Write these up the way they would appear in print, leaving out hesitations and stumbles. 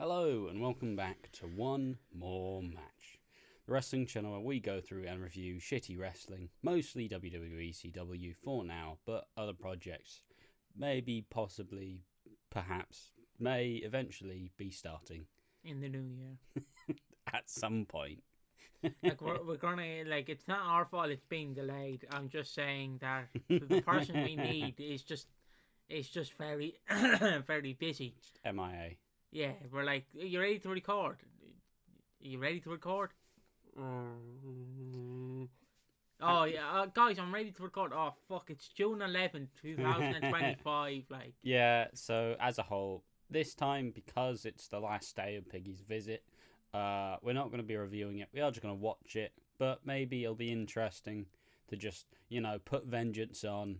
Hello and welcome back to One More Match, the wrestling channel where we go through and review shitty wrestling, mostly WWE ECW for now, but other projects maybe, possibly, perhaps, may eventually be starting in the new year. at some point. Like we're gonna it's not our fault it's being delayed. I'm just saying that the person we need is just very very busy. MIA. Yeah, we're like, are you ready to record? Are you ready to record? Oh yeah, guys, I'm ready to record. Oh fuck, it's June 11th, 2025. Like, yeah, so as a whole, this time because it's the last day of Piggy's visit, we're not going to be reviewing it. We are just going to watch it, but maybe it'll be interesting to just, put Vengeance on,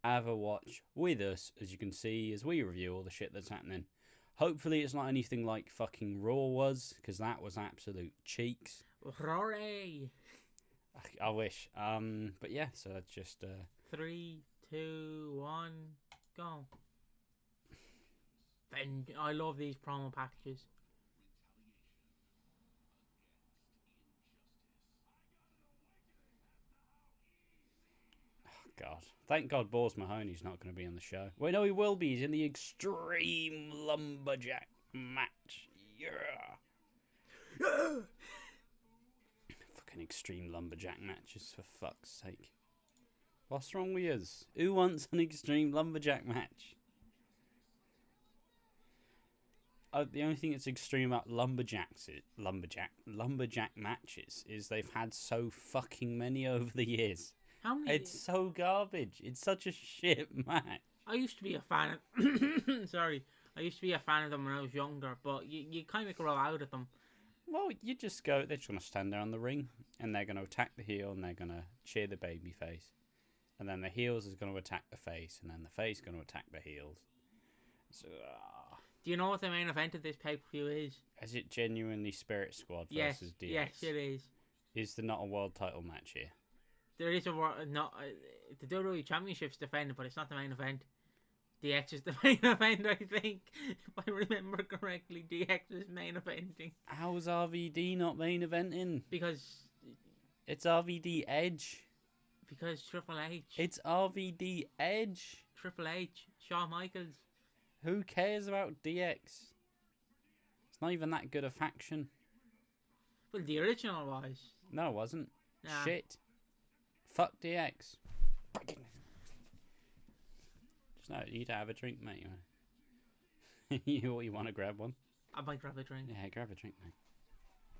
have a watch with us, as you can see, as we review all the shit that's happening. Hopefully it's not anything like fucking Raw was, because that was absolute cheeks. Rory. I wish. But yeah, so that's just 3, 2, 1, go. I love these promo packages. God. Thank God Balls Mahoney's not going to be on the show. Wait, no, he will be. He's in the Extreme Lumberjack match. Yeah. Fucking Extreme Lumberjack matches, for fuck's sake. What's wrong with us? Who wants an Extreme Lumberjack match? The only thing that's extreme about lumberjack matches is they've had so fucking many over the years. How many? It's so garbage. It's such a shit match. I used to be a fan of... Sorry. I used to be a fan of them when I was younger, but you kind of grow out of them. Well, you just go... They're just going to stand there on the ring, and they're going to attack the heel, and they're going to cheer the baby face. And then the heels is going to attack the face, and then the face is going to attack the heels. So, do you know what the main event of this pay-per-view is? Is it genuinely Spirit Squad versus DX? Yes, it is. Is there not a world title match here? There is the WWE Championship's defended, but it's not the main event. DX is the main event, I think. If I remember correctly, DX is main eventing. How's RVD not main eventing? Because... It's RVD Edge. Because Triple H. It's RVD Edge. Triple H. Shawn Michaels. Who cares about DX? It's not even that good a faction. Well, the original was. No, it wasn't. Nah. Shit. Fuck DX. Just no, you to have a drink, mate. You want to grab one? I might grab a drink. Yeah, grab a drink, mate.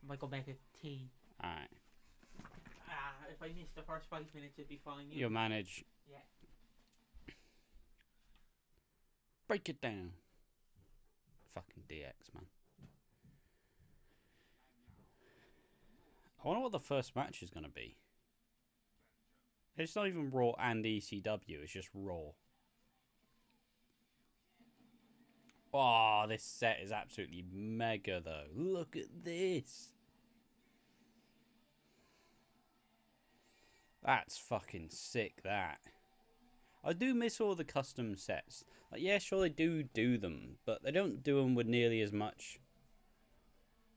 I might go make a tea. Alright. If I miss the first 5 minutes, it'd be fine. You'll manage. Yeah. Break it down. Fucking DX, man. I wonder what the first match is going to be. It's not even Raw and ECW, it's just Raw. Oh, this set is absolutely mega, though. Look at this. That's fucking sick, that. I do miss all the custom sets. Like, yeah, sure, they do them, but they don't do them with nearly as much,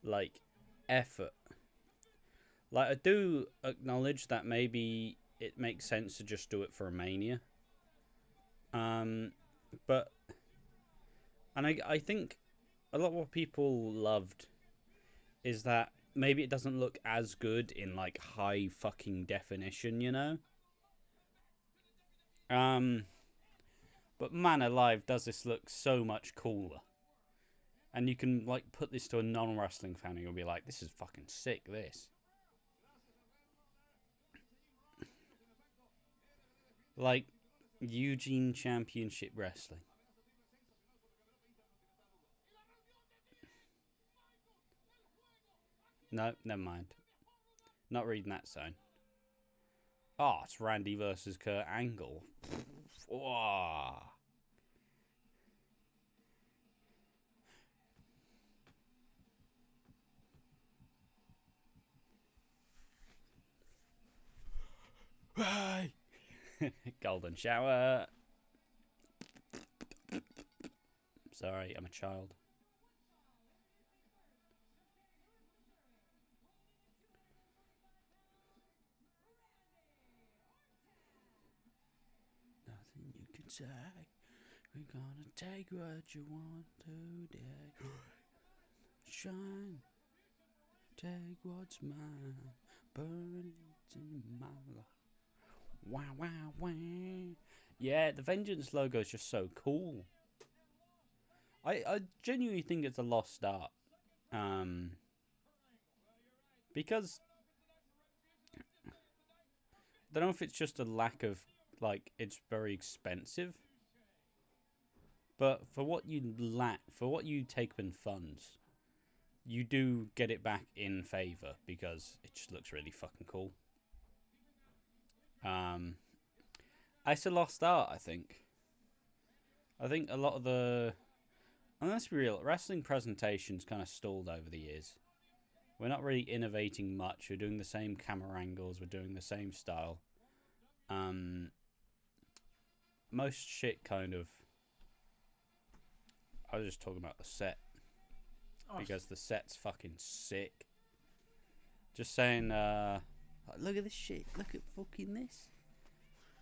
like, effort. Like, I do acknowledge that maybe it makes sense to just do it for a Mania. But... And I think a lot of what people loved is that maybe it doesn't look as good in, like, high fucking definition, you know? But man alive, does this look so much cooler. And you can, like, put this to a non-wrestling fan and you'll be like, this is fucking sick, this. Like, Eugene Championship Wrestling. No, never mind. Not reading that sign. Oh, it's Randy versus Kurt Angle. Whoa. Right. Golden shower. Sorry, I'm a child. you can say. We're gonna take what you want today. Shine. Take what's mine. Burn it in my life. Wow, wow, wow. Yeah, the Vengeance logo is just so cool. I genuinely think it's a lost art. Because I don't know if it's just a lack of, like, it's very expensive. But for what you lack, for what you take in funds, you do get it back in favor because it just looks really fucking cool. It's a lost art, I think. I think a lot of the... And let's be real, wrestling presentations kind of stalled over the years. We're not really innovating much. We're doing the same camera angles. We're doing the same style. Most shit kind of... I was just talking about the set. Because the set's fucking sick. Just saying, look at this shit. Look at fucking this.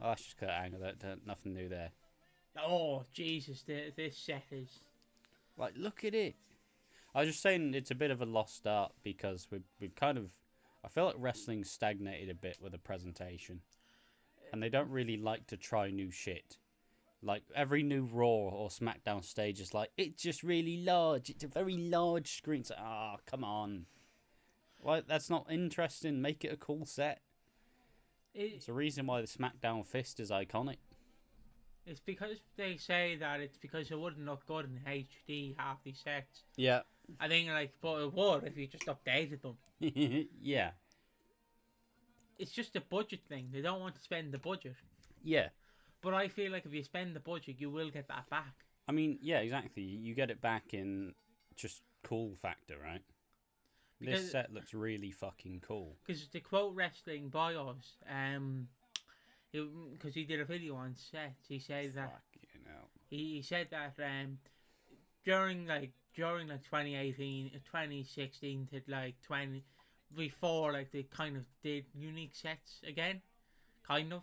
Oh, that's just cut angle. Nothing new there. Oh, Jesus, this set is... Like, look at it. I was just saying it's a bit of a lost art because we've kind of... I feel like wrestling stagnated a bit with the presentation. And they don't really like to try new shit. Like, every new Raw or SmackDown stage is like, it's just really large. It's a very large screen. It's like, come on. Well, that's not interesting. Make it a cool set. It's a reason why the SmackDown fist is iconic. It's because they say that it's because it wouldn't look good in HD, half these sets. Yeah. I think, like, but it would if you just updated them. Yeah. It's just a budget thing. They don't want to spend the budget. Yeah. But I feel like if you spend the budget, you will get that back. I mean, yeah, exactly. You get it back in just cool factor, right? Because this set looks really fucking cool. Because to quote Wrestling Bios, because he did a video on sets, he said that he said that during 2018, 2016 to like 20 before, like, they kind of did unique sets again, kind of.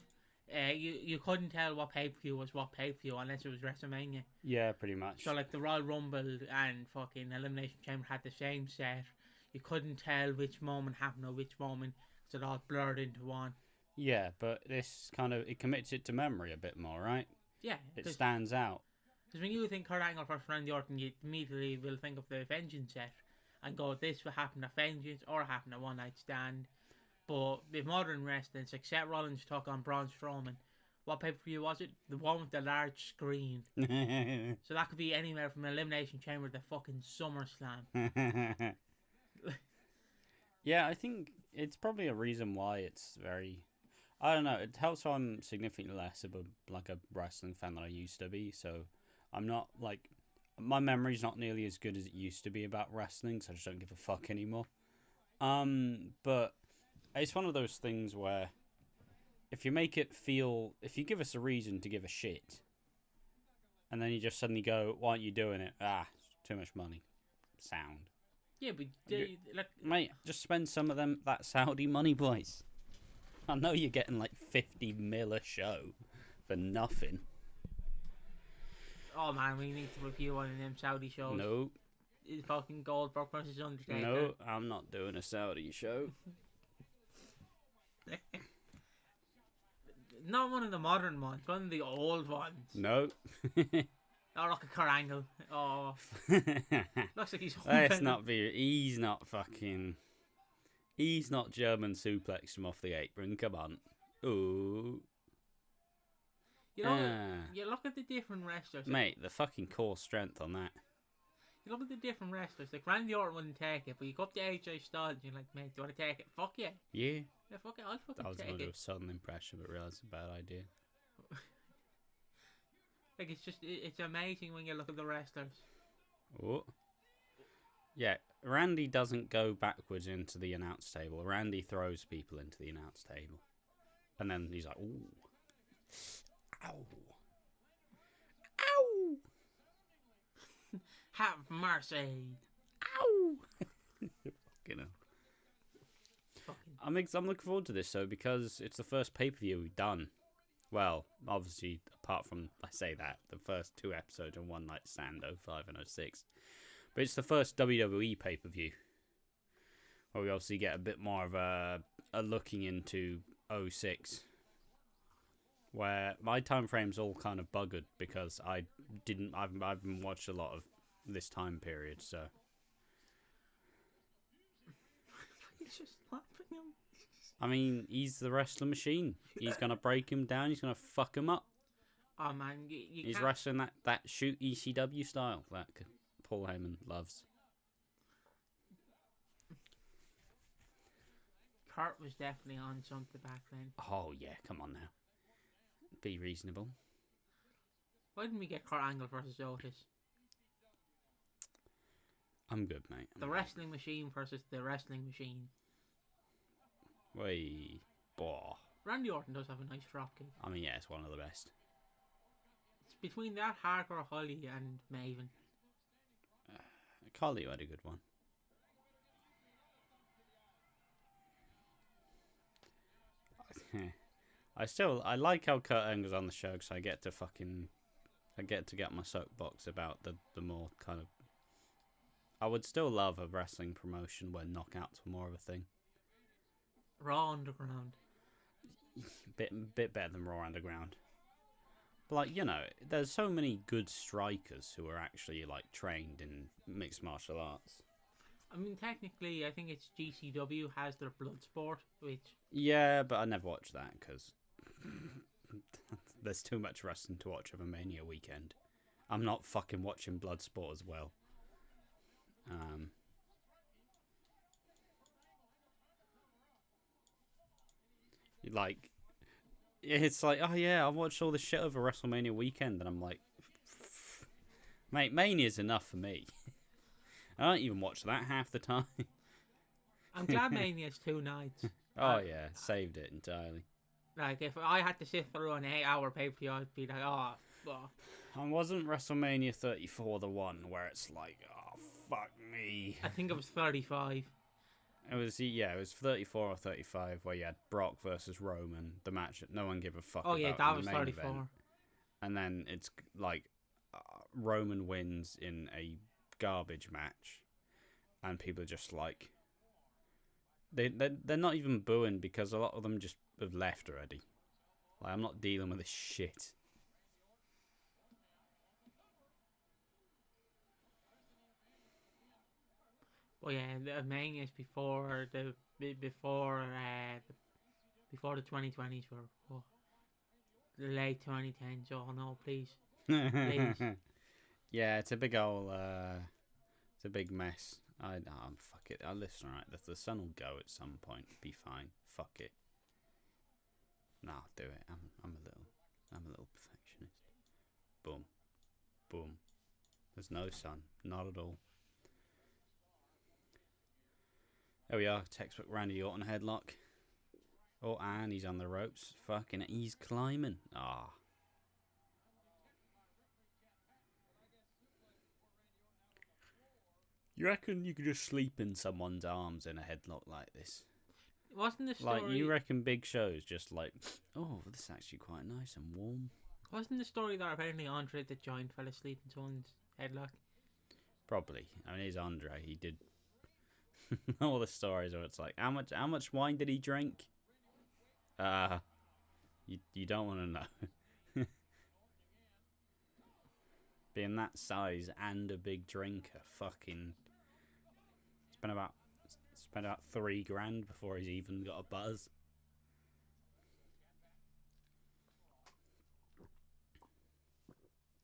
You couldn't tell what pay-per-view was what pay-per-view unless it was WrestleMania. Yeah, pretty much. So, like, the Royal Rumble and fucking Elimination Chamber had the same set. You couldn't tell which moment happened or which moment, because it all blurred into one. Yeah, but this kind of, it commits it to memory a bit more, right? Yeah. It stands out. Because when you think Kurt Angle versus Randy Orton, you immediately will think of the Vengeance set and go, this will happen at Vengeance or happen at One Night Stand. But with modern wrestling, it's like Seth Rollins took on Braun Strowman. What pay-per-view was it? The one with the large screen. So that could be anywhere from Elimination Chamber to fucking SummerSlam. Yeah, I think it's probably a reason why it's very... I don't know, it helps how I'm significantly less of a wrestling fan than I used to be, so I'm not, like... My memory's not nearly as good as it used to be about wrestling, so I just don't give a fuck anymore. But it's one of those things where if you make it feel... If you give us a reason to give a shit, and then you just suddenly go, why aren't you doing it? Too much money. Sound. Yeah, but... Mate, just spend some of that Saudi money, boys. I know you're getting like 50 mil a show for nothing. Oh man, we need to review one of them Saudi shows. No. It's fucking Goldberg versus Undertaker. No, I'm not doing a Saudi show. Not one of the modern ones, one of the old ones. No. Oh, look at Kurt Angle. Oh. Looks like he's... Let's not be... He's not fucking... He's not German suplexed him off the apron. Come on. Ooh. You know, you look at the different wrestlers. Mate, the fucking core strength on that. You look at the different wrestlers. Like, Randy Orton wouldn't take it, but you go up to AJ Styles and you're like, mate, do you want to take it? Fuck yeah. Yeah. Yeah, fuck it. I'll fucking take it. I was going to do a sudden impression, but realised it's a bad idea. Like, it's amazing when you look at the wrestlers. Oh. Yeah, Randy doesn't go backwards into the announce table. Randy throws people into the announce table. And then he's like, ooh. Ow. Ow. Have mercy. Ow. Fucking hell. I'm looking forward to this, though, because it's the first pay-per-view we've done Well, obviously, apart from, I say that, the first 2 episodes of One Night Stand, 05 and 06. But it's the first WWE pay-per-view, where we obviously get a bit more of a looking into 06, where my time frame's all kind of buggered because I haven't watched a lot of this time period, so. He's just slapping him. I mean, he's the wrestling machine. He's gonna break him down. He's gonna fuck him up. Oh man, He's wrestling that shoot ECW style that Paul Heyman loves. Kurt was definitely on something back then. Oh yeah, come on now. Be reasonable. Why didn't we get Kurt Angle versus Otis? I'm good, mate. The wrestling machine versus the wrestling machine. Way, boah. Randy Orton does have a nice dropkick. I mean, yeah, it's one of the best. It's between that Hardcore Holly and Maven. Carly had a good one. I like how Kurt Angle's on the show because I get to get my soapbox about the more kind of. I would still love a wrestling promotion where knockouts were more of a thing. Raw Underground. Bit better than Raw Underground. But like, you know, there's so many good strikers who are actually like trained in mixed martial arts. I mean, technically, I think it's GCW has their Bloodsport, which. Yeah, but I never watched that because there's too much wrestling to watch of a Mania weekend. I'm not fucking watching Bloodsport as well. Like, it's like, oh yeah, I watched all this shit over WrestleMania weekend, and I'm like, mate, Mania's enough for me. I don't even watch that half the time. I'm glad Mania's 2 nights. Oh yeah, saved it entirely. Like, if I had to sit through an 8-hour pay-per-view, I'd be like, oh, fuck. And wasn't WrestleMania 34 the one where it's like, oh, fuck me? I think it was 35. It was 34 or 35 where you had Brock versus Roman, the match that no one gave a fuck about. Oh yeah, that was main 34. Event. And then it's like Roman wins in a garbage match, and people are just like, they're not even booing because a lot of them just have left already. Like, I'm not dealing with this shit. Well, yeah, the Mania's before the 2020s were the late 2010s. Oh no, please. Yeah, it's a big old, it's a big mess. Fuck it. I'll listen. Right, the sun will go at some point. Be fine. Fuck it. Nah, I'll do it. I'm a little perfectionist. Boom, boom. There's no sun. Not at all. There we are. Textbook Randy Orton headlock. Oh, and he's on the ropes. Fucking, he's climbing. Ah. You reckon you could just sleep in someone's arms in a headlock like this? Wasn't the story... Like, you reckon Big Show's just like, oh, this is actually quite nice and warm? Wasn't the story that apparently Andre the Giant fell asleep in someone's headlock? Probably. I mean, he's Andre. He did all the stories where it's like, how much wine did he drink? You don't want to know. Being that size and a big drinker, fucking spent about $3,000 before he's even got a buzz.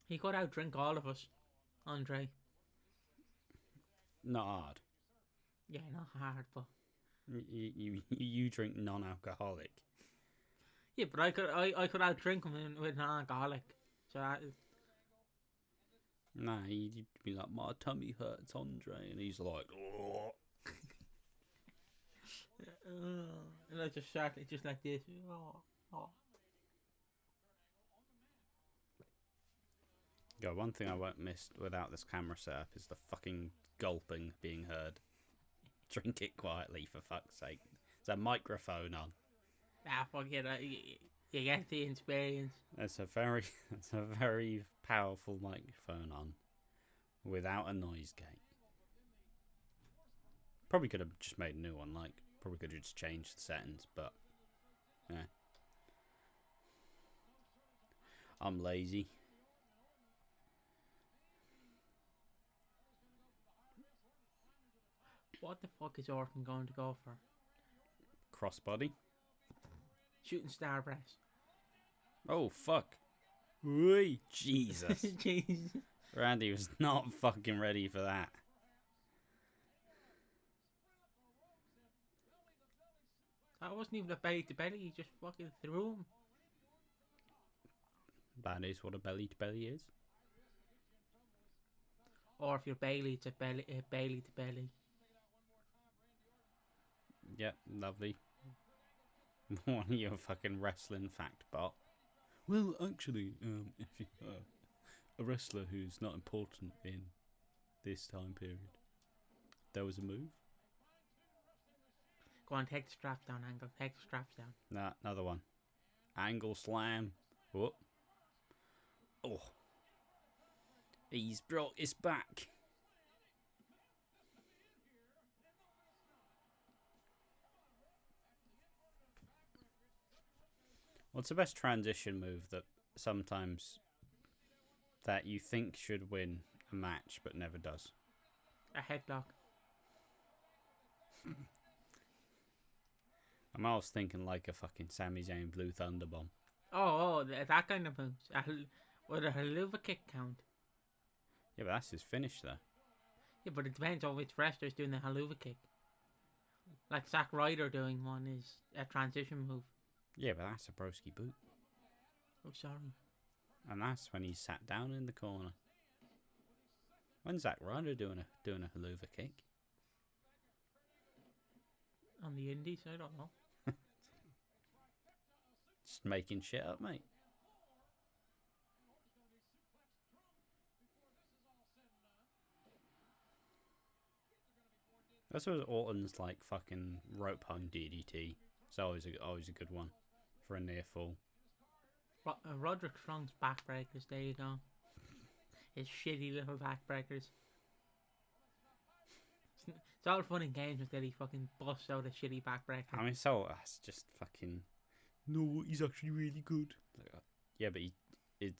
He could outdrink all of us, Andre. Not hard. Yeah, not hard, but you drink non-alcoholic. yeah, but I could outdrink him with non-alcoholic. So that is... Nah, he'd be like, my tummy hurts, Andre, and he's like, oh. And I just start it just like this. Oh. Go. One thing I won't miss without this camera setup is the fucking gulping being heard. Drink it quietly, for fuck's sake. There's a microphone on. Ah, fuck it. You get the experience. That's a very powerful microphone on, without a noise gate. Probably could have just made a new one. Probably could have just changed the settings, but yeah. I'm lazy. What the fuck is Orton going to go for? Crossbody. Shooting star press. Oh fuck. Wait, Jesus. Jeez. Randy was not fucking ready for that. That wasn't even a belly to belly. He just fucking threw him. That is what a belly to belly is. Or if you're Bailey, it's a belly to belly. Yep, lovely. One of your fucking wrestling fact bot. Well, actually, if you a wrestler who's not important in this time period, there was a move. Go on, take the straps down, Angle. Take the straps down. Nah, another one. Angle slam. Whoop. Oh. He's brought his back. What's the best transition move that sometimes that you think should win a match but never does? A headlock. I'm always thinking like a fucking Sami Zayn Blue Thunder Bomb. Oh, that kind of moves. Would a haluva kick count? Yeah, but that's his finish though. Yeah, but it depends on which wrestler's doing the haluva kick. Like Zack Ryder doing one is a transition move. Yeah, but that's a broski boot. Oh, sorry. And that's when he's sat down in the corner. When's Zack Ryder doing a haluva kick? On the indies, I don't know. Just making shit up, mate. That's what Orton's like fucking rope hung DDT. It's always a good one for a near fall. Roderick Strong's backbreakers, there you go. His shitty little backbreakers. It's all fun and games until he fucking busts out a shitty backbreaker. I mean, that's just fucking... No, he's actually really good. Yeah, but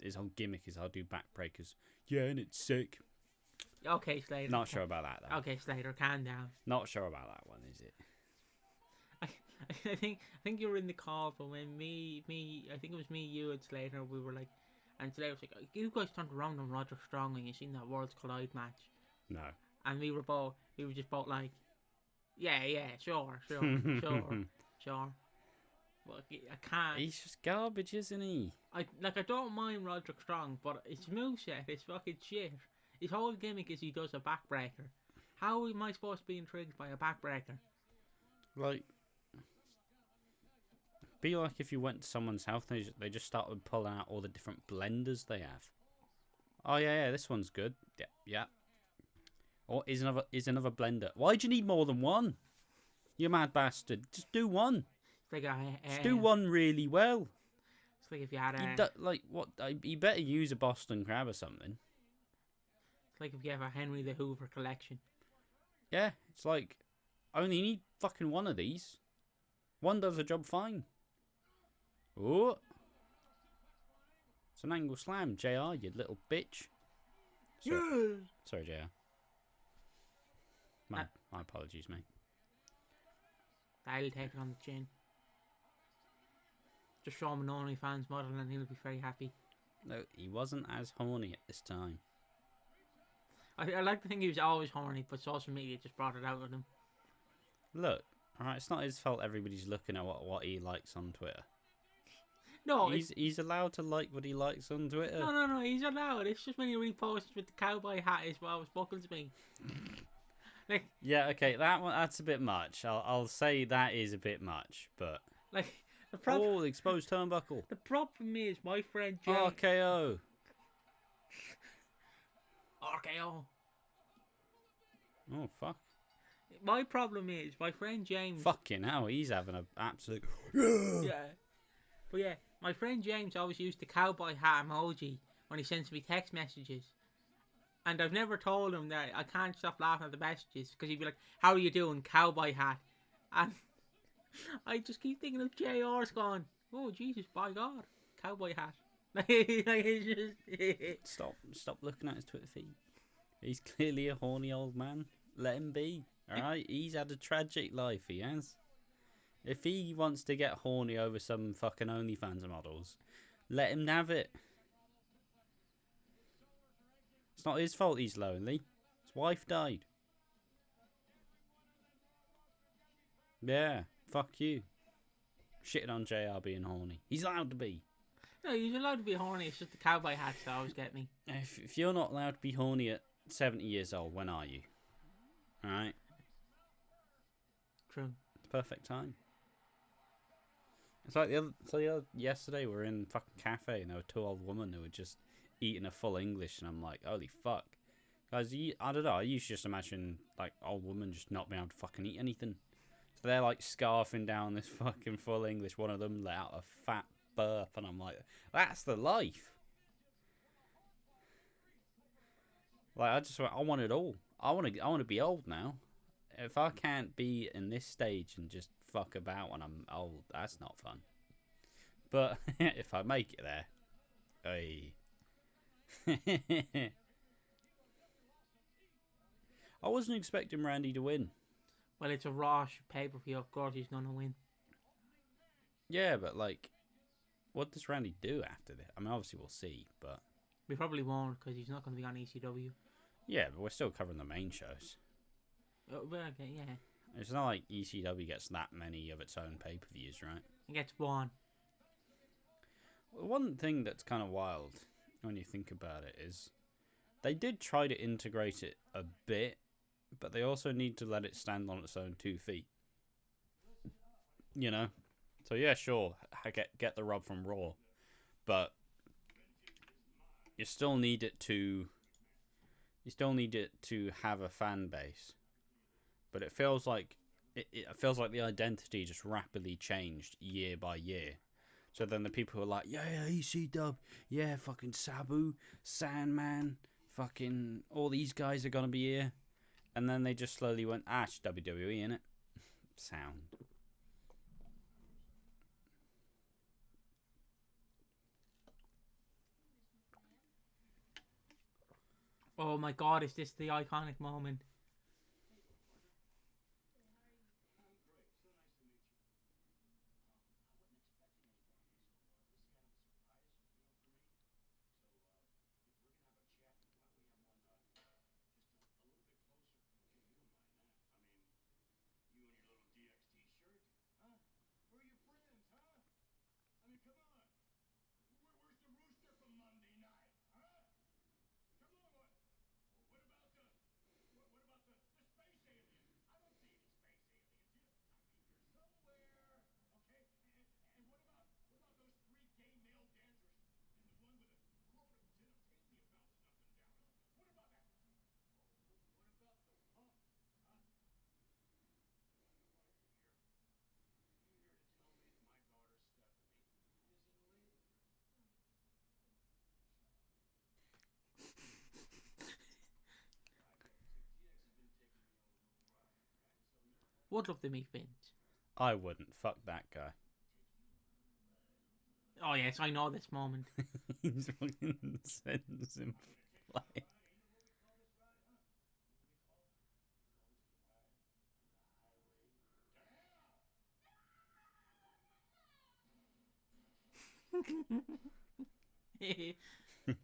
his whole gimmick is I'll do backbreakers. Yeah, and it's sick. Okay, Slater. Not sure about that, though. Okay, Slater, calm down. Not sure about that one, is it? I think you were in the call, but when I think it was me, you, and Slater, we were like, and Slater was like, you guys turned around on Roderick Strong when you seen that Worlds Collide match. No. And we were just both like, yeah, sure. But I can't. He's just garbage, isn't he? I don't mind Roderick Strong, but his moveset is fucking shit. His whole gimmick is he does a backbreaker. How am I supposed to be intrigued by a backbreaker? Like, be like if you went to someone's house and they just started pulling out all the different blenders they have. Oh yeah, this one's good. Yeah. Or is another blender? Why'd you need more than one? You mad bastard! Just do one. It's like just do one really well. It's like if you had you better use a Boston Crab or something. It's like if you have a Henry the Hoover collection. Yeah, it's like I only need fucking one of these. One does the job fine. Oh, it's an angle slam, JR, you little bitch. Sorry, JR. My apologies, mate. I'll take it on the chin. Just show him an OnlyFans model and he'll be very happy. No, he wasn't as horny at this time. I like to think he was always horny, but social media just brought it out of him. Look, alright, it's not his fault everybody's looking at what he likes on Twitter. No, he's allowed to like what he likes on Twitter. No, he's allowed. It's just when he reposts with the cowboy hat is what was buckles me. Like, yeah, okay, that's a bit much. I'll say that is a bit much, but like the problem. Oh, the exposed turnbuckle. The problem is my friend James. RKO. RKO. Oh fuck. My problem is my friend James. Fucking hell, he's having an absolute. Yeah. But yeah, My friend James always used the cowboy hat emoji when he sends me text messages. And I've never told him that I can't stop laughing at the messages because he'd be like, "How are you doing, cowboy hat?" And I just keep thinking of JR's going, "Oh, Jesus, by God, cowboy hat." It's just... Stop looking at his Twitter feed. He's clearly a horny old man. Let him be. Alright? He's had a tragic life, he has. If he wants to get horny over some fucking OnlyFans models, let him have it. It's not his fault he's lonely. His wife died. Yeah, fuck you. Shitting on JR being horny. He's allowed to be. No, he's allowed to be horny. It's just the cowboy hats that always get me. If you're not allowed to be horny at 70 years old, when are you? Alright? True. Perfect time. It's like yesterday we were in a fucking cafe and there were two old women who were just eating a full English and I'm like, holy fuck. Guys, I don't know, I used to just imagine like old women just not being able to fucking eat anything. So they're like scarfing down this fucking full English. One of them let out a fat burp and I'm like, that's the life. Like I want it all. I want to be old now. If I can't be in this stage and just fuck about when I'm old, that's not fun. But if I make it there, hey. I wasn't expecting Randy to win. Well, it's a Raw pay-per-view. Of course he's going to win. Yeah, but like, what does Randy do after this? I mean, obviously we'll see, but... We probably won't because he's not going to be on ECW. Yeah, but we're still covering the main shows. But okay, yeah. It's not like ECW gets that many of its own pay-per-views, right? It gets one. One thing that's kind of wild when you think about it is they did try to integrate it a bit, but they also need to let it stand on its own 2 feet. You know? So yeah, sure, I get the rub from Raw, but you still need it to have a fan base. But it feels like it feels like the identity just rapidly changed year by year. So then the people who are like, yeah, ECW, yeah, fucking Sabu, Sandman, fucking all these guys are gonna be here, and then they just slowly went, it's WWE, innit? Sound. Oh my God, is this the iconic moment? Would love to meet Vince. I wouldn't. Fuck that guy. Oh yes, I know this moment. He's fucking sends him flying.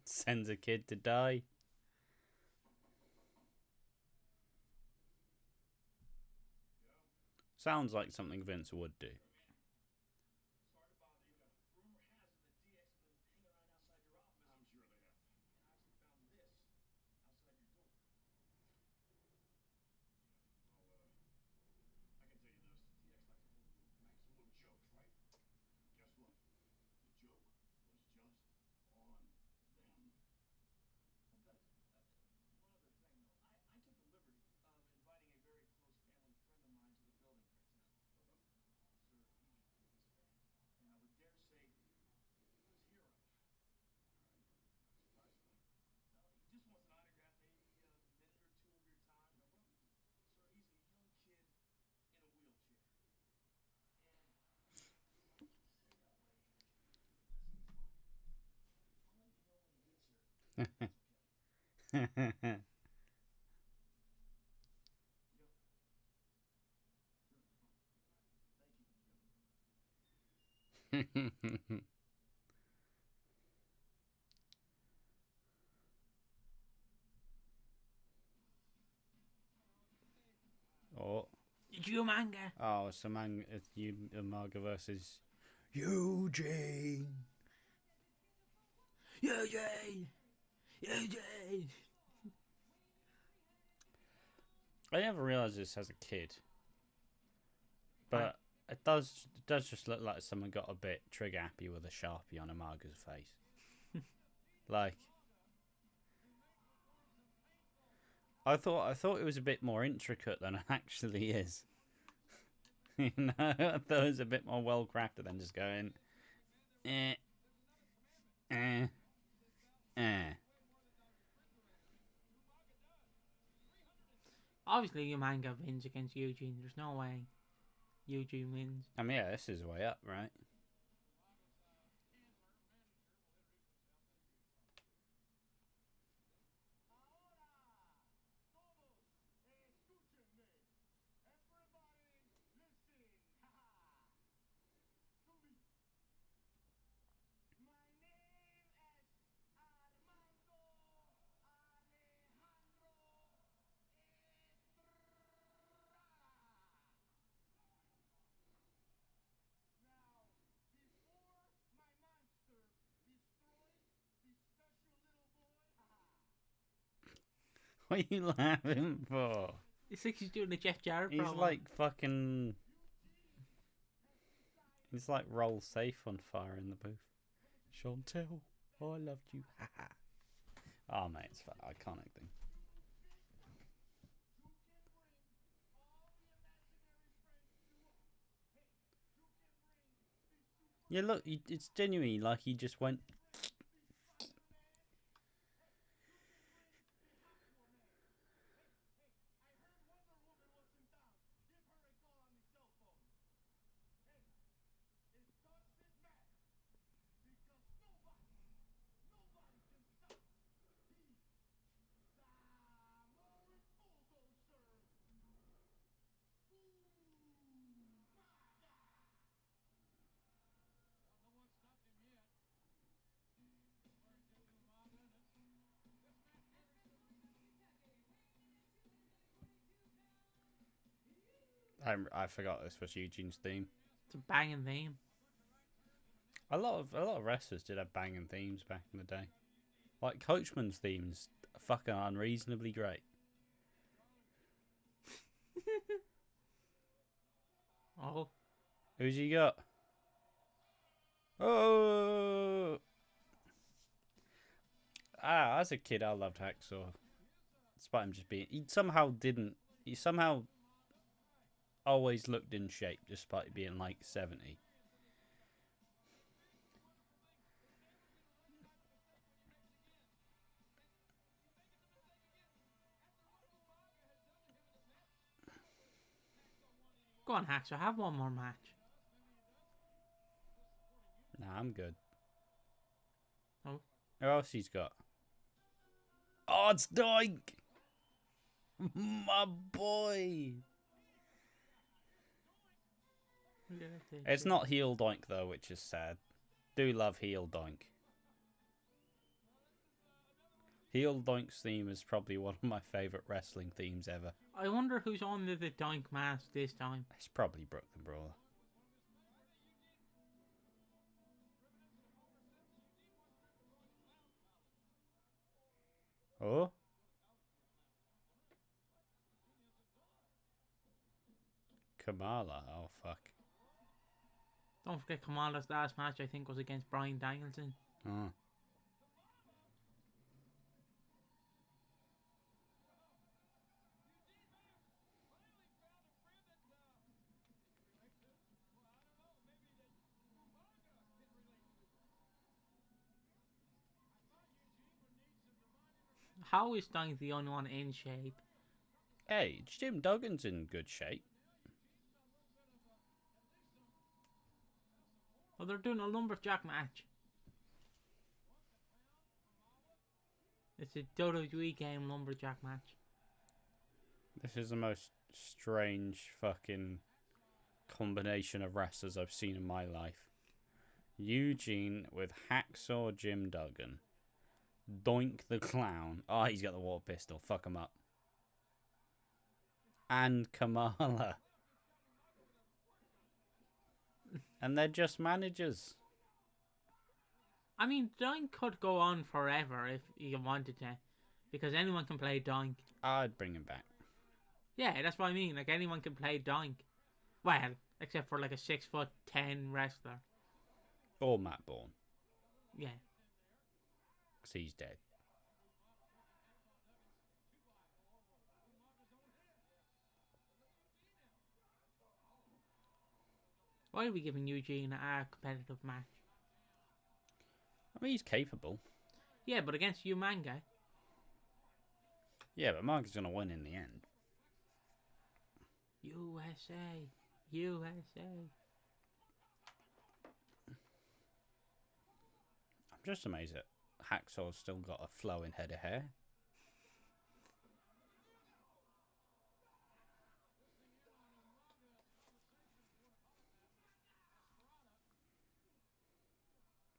Sends a kid to die. Sounds like something Vince would do. Oh. Manga. Oh, it's Umaga versus Eugene. Eugene. Eugene. I never realised this as a kid, but it does just look like someone got a bit trigger happy with a Sharpie on Umaga's face. Like, I thought it was a bit more intricate than it actually is. You know, I thought it was a bit more well crafted than just going, eh, eh, eh. Obviously, Umanga wins against Eugene. There's no way Eugene wins. I mean, yeah, this is way up, right? What are you laughing for? It's like he's doing a Jeff Jarrett He's promo. like fucking. He's like roll safe on fire in the booth. Chantel, I loved you. Oh, mate, it's an iconic thing. Yeah, look, it's genuinely like he just went. I forgot this was Eugene's theme. It's a banging theme. A lot of wrestlers did have banging themes back in the day. Like Coachman's themes, fucking unreasonably great. Oh. Who's he got? Oh. As a kid, I loved Hacksaw. Despite him just being, he somehow always looked in shape, despite being like 70. Go on, Hacksaw. Have one more match. Nah, I'm good. Oh. Who else he's got? Oh, it's Doink! My boy! It's not heel Doink, though, which is sad. Do love heel Doink. Heel Doink's theme is probably one of my favourite wrestling themes ever. I wonder who's on the Doink mask this time. It's probably Brooklyn Brawler. Oh? Kamala. Oh, fuck. Don't forget Kamala's last match, I think, was against Bryan Danielson. Oh. How is Doink the only one in shape? Hey, Jim Duggan's in good shape. Oh, they're doing a lumberjack match. It's a WWE game lumberjack match. This is the most strange fucking combination of wrestlers I've seen in my life. Eugene with Hacksaw Jim Duggan. Doink the Clown. Oh, he's got the water pistol. Fuck him up. And Kamala. And they're just managers. I mean, Doink could go on forever if you wanted to, because anyone can play Doink. I'd bring him back. Yeah, that's what I mean. Like, anyone can play Doink. Well, except for like a 6'10" wrestler. Or Matt Bourne. Yeah. Because he's dead. Why are we giving Eugene a competitive match? I mean, he's capable. Yeah, but against you, Manga. Yeah, but Mark is going to win in the end. USA. USA. I'm just amazed that Hacksaw's still got a flowing head of hair.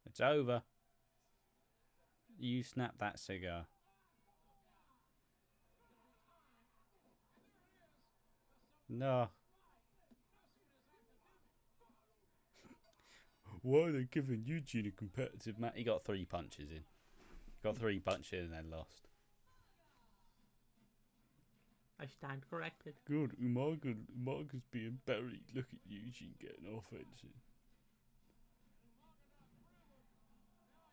It's over. You snap that cigar. No. Why are they giving Eugene a competitive match? He got 3 punches in. Got 3 punches and then lost. I stand corrected. Good. Umarga's being buried. Look at Eugene getting offensive.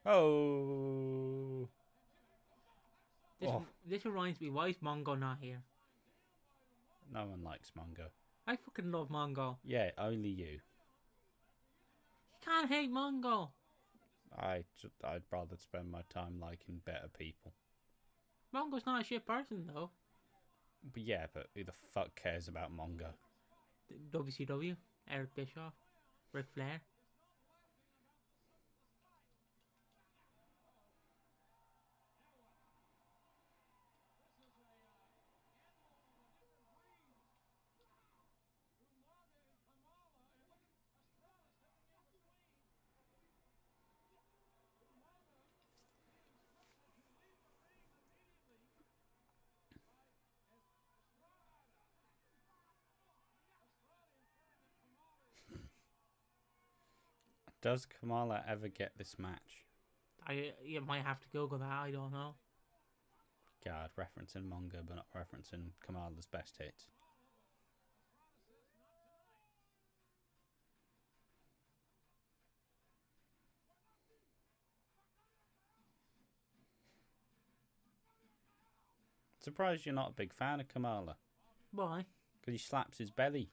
Oh. This reminds me, why is Mongo not here? No one likes Mongo. I fucking love Mongo. Yeah, only you. You can't hate Mongo. I'd rather spend my time liking better people. Mongo's not a shit person, though. But yeah, but who the fuck cares about Mongo? WCW, Eric Bischoff, Ric Flair. Does Kamala ever get this match? You might have to Google that, I don't know. God, referencing Mongo but not referencing Kamala's best hits. Surprised you're not a big fan of Kamala. Why? Because he slaps his belly.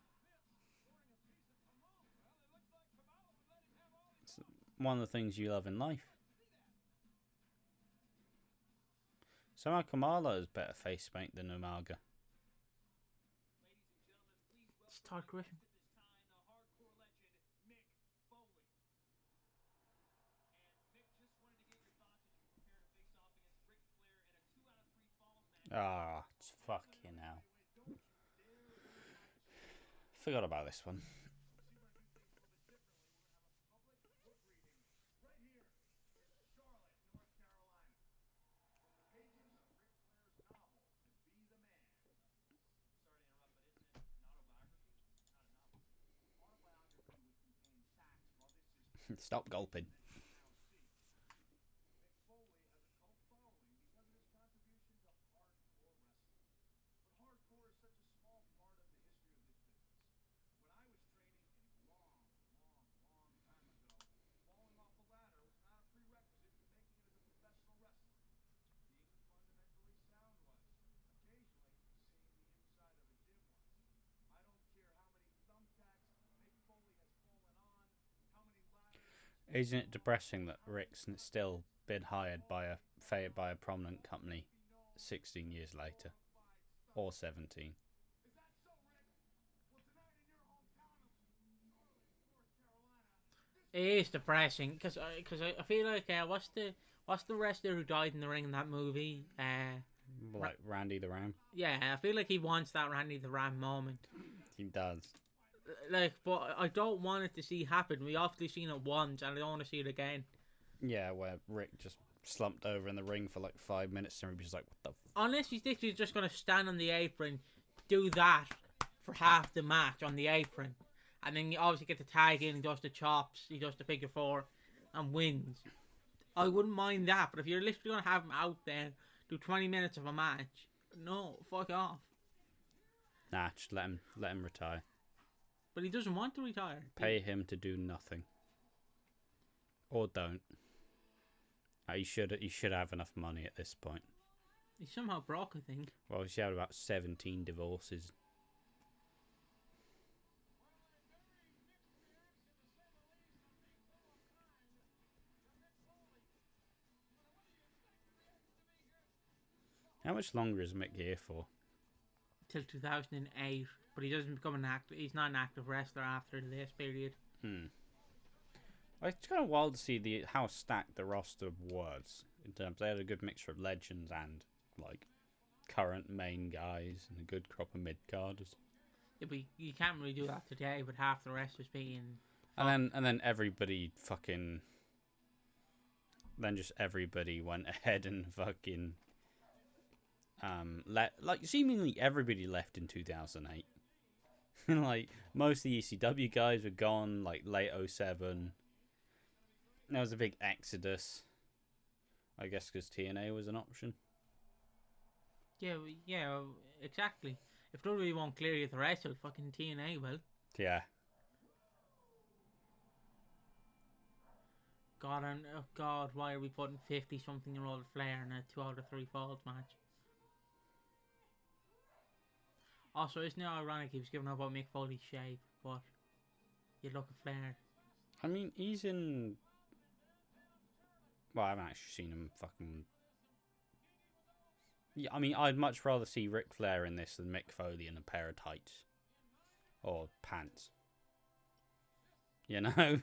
It's one of the things you love in life. Somehow Kamala has better face paint than Umaga. It's Todd Grisham. Ah, it's fucking hell. Forgot about this one. Stop gulping. Isn't it depressing that Rick's still been hired by a prominent company 16 years later? Or 17? It is depressing because I feel like what's What's the wrestler who died in the ring in that movie? Like Randy the Ram. Yeah, I feel like he wants that Randy the Ram moment. He does. Like, but I don't want it to see happen. We obviously seen it once, and I don't want to see it again. Yeah, where Rick just slumped over in the ring for like 5 minutes, and everybody's like, "What the?" Unless he's literally just gonna stand on the apron, do that for half the match on the apron, and then you obviously get the tag in and does the chops, he does the figure four, and wins. I wouldn't mind that, but if you're literally gonna have him out there, do 20 minutes of a match, no, fuck off. Nah, just let him retire. But he doesn't want to retire. Pay him to do nothing, or don't. He should have enough money at this point. He's somehow broke, I think. Well, he's had about 17 divorces. How much longer is Mick here for? Till 2008, but he doesn't become an actor. He's not an active wrestler after this period. It's kind of wild to see how stacked the roster was. In terms, they had a good mixture of legends and like current main guys and a good crop of mid carders. Yeah, but you can't really do that today with half the wrestlers being. And then everybody fucking. Then just everybody went ahead and fucking. Like seemingly everybody left in 2008. Like most of the ECW guys were gone. Like late 07. There was a big exodus. I guess because TNA was an option. Yeah, exactly. If WWE won't clear you the wrestle, fucking TNA will. Yeah. God, why are we putting 50-something-year-old Flair in a 2 out of 3 falls match? Also, isn't it ironic he was giving up about Mick Foley's shape, but you look at Flair. I mean, he's in. Well, I haven't actually seen him fucking. Yeah, I mean, I'd much rather see Ric Flair in this than Mick Foley in a pair of tights or pants. You know,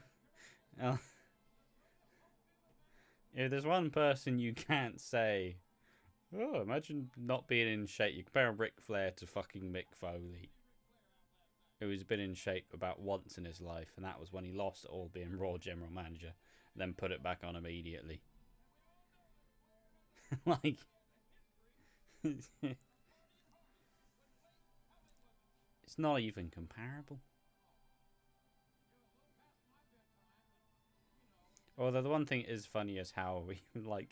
if there's one person you can't say, oh, imagine not being in shape. You compare Ric Flair to fucking Mick Foley, who's been in shape about once in his life, and that was when he lost it all being Raw General Manager, then put it back on immediately. Like, it's not even comparable. Although the one thing is funny is how we, like,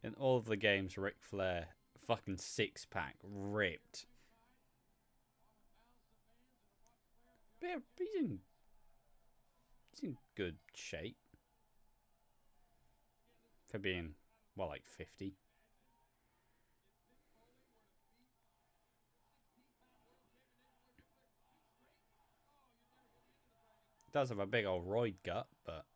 in all of the games, Ric Flair, fucking 6-pack, ripped. But yeah, he's in good shape. For being, well, like 50. Does have a big old roid gut, but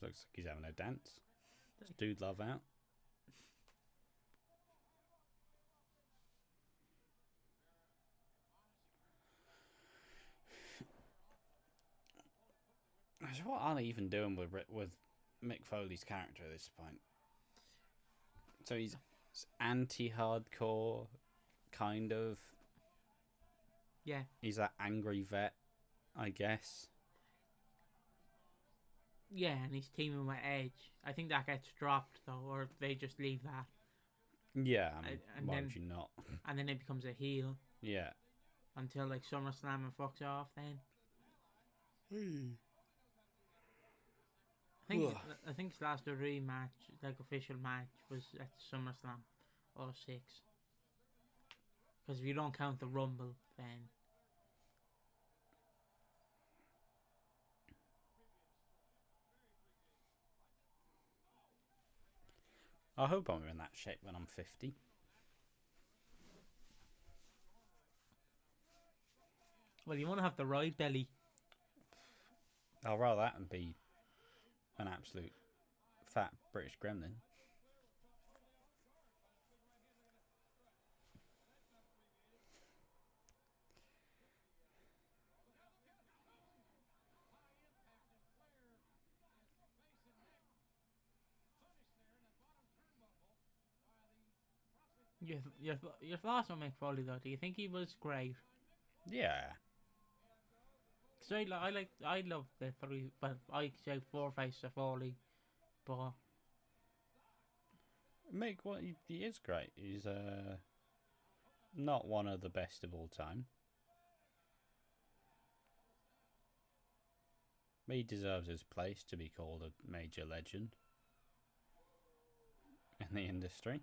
looks like he's having a dance. Does dude love out? So what are they even doing with Mick Foley's character at this point? So he's anti-hardcore, kind of. Yeah. He's that angry vet, I guess. Yeah, and he's teaming with Edge. I think that gets dropped, though, or they just leave that. Yeah, I mean, and why then, would you not? And then it becomes a heel. Yeah. Until, like, SummerSlam and fucks off, then. I think his last rematch, like, official match, was at SummerSlam 06. Because if you don't count the Rumble, then... I hope I'm in that shape when I'm 50. Well, you want to have the ride belly. I'll rather that and be an absolute fat British gremlin. Your thoughts on Mick Foley though? Do you think he was great? Yeah. So I love the three, but I say four faces of Foley, but Mick, he is great. He's not one of the best of all time. But he deserves his place to be called a major legend in the industry.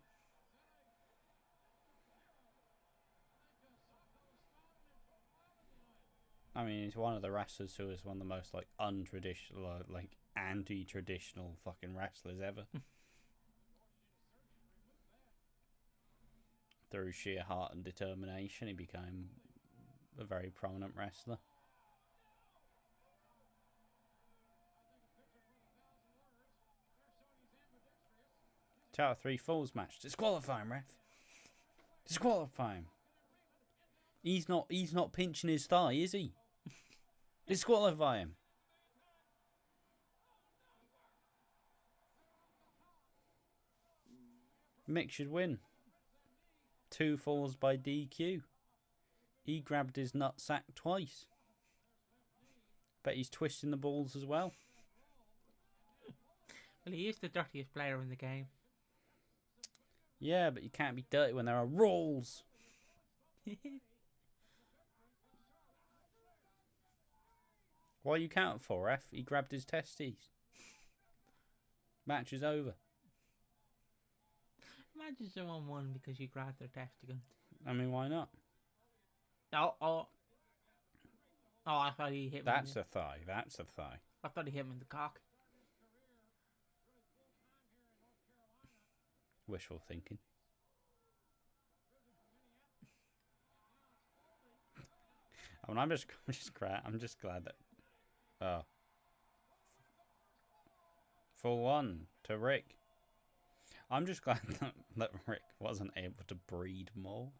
I mean, he's one of the wrestlers who is one of the most like untraditional, like anti-traditional fucking wrestlers ever. Through sheer heart and determination, he became a very prominent wrestler. 2 out of 3 falls match. Disqualify him, ref. Disqualify him. He's not pinching his thigh, is he? Disqualify him. Mick should win. 2 falls by DQ. He grabbed his nutsack twice. Bet he's twisting the balls as well. Well, he is the dirtiest player in the game. Yeah, but you can't be dirty when there are rules. Why are you counting for, ref? He grabbed his testes. Match is over. Imagine someone won because you grabbed their testicles. I mean, why not? Oh, I thought he hit me. That's a thigh. That's a thigh. I thought he hit me in the cock. Wishful thinking. I mean, I'm just glad that. Oh. Full one to Rick. I'm just glad that Rick wasn't able to breed more.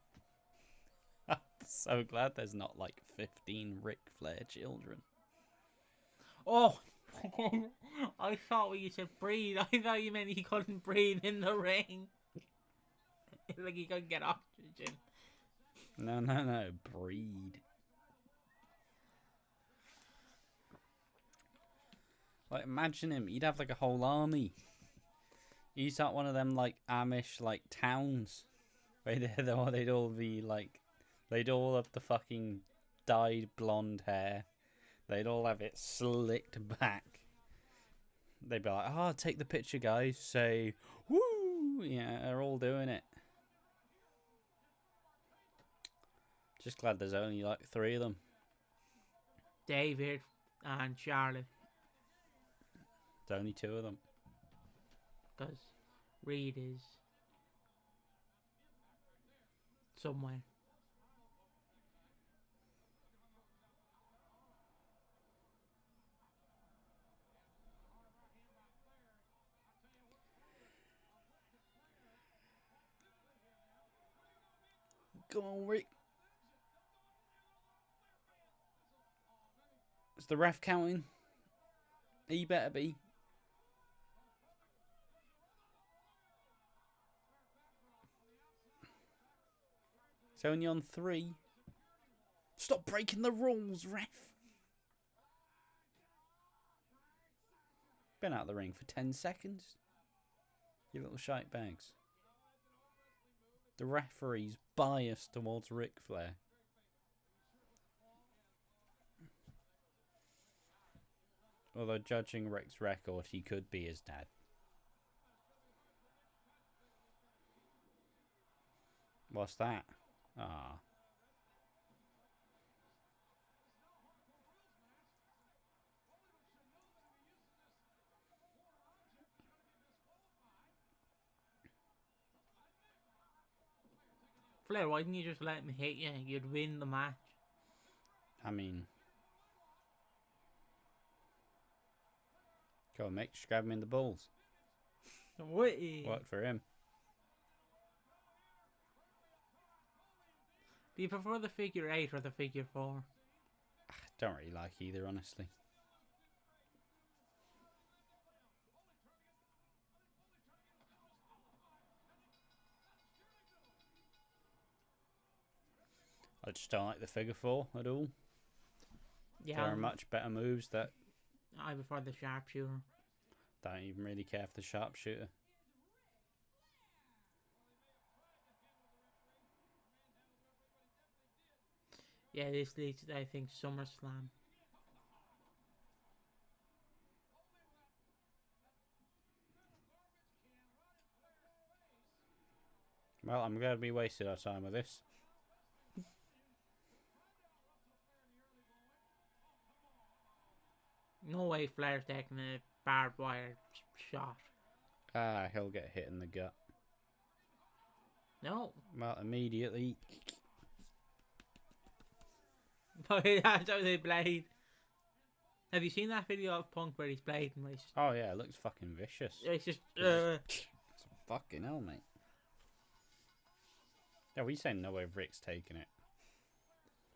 I'm so glad there's not like 15 Ric Flair children. Oh, I thought when you said breathe, I thought you meant he couldn't breathe in the ring. Like he couldn't get oxygen. No, breed. Like, imagine him. He'd have like a whole army. He's like one of them like Amish like towns where they'd all be like, they'd all have the fucking dyed blonde hair. They'd all have it slicked back. They'd be like, "Oh, take the picture, guys." Say, "Woo!" Yeah, they're all doing it. Just glad there's only like 3 of them. David and Charlotte. There's only 2 of them. Because Reed is somewhere. Come on, Rick. Is the ref counting? He better be. It's only on 3. Stop breaking the rules, ref. Been out of the ring for 10 seconds. You little shite bags. The referee's biased towards Ric Flair. Although judging Rick's record, he could be his dad. What's that? Ah. Flair, why didn't you just let me hit you? You'd win the match. I mean... Go on, Mick. Just grab him in the balls. Worked for him. Do you prefer the figure 8 or the figure 4? Don't really like either, honestly. I just don't like the figure four at all. Yeah, There are much better moves that I prefer the sharpshooter. don't even really care for the sharpshooter. Yeah, this leads to, I think, SummerSlam. Well, I'm glad we wasted our time with this. No way Flair's taking a barbed wire shot. Ah, he'll get hit in the gut. No. Well, immediately. That's how they blade. Have you seen that video of Punk where he's blading? Oh yeah, it looks fucking vicious. It's just. Fucking hell, mate. Yeah, we saying no way Rick's taking it.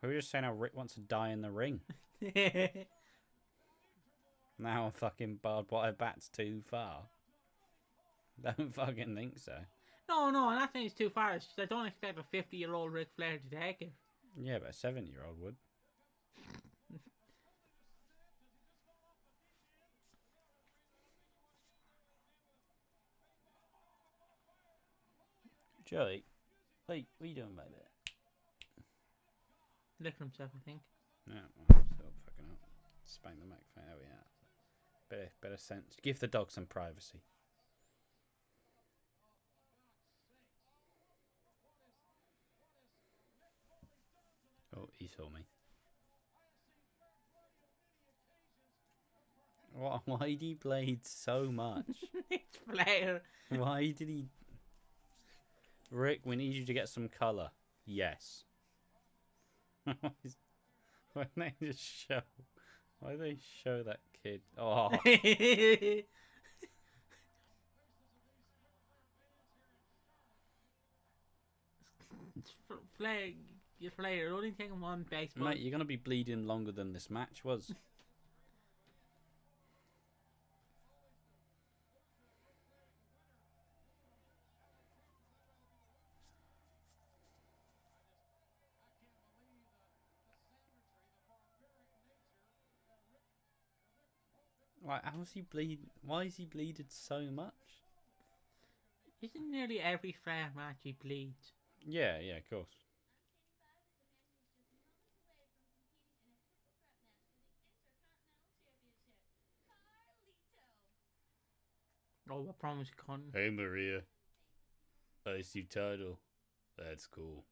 We were just saying how Rick wants to die in the ring. Now fucking barbed wire bat's too far. Don't fucking think so. No, I'm not saying it's too far. It's just I don't expect a 50-year-old Ric Flair to take it. Yeah, but a 70-year-old would. Joey, wait, what are you doing back there? Look for himself, I think. Yeah, well, still fucking up. Spank the microphone. There we are. Better sense. Give the dog some privacy. Oh, he saw me. Why did he blade so much? It's Flair. Why did he... Rick, we need you to get some colour. Yes. Why they just show... Why they show that kid? Oh. Flair, you're only taking one baseball. Mate, you're going to be bleeding longer than this match was. Like, how's he bleed? Why is he bleeded so much? Isn't nearly every Flair match he bleeds? Yeah, of course. Oh, I promise you can't. Hey, Maria. IC title. That's cool.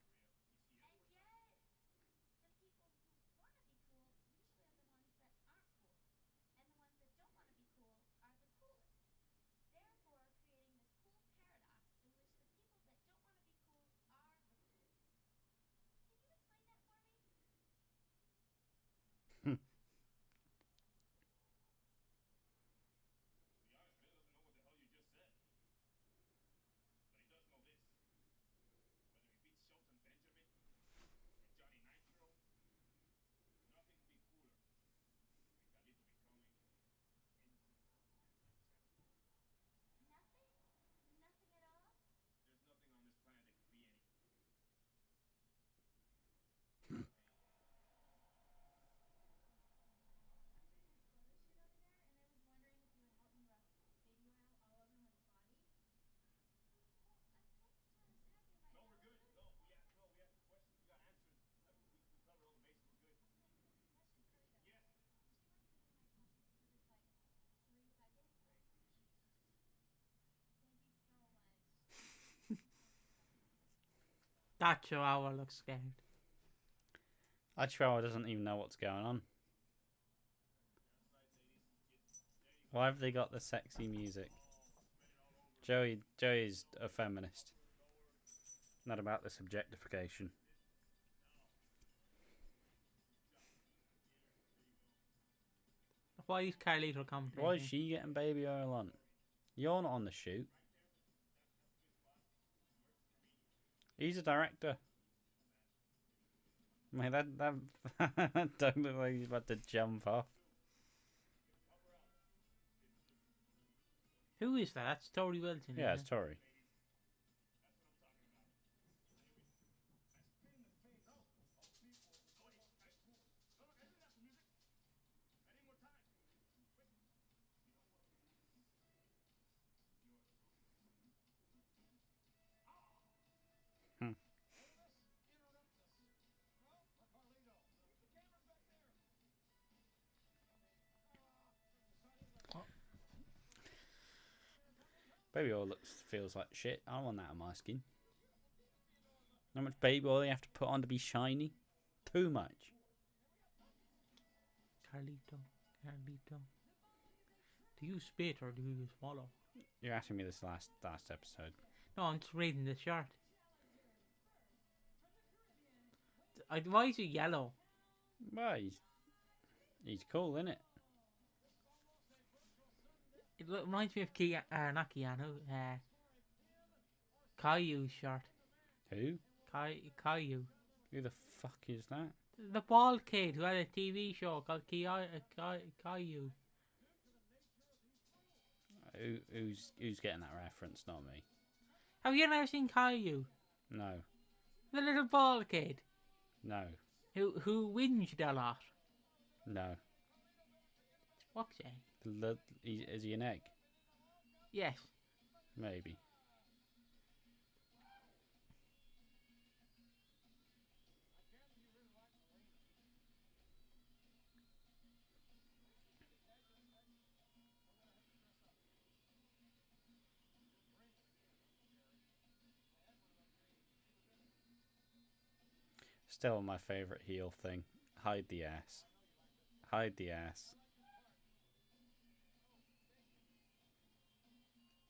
That Chihuahua looks scared. That Chihuahua doesn't even know what's going on. Why have they got the sexy music? Joey's a feminist. Not about this objectification. Why is Carlito commentating? Why is she getting baby oil on? You're not on the shoot. He's a director. Mate, that don't look like he's about to jump off. Who is that? That's Tori Wilson. Yeah, it's Tori. Baby oil feels like shit. I don't want that on my skin. How much baby oil you have to put on to be shiny? Too much. Carlito. Do you spit or do you swallow? You're asking me this last episode. No, I'm just reading the shirt. Why is it yellow? Well, he's cool, isn't it? It reminds me of not Keanu, Caillou's shirt. Who? Caillou. Who the fuck is that? The bald kid who had a TV show called Caillou. Who's getting that reference? Not me. Have you never seen Caillou? No. The little bald kid No. who whinged a lot. No. Fuck's sake. Is he an egg? Yes. Maybe. Still my favourite heel thing. Hide the ass. Hide the ass.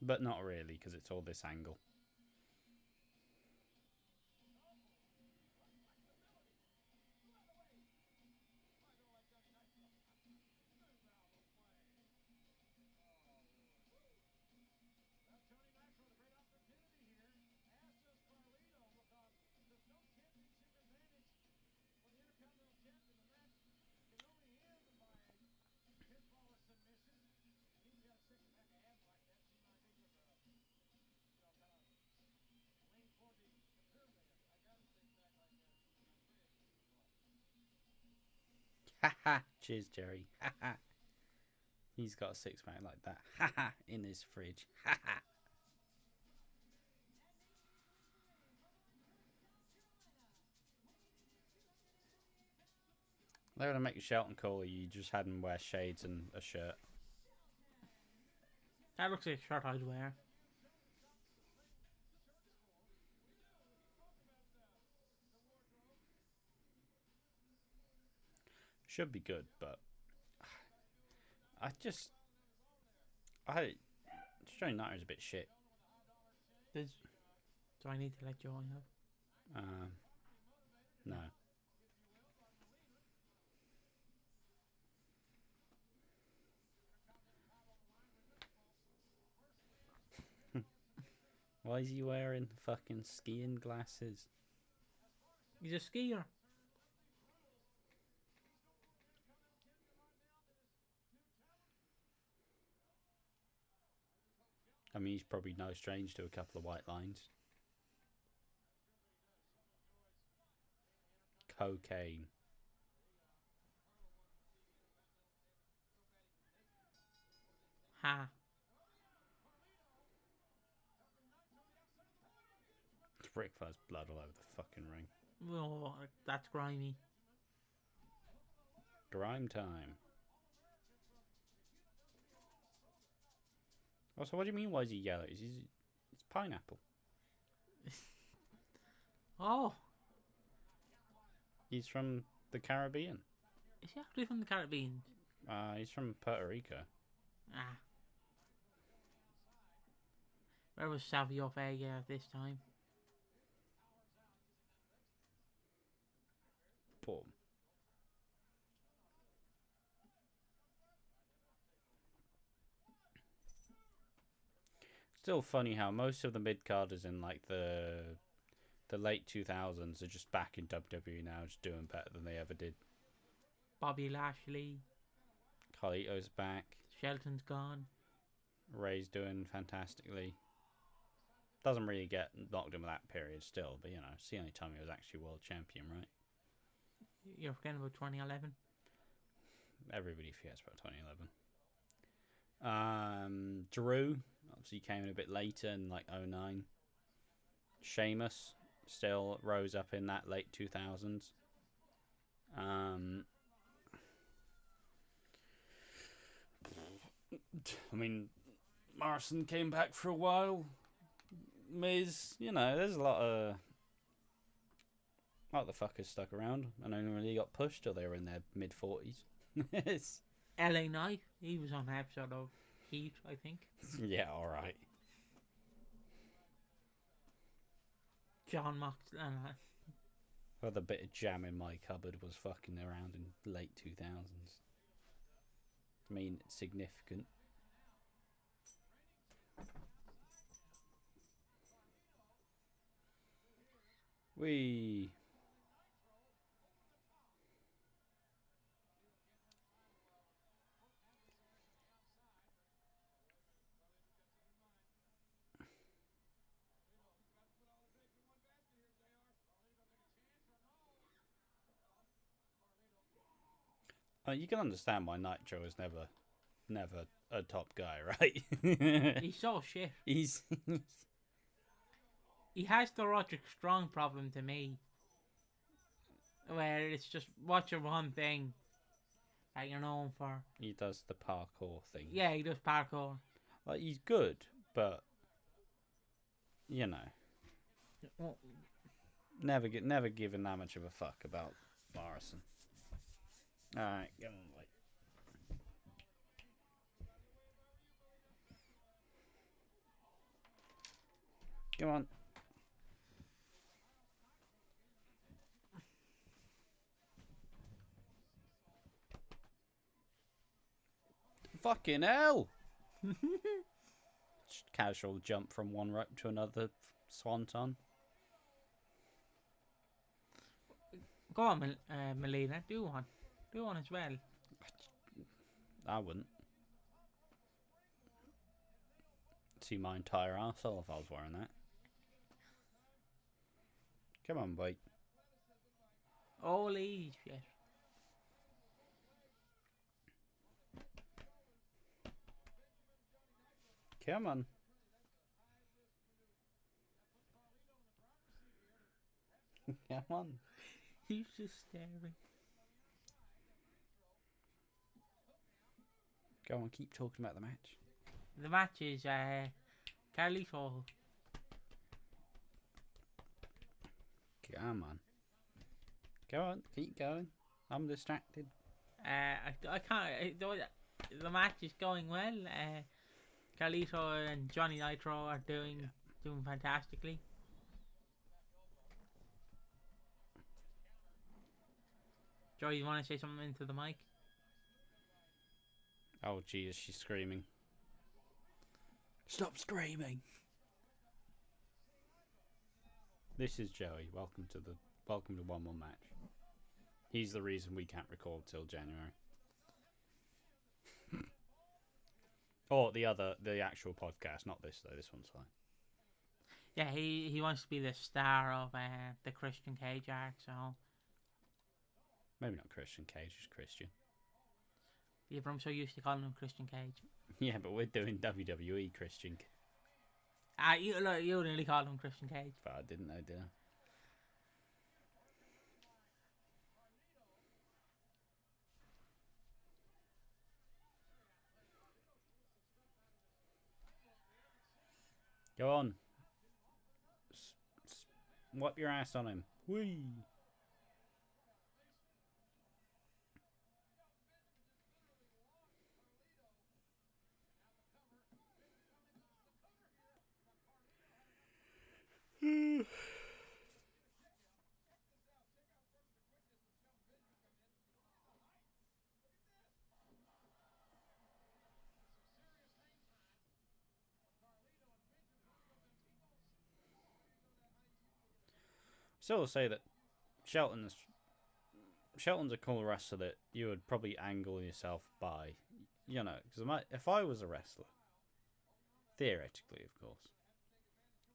But not really, because it's all this angle. Haha. Cheers, Jerry. Haha. He's got a six-pack like that. Haha. In his fridge. Haha. They're going to make Shelton cooler. You just had him wear shades and a shirt. That looks like a shirt I'd wear. Should be good, but Australian Nighter is a bit shit. Do I need to let Joey know? No. Why is he wearing fucking skiing glasses? He's a skier. I mean, he's probably no strange to a couple of white lines. Cocaine. Ha. Ric Flair's blood all over the fucking ring. Oh, that's grimy. Grime time. Also, what do you mean, why is he yellow? It's pineapple. Oh. He's from the Caribbean. Is he actually from the Caribbean? He's from Puerto Rico. Ah. Where was Savio Vega this time? Boom. Still funny how most of the mid-carders in like the late 2000s are just back in WWE now, just doing better than they ever did. Bobby Lashley. Carlito's back. Shelton's gone. Ray's doing fantastically. Doesn't really get knocked in that period still, but you know, it's the only time he was actually world champion, right? You're forgetting about 2011. Everybody forgets about 2011. Drew obviously came in a bit later in like 2009. Sheamus still rose up in that late 2000s. I mean, Morrison came back for a while. Miz, there's a lot of the fuckers stuck around and only really got pushed till they were in their mid-40s. LA Knight, he was on an episode of Heat, I think. Yeah, alright. John Moxley. The bit of jam in my cupboard was fucking around in late 2000s. I mean, it's significant. We. You can understand why Nitro is never a top guy, right? He's so shit. He's He has the Roderick Strong problem to me, where it's just what's your one thing that you're known for. He does the parkour thing. Yeah, he does parkour. Like, he's good, but never given that much of a fuck about Morrison. All right, come on, wait. Come on. Fucking hell! Casual jump from one rope to another swanton. Go on, Melina. Do one. Do one as well. I wouldn't. See my entire arsehole if I was wearing that. Come on, boy. Holy shit. Come on. Come on. He's just staring. Go on, keep talking about the match. The match is Carlito. Come on. Go on, keep going. I'm distracted. I can't. The match is going well. Carlito and Johnny Nitro are doing fantastically. Joey, you want to say something into the mic? Oh Jesus, she's screaming. Stop screaming. This is Joey. Welcome to One More Match. He's the reason we can't record till January. Or the actual podcast, not this though. This one's fine. Yeah, he wants to be the star of the Christian Cage arc, so. Maybe not Christian Cage, just Christian. Yeah, but I'm so used to calling him Christian Cage. Yeah, but we're doing WWE Christian. You nearly called him Christian Cage. But I didn't know, did I? Go on. Wipe your ass on him. Whee! Still say that Shelton's a cool wrestler that you would probably angle yourself by, because if I was a wrestler, theoretically, of course,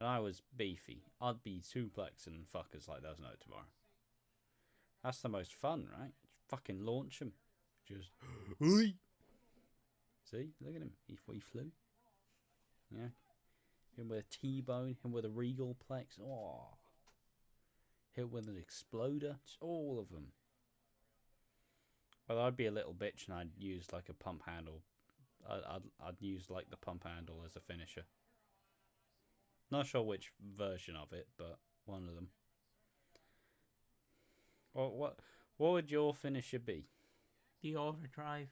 and I was beefy, I'd be suplexing fuckers like there's no tomorrow. That's the most fun, right? Fucking launch him. Just, see, look at him. He flew. Yeah. Him with a T-bone, him with a regal plex. Oh. Hit with an exploder. Just all of them. Well, I'd be a little bitch and I'd use like a pump handle I'd use like the pump handle as a finisher. Not sure which version of it, but one of them. What would your finisher be? The overdrive.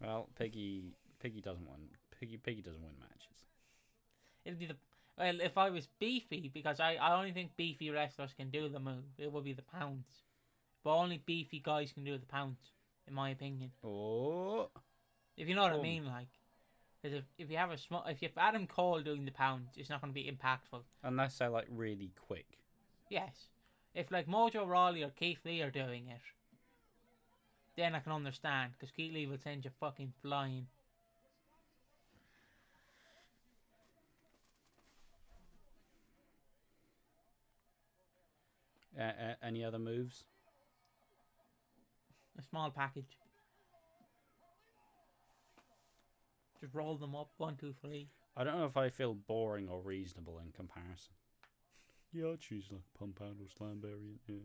Well, Piggy doesn't win. Piggy doesn't win matches. It'd be well, if I was beefy, because I only think beefy wrestlers can do the move, it would be the pounce. But only beefy guys can do the pounce, in my opinion. Oh. If you know what I mean, like. Because if you have if you have Adam Cole doing the pounce, it's not going to be impactful. Unless they're like really quick. Yes. If like Mojo Rawley or Keith Lee are doing it, then I can understand, because Keith Lee will send you fucking flying. Any other moves? A small package. Just roll them up, 1, 2, 3. I don't know if I feel boring or reasonable in comparison. Yeah, I'd choose like pump handle slam variant. Yeah.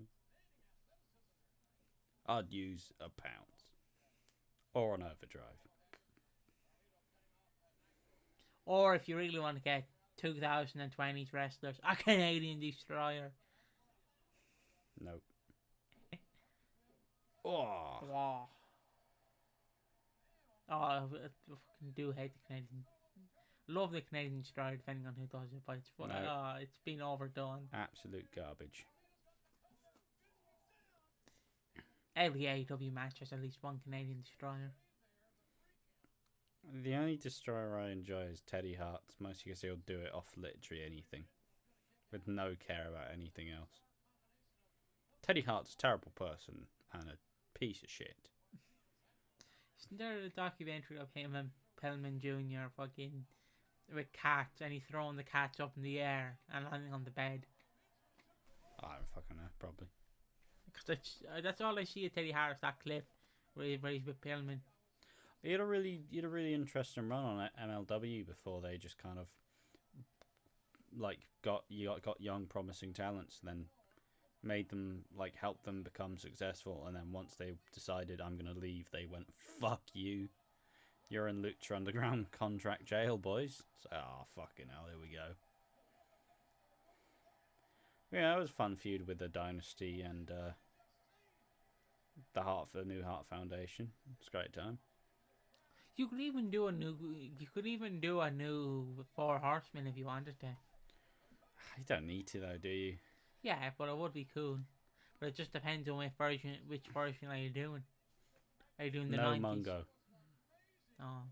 I'd use a pounce or an overdrive. Or if you really want to get 2020s wrestlers, a Canadian Destroyer. Nope. Oh. Wow. Oh, I fucking do hate the Canadian. Love the Canadian Destroyer, depending on who does it, but it's been overdone. Absolute garbage. Every AEW match has at least one Canadian Destroyer. The only destroyer I enjoy is Teddy Hart's, mostly because he'll do it off literally anything, with no care about anything else. Teddy Hart's a terrible person and a piece of shit. Isn't there a documentary of him and Pillman Jr. fucking with cats, and he's throwing the cats up in the air and landing on the bed? I don't fucking know, probably. Because that's all I see of Teddy Harris, that clip where he's with Pillman. He had a really interesting run on MLW before they just kind of like got young promising talents, and then made them like help them become successful, and then once they decided I'm gonna leave, they went, fuck you, you're in Lucha Underground contract jail, boys. So fucking hell, here we go. Yeah, it was a fun feud with the Dynasty and the New Heart Foundation. It's a great time. You could even do a new Four Horsemen if you wanted to. You don't need to though, do you? Yeah, but it would be cool. But it just depends on which version are you doing. Are you doing the 90s? No Mungo. Oh.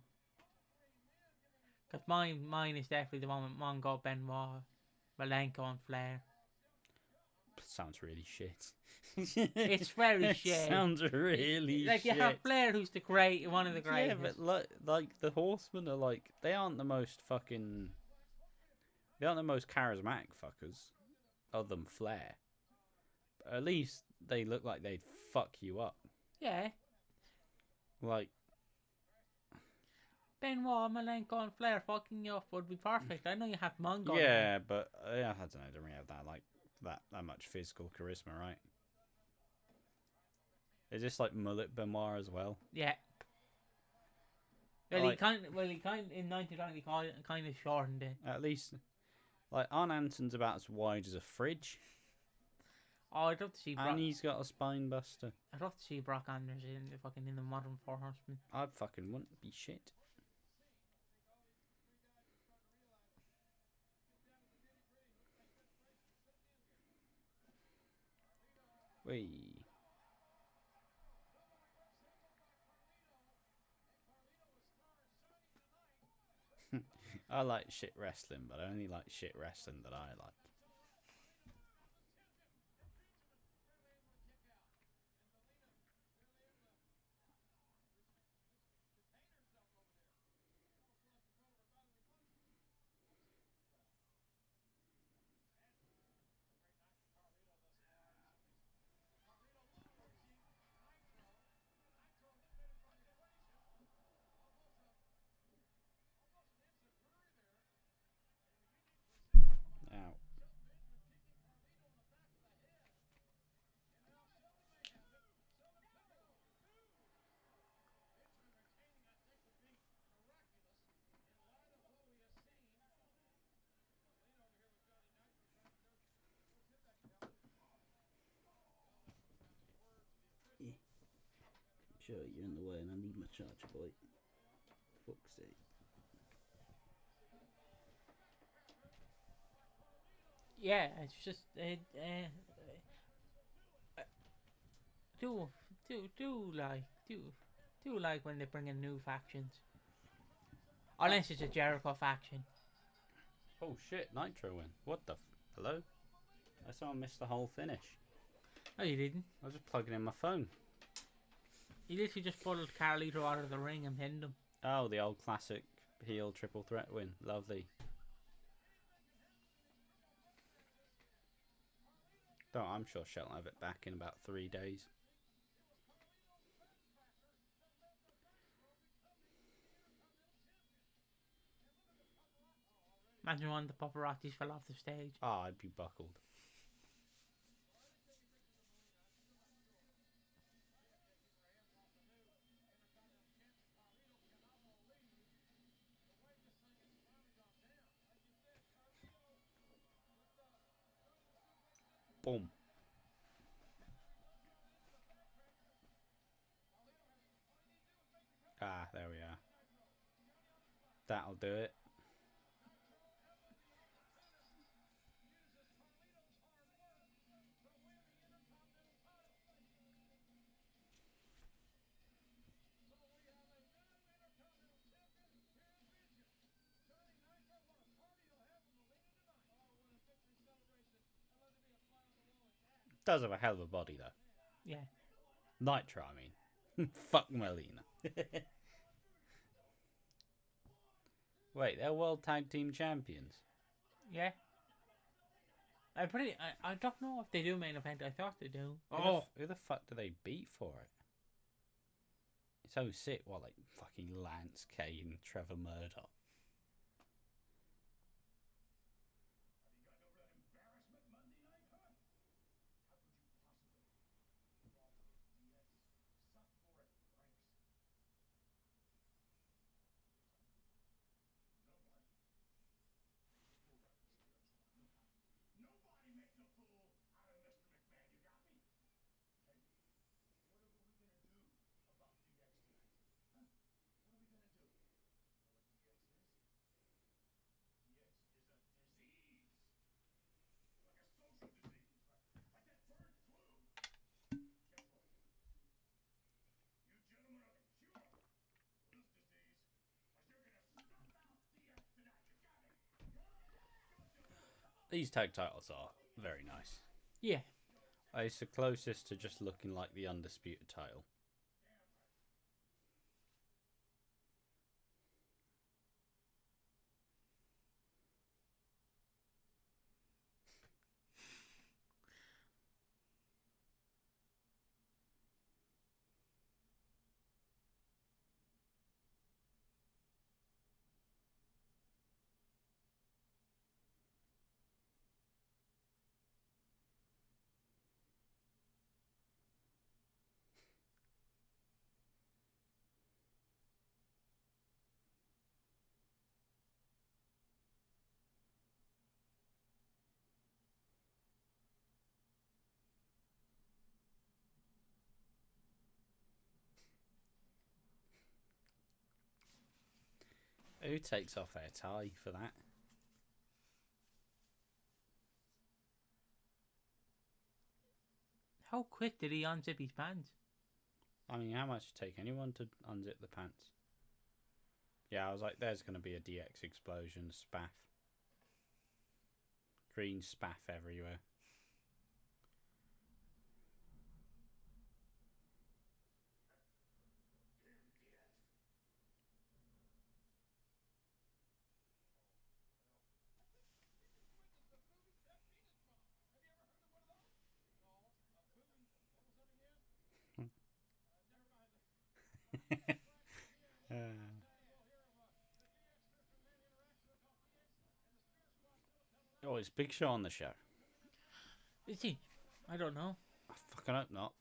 Because mine is definitely the one with Mongo, Benoit, Malenko and Flair. Sounds really shit. It's very shit. Sounds really like shit. You have Flair, who's one of the greatest. Yeah, but like the Horsemen are like, they aren't the most charismatic fuckers, other than Flair. But at least they look like they'd fuck you up. Yeah. Like Benoit, Malenko and Flair fucking you up would be perfect. I know you have Mongo. Yeah, but I don't know, I don't really have that much physical charisma, right? Is this like Mullet Benoit as well? Yeah. Well, he kind in 1990 kind of shortened it. At least, like Arn Anderson's about as wide as a fridge. Oh, I'd love to see And he's got a spine buster. I'd love to see Brock Anderson in the modern Four Horsemen. I fucking wouldn't be shit. Wee. I like shit wrestling, but I only like shit wrestling that I like. Ow. Sure, you're in the way and I need my charger, boy. Fuck's sake. Yeah, it's just do do like when they bring in new factions, unless it's a Jericho faction. Oh shit, Nitro win. What the hello? I saw I missed the whole finish. No, you didn't. I was just plugging in my phone. You literally just pulled Carlito out of the ring and pinned him. Oh, the old classic heel triple threat win. Lovely. Though I'm sure she'll have it back in about 3 days. Imagine one of the paparazzis fell off the stage. Oh, I'd be buckled. Boom. Ah, there we are. That'll do it. Does have a hell of a body, though. Yeah. Nitro, I mean. Fuck Melina. Wait, they're World Tag Team Champions? Yeah. I don't know if they do main event. I thought they do. Who the fuck do they beat for it? It's so sick. What, like fucking Lance Kane, Trevor Murdoch? These tag titles are very nice. Yeah. It's the closest to just looking like the Undisputed title. Who takes off their tie for that? How quick did he unzip his pants? I mean, how much does it take anyone to unzip the pants? Yeah, I was like, there's going to be a DX explosion, spaff. Green spaff everywhere. Oh, it's Big Show on the show. Is he? I don't know. I fucking hope not.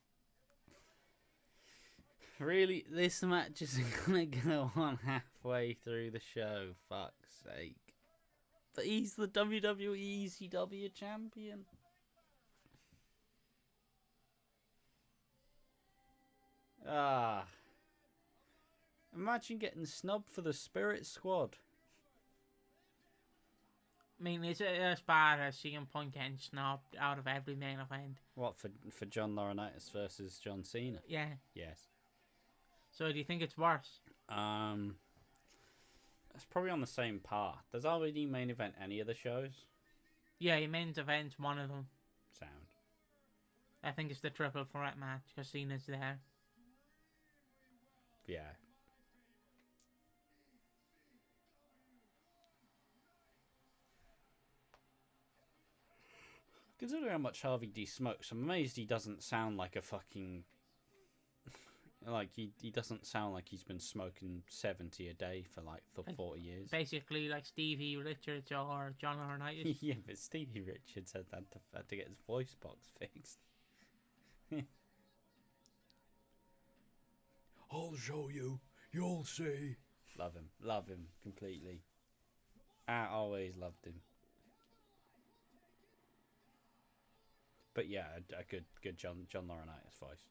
Really, this match isn't gonna go on halfway through the show. Fuck's sake! But he's the WWE ECW champion. Ah. Imagine getting snubbed for the Spirit Squad. I mean, is it as bad as CM Punk getting snubbed out of every main event? What, for John Laurinaitis versus John Cena? Yeah. Yes. So do you think it's worse? It's probably on the same par. Does RVD main event any of the shows? Yeah, he main events one of them. Sound. I think it's the triple threat match because Cena's there. Yeah. Considering how much RVD smokes, I'm amazed he doesn't sound like a fucking... Like, he doesn't sound like he's been smoking 70 a day for, like 40 years. Basically, like Stevie Richards or John Laurinaitis. Yeah, but Stevie Richards had to get his voice box fixed. I'll show you. You'll see. Love him completely. I always loved him. But yeah, a good John Laurinaitis voice.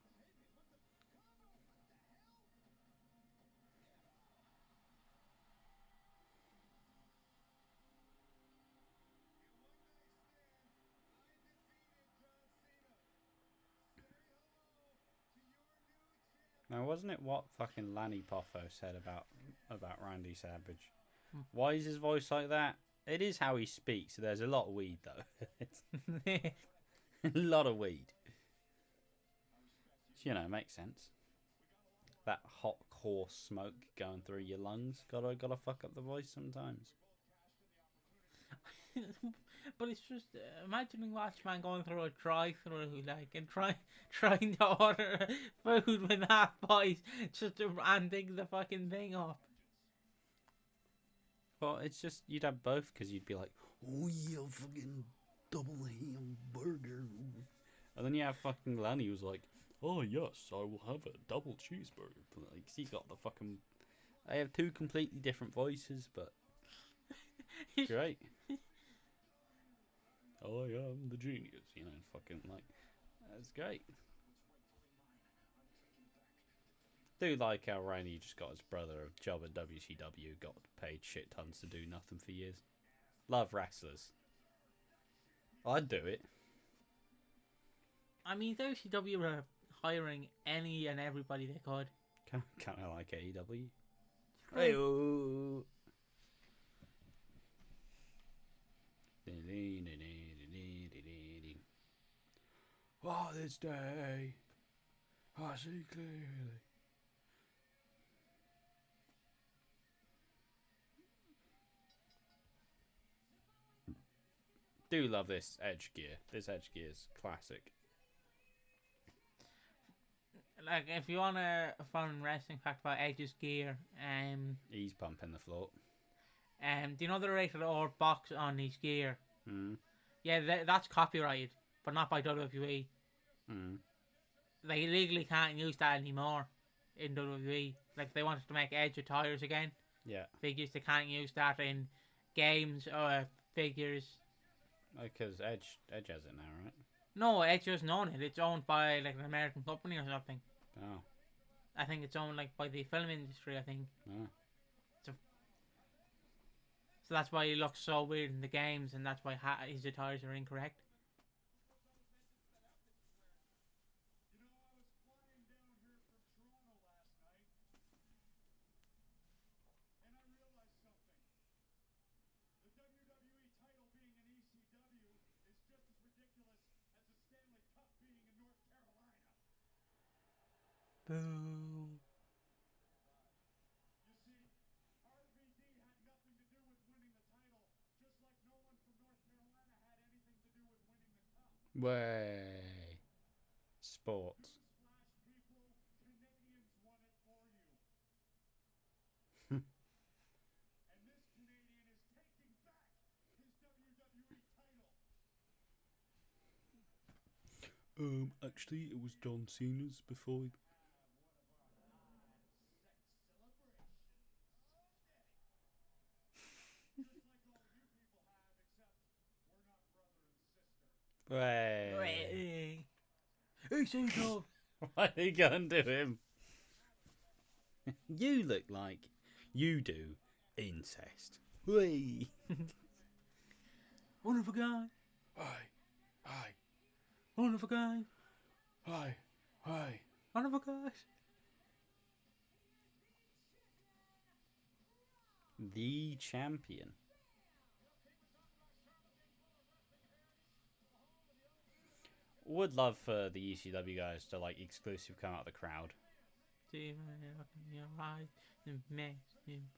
Now, wasn't it what fucking Lanny Poffo said about Randy Savage? Why is his voice like that? It is how he speaks. There's a lot of weed, though. It's a lot of weed. You know, makes sense. That hot, coarse smoke going through your lungs. Gotta fuck up the voice sometimes. But it's just imagining Watchman going through a drive-through, like, and trying to order food with that voice, just to ramping the fucking thing up. Well, it's just you'd have both because you'd be like, oh yeah, fucking double hamburger, and then you have fucking Lanny who's like, oh yes, I will have a double cheeseburger. Like he got the fucking. I have two completely different voices, but great. I am the genius, you know, fucking like, that's great. Do like how Randy just got his brother a job at WCW, got paid shit tons to do nothing for years. Love wrestlers. I'd do it. I mean, WCW were hiring any and everybody they could. Kind of like AEW. Hey-oh. Oh, this day I see clearly. Do love this Edge gear. This Edge gear is classic. Like, if you want a fun wrestling fact about Edge's gear, he's pumping the floor. Do you know the rated R box on his gear? Mm. Yeah, that's copyrighted, but not by WWE. Mm. They legally can't use that anymore in WWE. Like, they wanted to make Edge attires again. Yeah. Figures, they can't use that in games or figures. Because Edge has it now, right? No, Edge doesn't own it. It's owned by like an American company or something. Oh. I think it's owned like by the film industry, I think. Oh. So that's why he looks so weird in the games, and that's why his attires are incorrect. Boo. Way. Sports. Actually, it was John Cena's before. Way. Hey, Cena! Why are you going to him? You look like you do incest. Whee! One of a kind. Aye. One of a kind. Aye. One of a kind. The champion. Would love for the ECW guys to like exclusive come out of the crowd. I think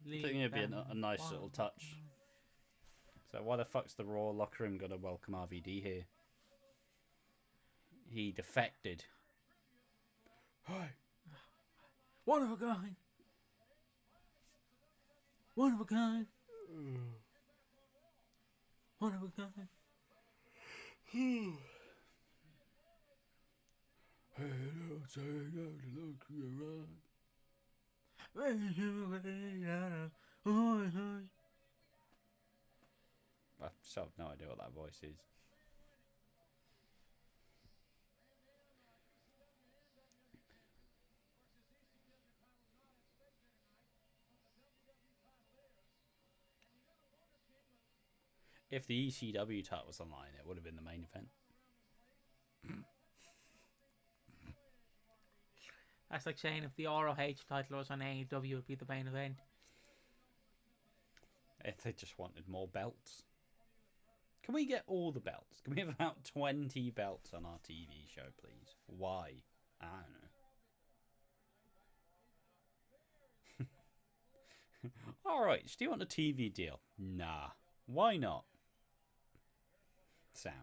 it'd be a nice little touch. So why the fuck's the Raw locker room gonna welcome RVD here? He defected. Hi. One of a kind. One of a kind. One of a kind. I still have no idea what that voice is. If the ECW title was online, it would have been the main event. That's like saying if the ROH title was on AEW, it would be the main event. If they just wanted more belts. Can we get all the belts? Can we have about 20 belts on our TV show, please? Why? I don't know. Alright, do you want a TV deal? Nah. Why not? Sound.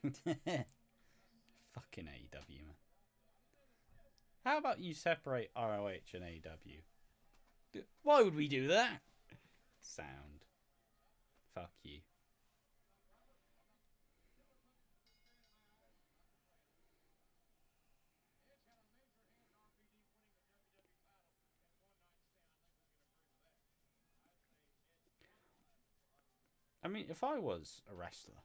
Fucking AEW, man. How about you separate ROH and AEW? Why would we do that? Sound. Fuck you. I mean, if I was a wrestler,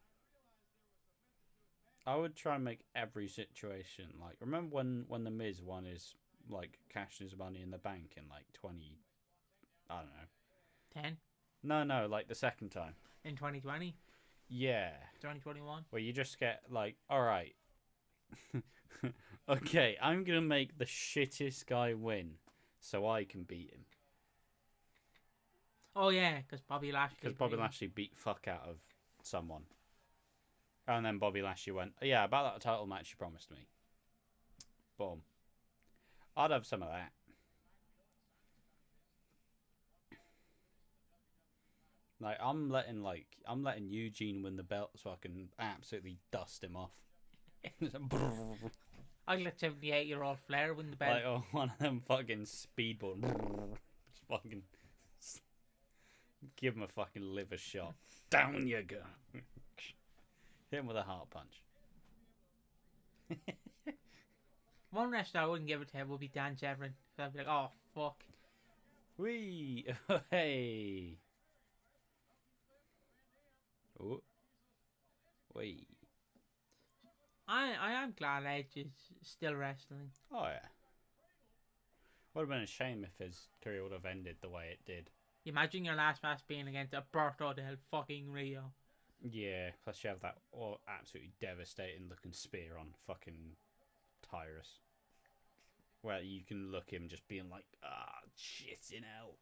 I would try and make every situation like. Remember when the Miz won his like cashed his money in the bank in like 20, I don't know. 10? No, like the second time. In 2020? Yeah. 2021? Where you just get like, all right, okay, I'm gonna make the shittest guy win, so I can beat him. Oh yeah, because Bobby Lashley beat fuck out of someone. And then Bobby Lashley went, oh, yeah, about that title match you promised me. Boom. I'd have some of that. I'm letting Eugene win the belt so I can absolutely dust him off. I'd let 78-year-old Flair win the belt. Like, oh, one of them fucking speedball. Just fucking give him a fucking liver shot. Down you go. Hit him with a heart punch. One wrestler I wouldn't give it to would be Dan Severn. So I'd be like, oh, fuck. Wee! Hey! Oh. Wee. I am glad Edge is still wrestling. Oh, yeah. Would have been a shame if his career would have ended the way it did. Imagine your last match being against Alberto del fucking Rio. Yeah, plus you have that absolutely devastating looking spear on fucking Tyrus. Where you can look him just being like, shit in hell.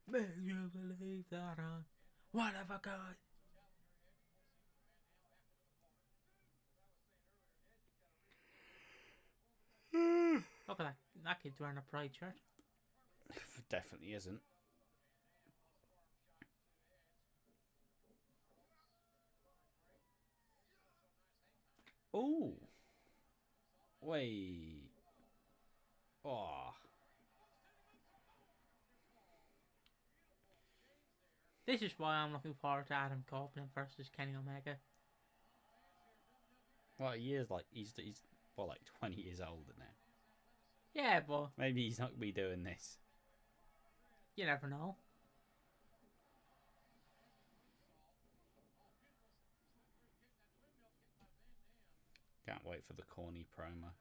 Make you believe that I'm one of a kind. Look at that. That kid's wearing a pride shirt. Definitely isn't. Oh. Wait. Oh. This is why I'm looking forward to Adam Copeland versus Kenny Omega. Well, he is like he's like 20 years older now. Yeah, but Maybe he's not gonna be doing this. you never know. wait for the corny promo.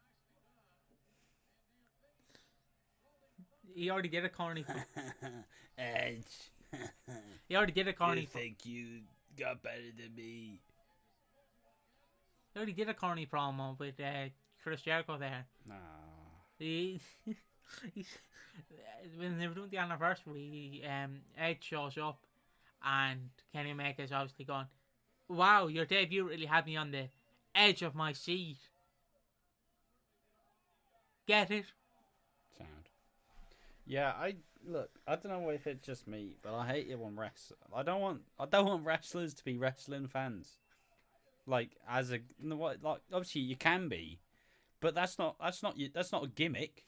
He already did a corny. Edge. He already did a corny. You think you got better than me? He already did a corny promo with Chris Jericho there. Nah. He's, when they were doing the anniversary, Edge shows up, and Kenny Omega's obviously gone, wow, your debut really had me on the edge of my seat. Get it? Sound. Yeah, I don't know if it's just me, but I hate it when I don't want wrestlers to be wrestling fans. Like obviously you can be, but that's not a gimmick.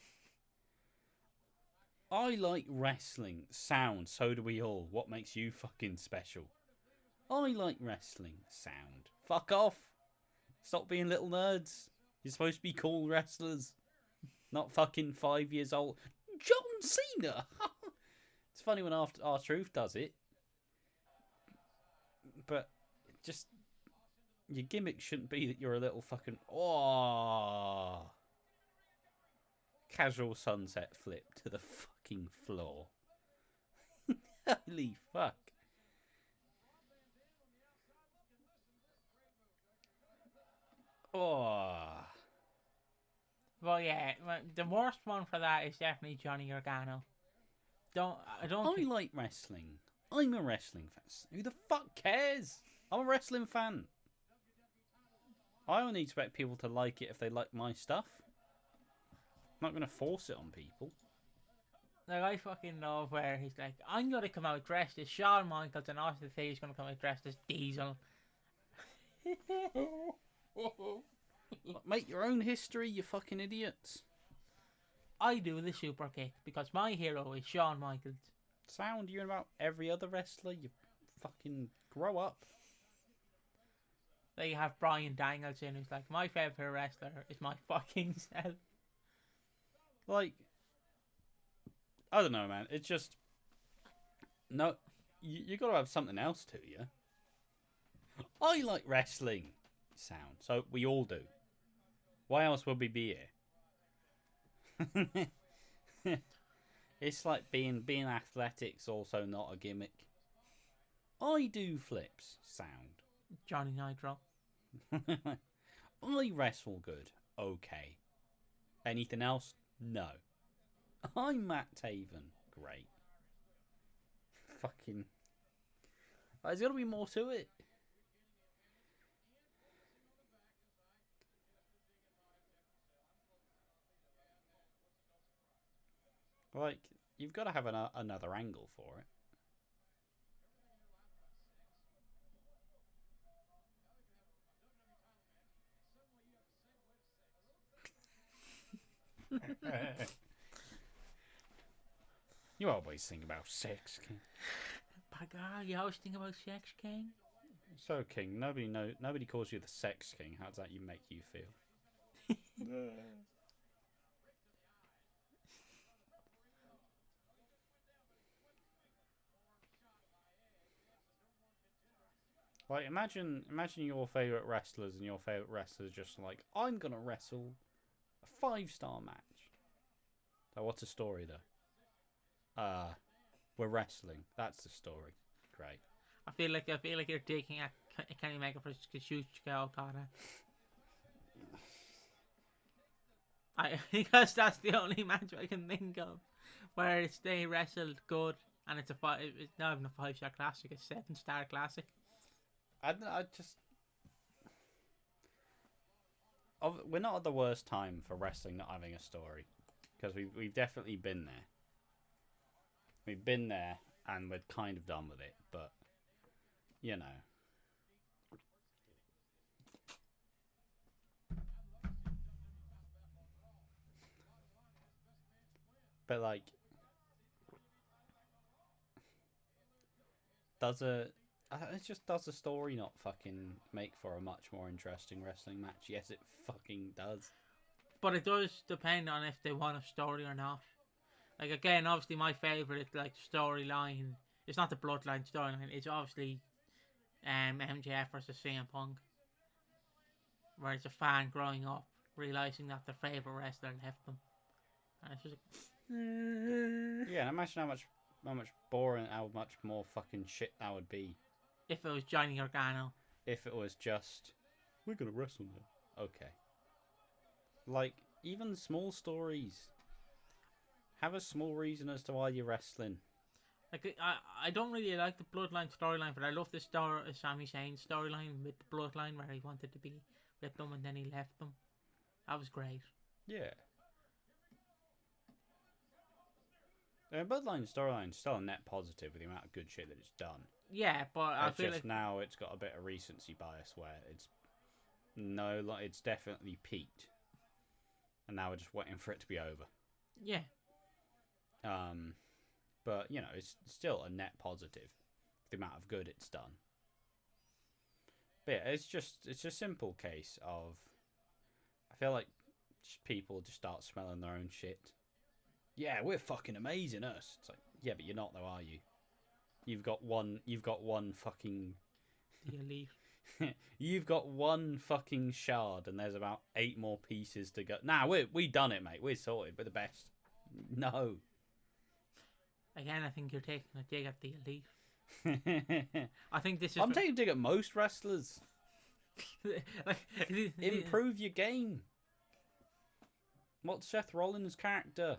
I like wrestling. Sound. So do we all. What makes you fucking special? I like wrestling. Sound. Fuck off. Stop being little nerds. You're supposed to be cool wrestlers. Not fucking 5 years old. John Cena! It's funny when R-Truth does it. But just... Your gimmick shouldn't be that you're a little fucking... Oh! Casual sunset flip to the fucking floor. Holy fuck. Oh. Well, yeah, the worst one for that is definitely Johnny Gargano. I like wrestling. I'm a wrestling fan. Who the fuck cares? I'm a wrestling fan. I only expect people to like it if they like my stuff. I'm not going to force it on people. Like, I fucking love where he's like, I'm going to come out dressed as Shawn Michaels, and Austin Theory's going to come out dressed as Diesel. Make your own history, you fucking idiots. I do the super kick because my hero is Shawn Michaels. Sound you about every other wrestler, you fucking grow up. Then you have Bryan Danielson, who's like, my favourite wrestler is my fucking self. Like, I don't know, man. It's just... No, you got to have something else to you. I like wrestling. Sound. So we all do. Why else would we be here? It's like being athletics also not a gimmick. I do flips. Sound. Johnny Nitro. I wrestle good. Okay. Anything else? No. I'm Matt Taven. Great. Fucking... There's got to be more to it. Like, you've got to have another angle for it. You always think about sex, King. By God, you always think about sex, King? So, King, nobody calls you the sex king. How does that make you feel? Like, imagine your favourite wrestlers and your favourite wrestlers just like, I'm going to wrestle a 5-star match. So what's the story, though? We're wrestling. That's the story. Great. I feel like you're taking a Kenny Omega versus Kazuchika Okada. Because that's the only match I can think of where they wrestled good, and it's not even a 5-star classic, it's a 7-star classic. We're not at the worst time for wrestling not having a story, because we've definitely been there. We've been there, and we're kind of done with it, but you know. But like, does the story not fucking make for a much more interesting wrestling match? Yes, it fucking does. But it does depend on if they want a story or not. Like, again, obviously my favourite like storyline, it's not the Bloodline storyline, it's obviously MJF versus CM Punk. Whereas a fan growing up, realizing that their favorite wrestler left them, and it's just like, Yeah, and imagine how much boring, how much more fucking shit that would be if it was Johnny Gargano. if it was just, we're gonna wrestle now. Okay. Like, even small stories. Have a small reason as to why you're wrestling. Like, I don't really like the Bloodline storyline, but I love the Sami Zayn storyline with the Bloodline where he wanted to be with them and then he left them. That was great. Yeah. Bloodline storyline's still a net positive with the amount of good shit that it's done. Yeah, but I feel like now it's got a bit of recency bias where it's definitely peaked, and now we're just waiting for it to be over. Yeah. But you know, it's still a net positive, the amount of good it's done. But yeah, it's just a simple case of, I feel like people just start smelling their own shit. Yeah, we're fucking amazing, us. It's like, yeah, but you're not though, are you? You've got one fucking... The Elite. You've got one fucking shard and there's about 8 more pieces to go. Nah, we done it, mate. We're sorted. We're the best. No. Again, I think you're taking a dig at the Elite. I think this is... I'm taking a dig at most wrestlers. Improve your game. What's Seth Rollins' character?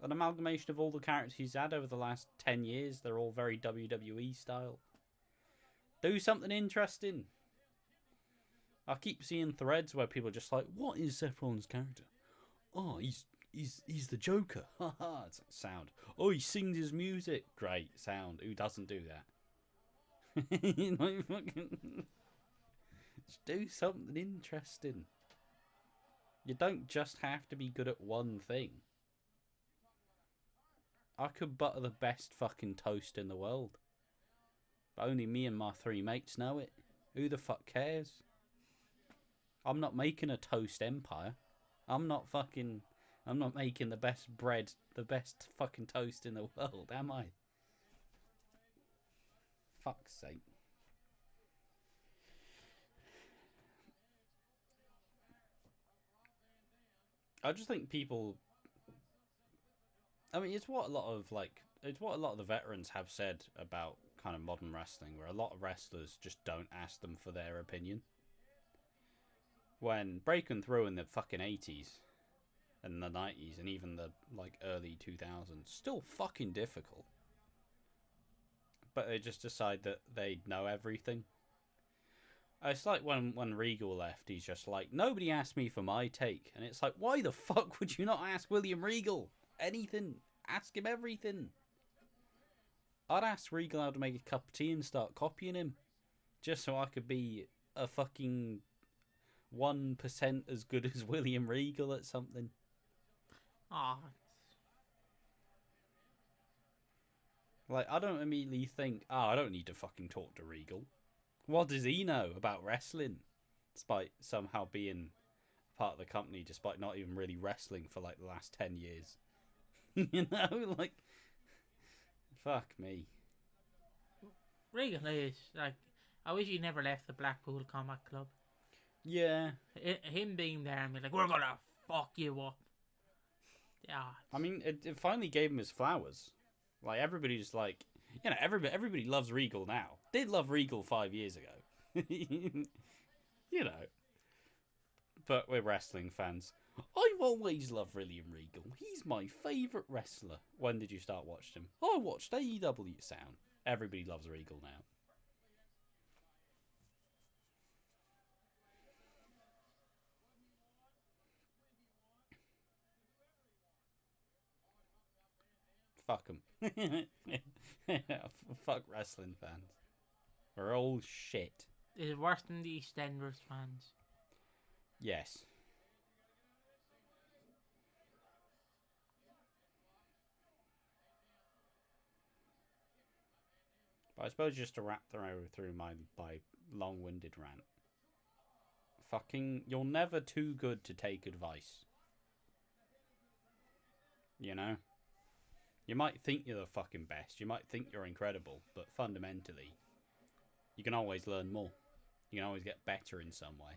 An amalgamation of all the characters he's had over the last 10 years. They're all very WWE style. Do something interesting. I keep seeing threads where people are just like, what is Seth Rollins' character? Oh, he's the Joker. Haha, it's like sound. Oh, he sings his music. Great, sound. Who doesn't do that? Like, fucking... Just do something interesting. You don't just have to be good at one thing. I could butter the best fucking toast in the world. But only me and my 3 mates know it. Who the fuck cares? I'm not making a toast empire. I'm not making the best bread, the best fucking toast in the world, am I? Fuck's sake. I just think people... I mean, it's what a lot of the veterans have said about kind of modern wrestling, where a lot of wrestlers just don't ask them for their opinion. When breaking through in the fucking 80s and the 90s and even the like early 2000s, still fucking difficult. But they just decide that they know everything. It's like when Regal left, he's just like, nobody asked me for my take. And it's like, why the fuck would you not ask William Regal anything? Ask him everything. I'd ask Regal how to make a cup of tea and start copying him. Just so I could be a fucking 1% as good as William Regal at something. Oh. Like, I don't immediately think, I don't need to fucking talk to Regal. What does he know about wrestling? Despite somehow being part of the company, despite not even really wrestling for like the last 10 years. You know, like, fuck me. Regal is, like, I wish he never left the Blackpool Combat Club. Yeah. Him being there and being like, we're gonna fuck you up. Yeah. I mean, it finally gave him his flowers. Like, everybody's like, you know, everybody loves Regal now. Did love Regal 5 years ago. You know. But we're wrestling fans. I've always loved William Regal. He's my favourite wrestler. When did you start watching him? I watched AEW sound. Everybody loves Regal now. Fuck them. Fuck wrestling fans. We're all shit. It's worse than the EastEnders fans. Yes. But I suppose just to wrap through my long-winded rant. Fucking, you're never too good to take advice. You know? You might think you're the fucking best. You might think you're incredible. But fundamentally, you can always learn more. You can always get better in some way.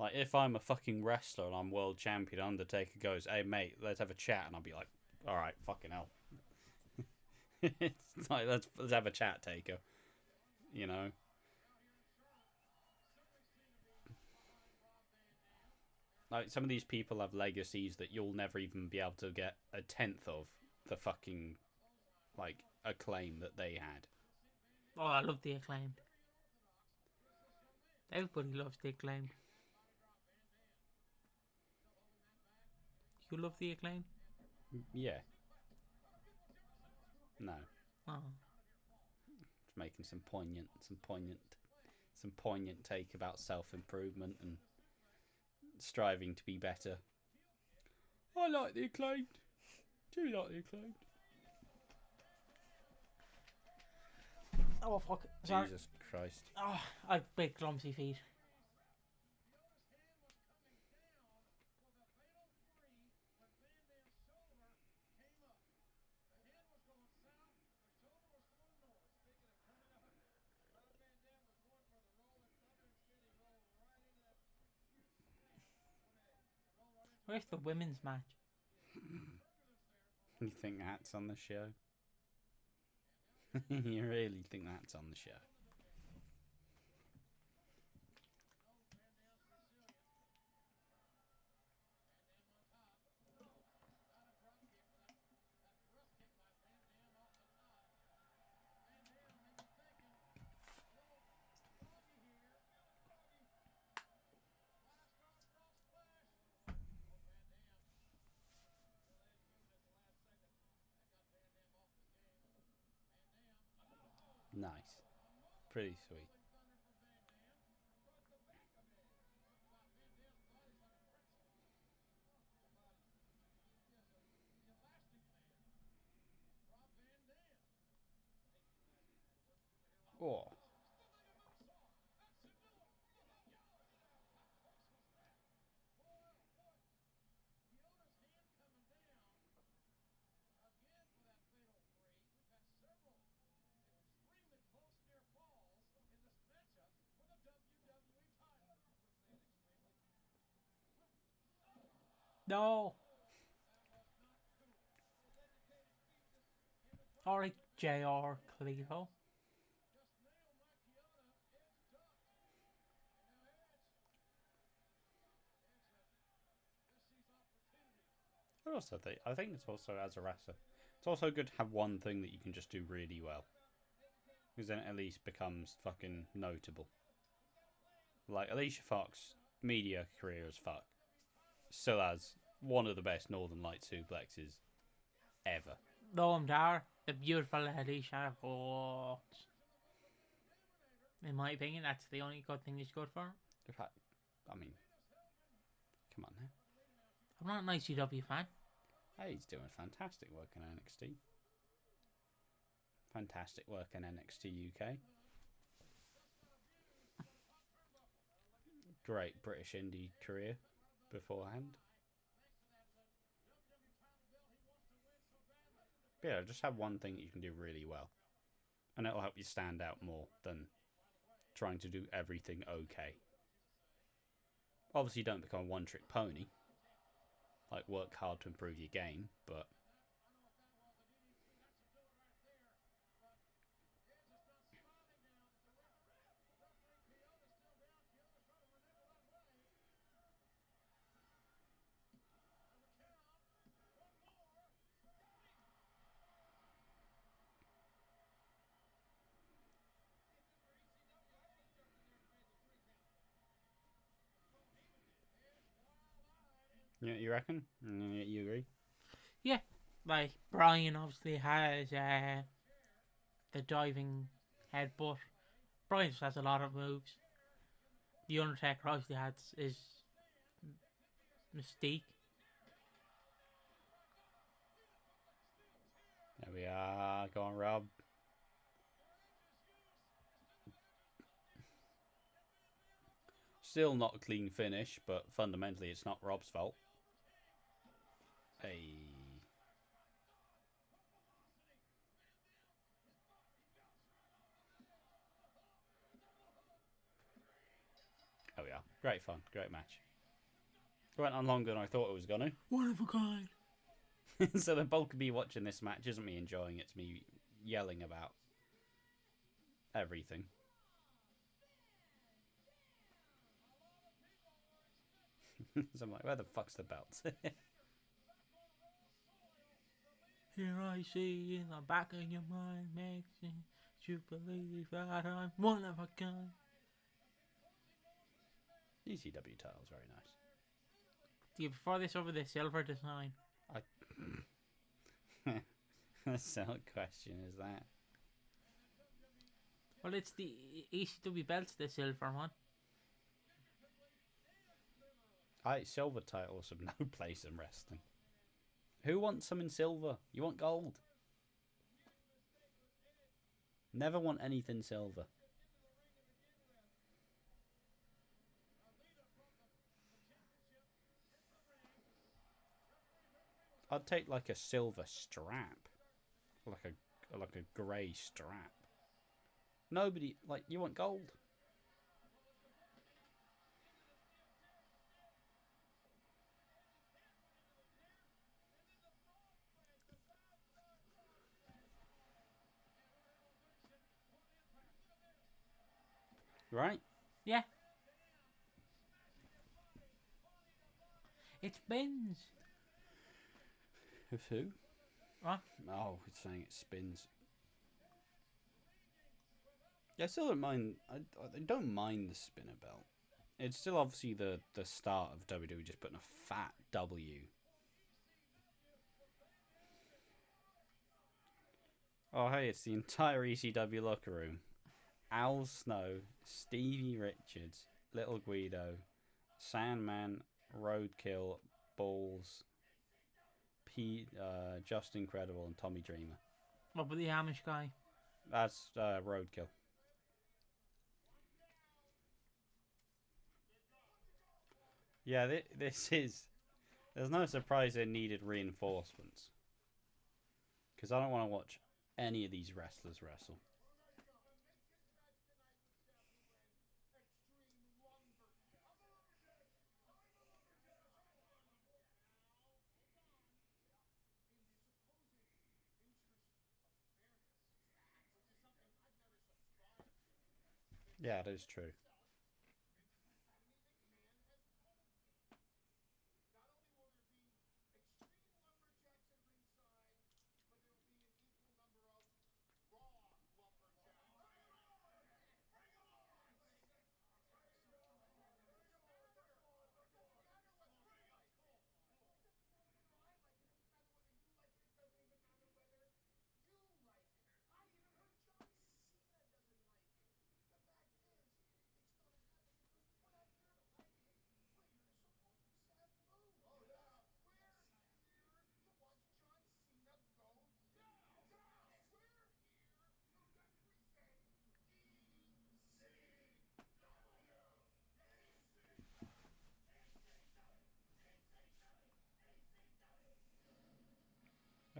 Like, if I'm a fucking wrestler and I'm world champion, Undertaker goes, "Hey, mate, let's have a chat," and I'll be like, "All right, fucking hell." It's like, let's have a chat, Taker. You know? Like, some of these people have legacies that you'll never even be able to get a tenth of the fucking, like, acclaim that they had. Oh, I love the Acclaimed. Everybody loves the Acclaimed. You love the Acclaimed? Yeah. No. Oh. Just making some poignant take about self-improvement and striving to be better. I like the Acclaimed. Do you like the Acclaimed? Oh, fuck. Sorry. Jesus Christ. Oh, I've big clumsy feet. Where's the women's match? You think that's on the show? You really think that's on the show? Nice. Pretty sweet. Oh. No. Alright, J.R. Cleto. I think it's also, as a wrestler, it's also good to have one thing that you can just do really well. Because then it at least becomes fucking notable. Like, Alicia Fox, media career as fuck, still has one of the best Northern Light suplexes ever. Noam Dar, the beautiful Alicia Fox. In my opinion, that's the only good thing he's good for. In fact, I mean, come on now. I'm not an ICW fan. Hey, he's doing fantastic work in NXT. Fantastic work in NXT UK. Great British indie career beforehand. But yeah, just have one thing that you can do really well. And it'll help you stand out more than trying to do everything okay. Obviously, don't become a one-trick pony. Like, work hard to improve your game, but... Yeah, you reckon? You agree? Yeah, like Brian obviously has the diving headbutt. Brian just has a lot of moves. The Undertaker obviously has his Mystique. There we are. Go on, Rob. Still not a clean finish, but fundamentally it's not Rob's fault. Hey. There we are. Great fun, great match. It went on longer than I thought it was gonna. One of a kind. So the bulk of me watching this match isn't me enjoying it, it's me yelling about everything. So I'm like, where the fuck's the belt? Here I see in the back of your mind makes you believe that I'm one of a kind. ECW title's very nice. Do you prefer this over the silver design? So what question is that? Well, it's the ECW belt's the silver one. Silver titles have no place in wrestling. Who wants some in silver? You want gold. Never want anything silver. I'd take like a silver strap, like a grey strap. Nobody like you want gold. Right? Yeah. It spins. With who? What? Oh, it's saying it spins. Yeah, I still don't mind. I don't mind the spinner belt. It's still obviously the start of WWE just putting a fat W. Oh, hey, it's the entire ECW locker room. Al Snow, Stevie Richards, Little Guido, Sandman, Roadkill, Balls, Just Incredible, and Tommy Dreamer. What about the Amish guy? That's Roadkill. Yeah, this is... There's no surprise it needed reinforcements. Because I don't want to watch any of these wrestlers wrestle. Yeah, that is true.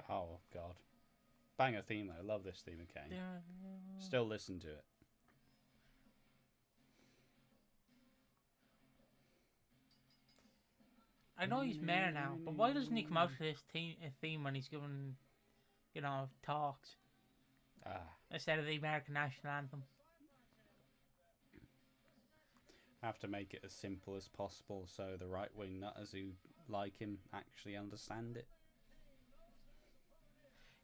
Oh, God. Banger theme, though. I love this theme of Kane. Still listen to it. I know he's mayor now, but why doesn't he come out to this theme when he's giving, talks instead of the American national anthem? Have to make it as simple as possible so the right-wing nutters who like him actually understand it.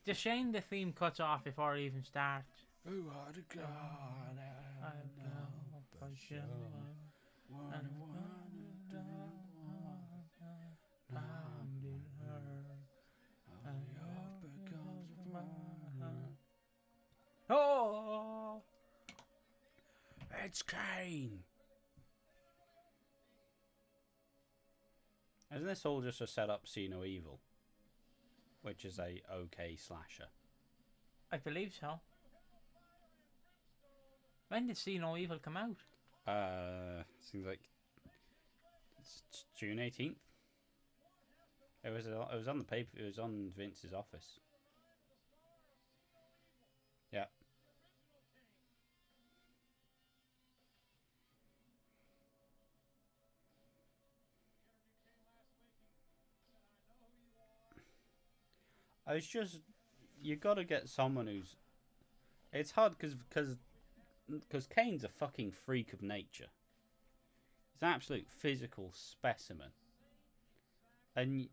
It's a shame the theme cuts off before it even starts. Who are the God? I know for sure. Oh, It's Kane. Isn't this all just a setup See No Evil? Which is a okay slasher. I believe so. When did See No Evil come out? Seems like it's June 18th. It was on the paper. It was on Vince's office. Yeah. It's just you got to get someone who's. It's hard because Kane's a fucking freak of nature. He's an absolute physical specimen, and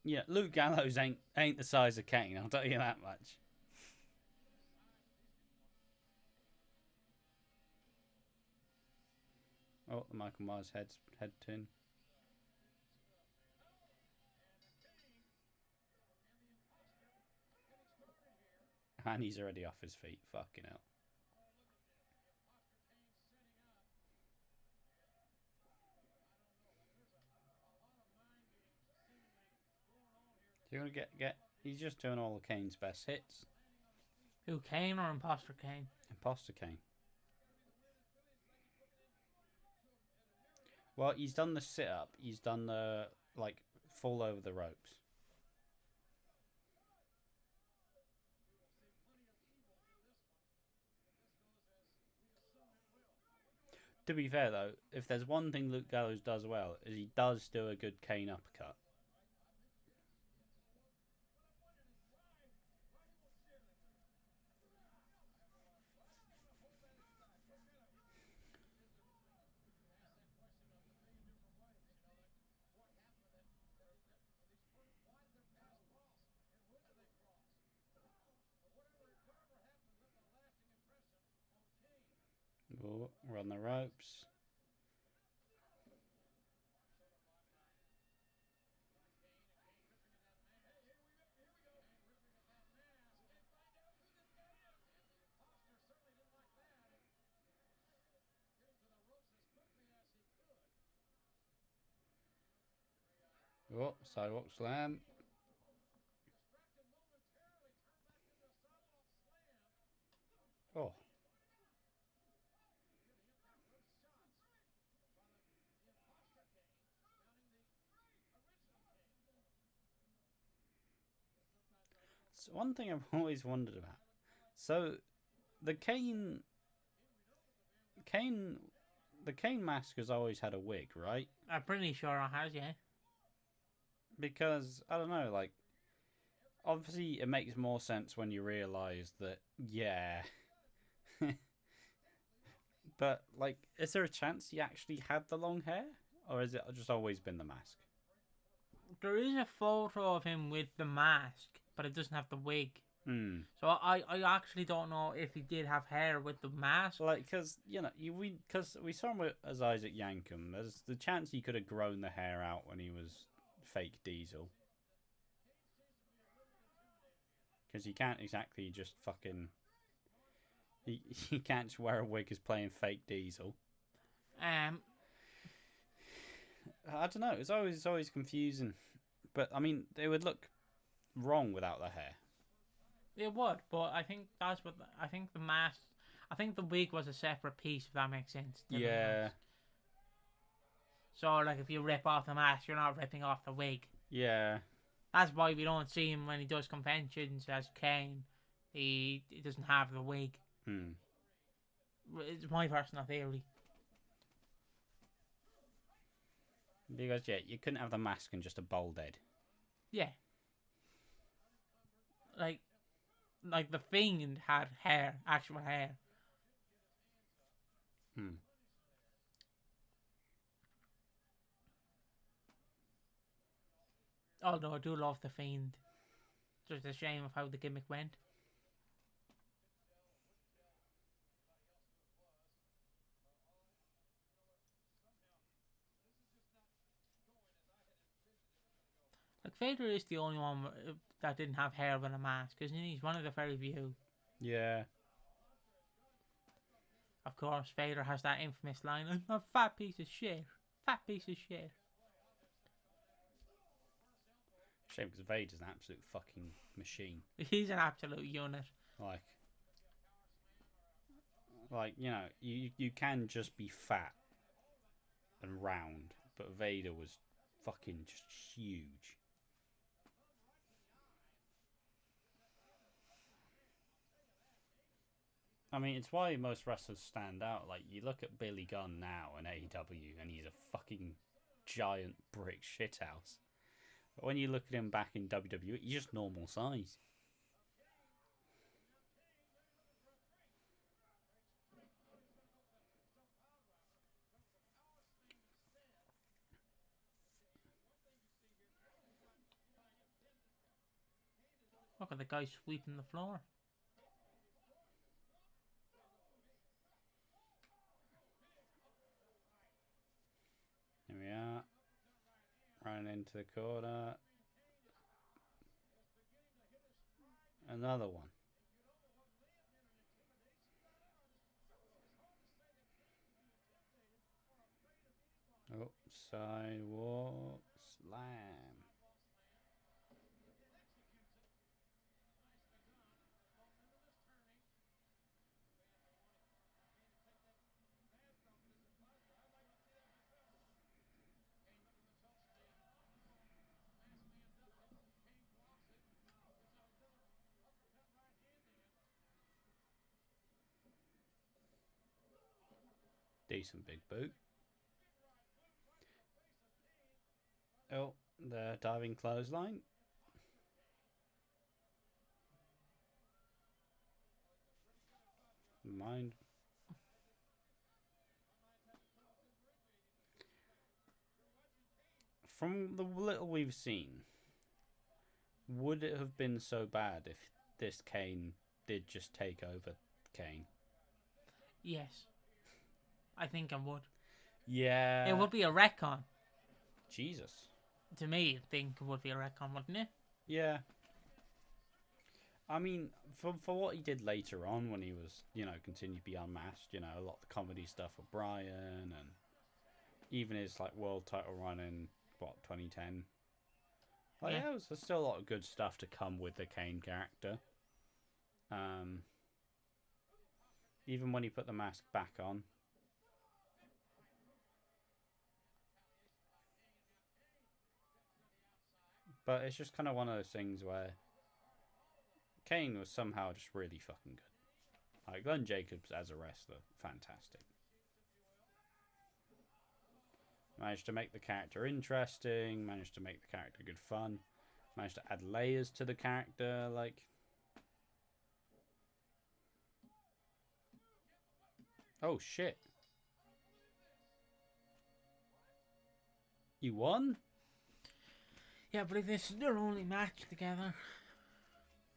yeah, Luke Gallows ain't the size of Kane. I'll tell you that much. Oh, the Michael Myers head turn. And he's already off his feet. Fucking hell. So you're gonna get. He's just doing all of Kane's best hits. Who, Kane or Imposter Kane? Imposter Kane. Well, he's done the sit up. He's done the fall over the ropes. To be fair though, if there's one thing Luke Gallows does well, is he does do a good Kane uppercut. Oh, we're on the ropes. Oh, sidewalk slam. Oh. So one thing I've always wondered about. So, the the Kane mask has always had a wig, right? I'm pretty sure it has, yeah. Because I don't know, obviously it makes more sense when you realise that, yeah. But is there a chance he actually had the long hair, or has it just always been the mask? There is a photo of him with the mask, but it doesn't have the wig. So I actually don't know if he did have hair with the mask. Because we saw him as Isaac Yankem. There's the chance he could have grown the hair out when he was fake Diesel. Because you can't exactly just fucking. He can't just wear a wig as playing fake Diesel. I don't know. It's always confusing, but I mean, they would look wrong without the hair. It would, but I think that's what I think the mask. I think the wig was a separate piece, if that makes sense. Yeah. So, if you rip off the mask, you're not ripping off the wig. Yeah. That's why we don't see him when he does conventions as Kane. He doesn't have the wig. It's my personal theory. Because you couldn't have the mask and just a bald head. Yeah. Like the Fiend had hair, actual hair. Although I do love the Fiend. Just a shame of how the gimmick went. Vader is the only one that didn't have hair with a mask, isn't he? He's one of the very few. Yeah. Of course, Vader has that infamous line, "I'm a fat piece of shit. Fat piece of shit." Shame because Vader's an absolute fucking machine. He's an absolute unit. You can just be fat and round, but Vader was fucking just huge. I mean, it's why most wrestlers stand out. You look at Billy Gunn now in AEW, and he's a fucking giant brick shithouse. But when you look at him back in WWE, he's just normal size. Look at the guy sweeping the floor. Here we are. Running into the corner. Another one. Oh, sidewalk slam. Decent big boot. Oh, the diving clothesline. Mind. From the little we've seen, would it have been so bad if this Kane did just take over Kane? Yes. I think I would. Yeah. It would be a retcon. Jesus. To me, I think it would be a retcon, wouldn't it? Yeah. I mean, for what he did later on when he was, continued to be unmasked, a lot of the comedy stuff with Bryan and even his, world title run in, 2010. Yeah. There's still a lot of good stuff to come with the Kane character. Even when he put the mask back on. But it's just kind of one of those things where Kane was somehow just really fucking good. Glenn Jacobs as a wrestler, fantastic. Managed to make the character interesting, managed to make the character good fun, managed to add layers to the character, Oh shit. You won? Yeah, but if this is their only match together,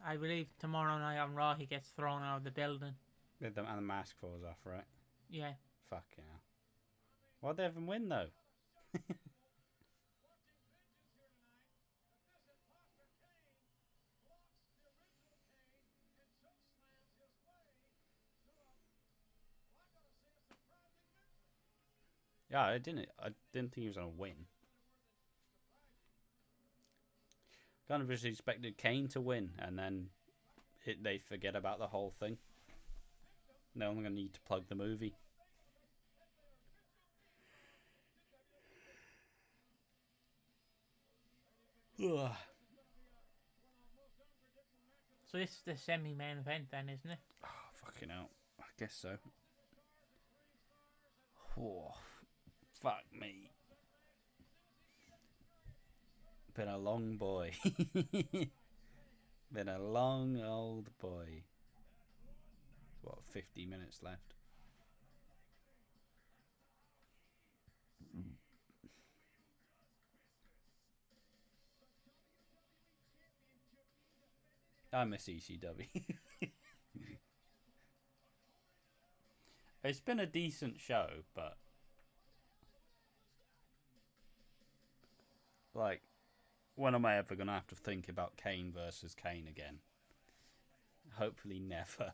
I believe tomorrow night on Raw he gets thrown out of the building. And the mask falls off, right? Yeah. Fuck yeah. Why'd they have him win though? Yeah, I didn't think he was gonna win. Kind of just expected Kane to win, and then they forget about the whole thing. They're only gonna need to plug the movie. Ugh. So this is the semi-main event then, isn't it? Oh, fucking hell. I guess so. Oh, fuck me. Been a long boy. Been a long old boy. What, 50 minutes left? I miss ECW. It's been a decent show, but when am I ever gonna have to think about Kane versus Kane again? Hopefully never.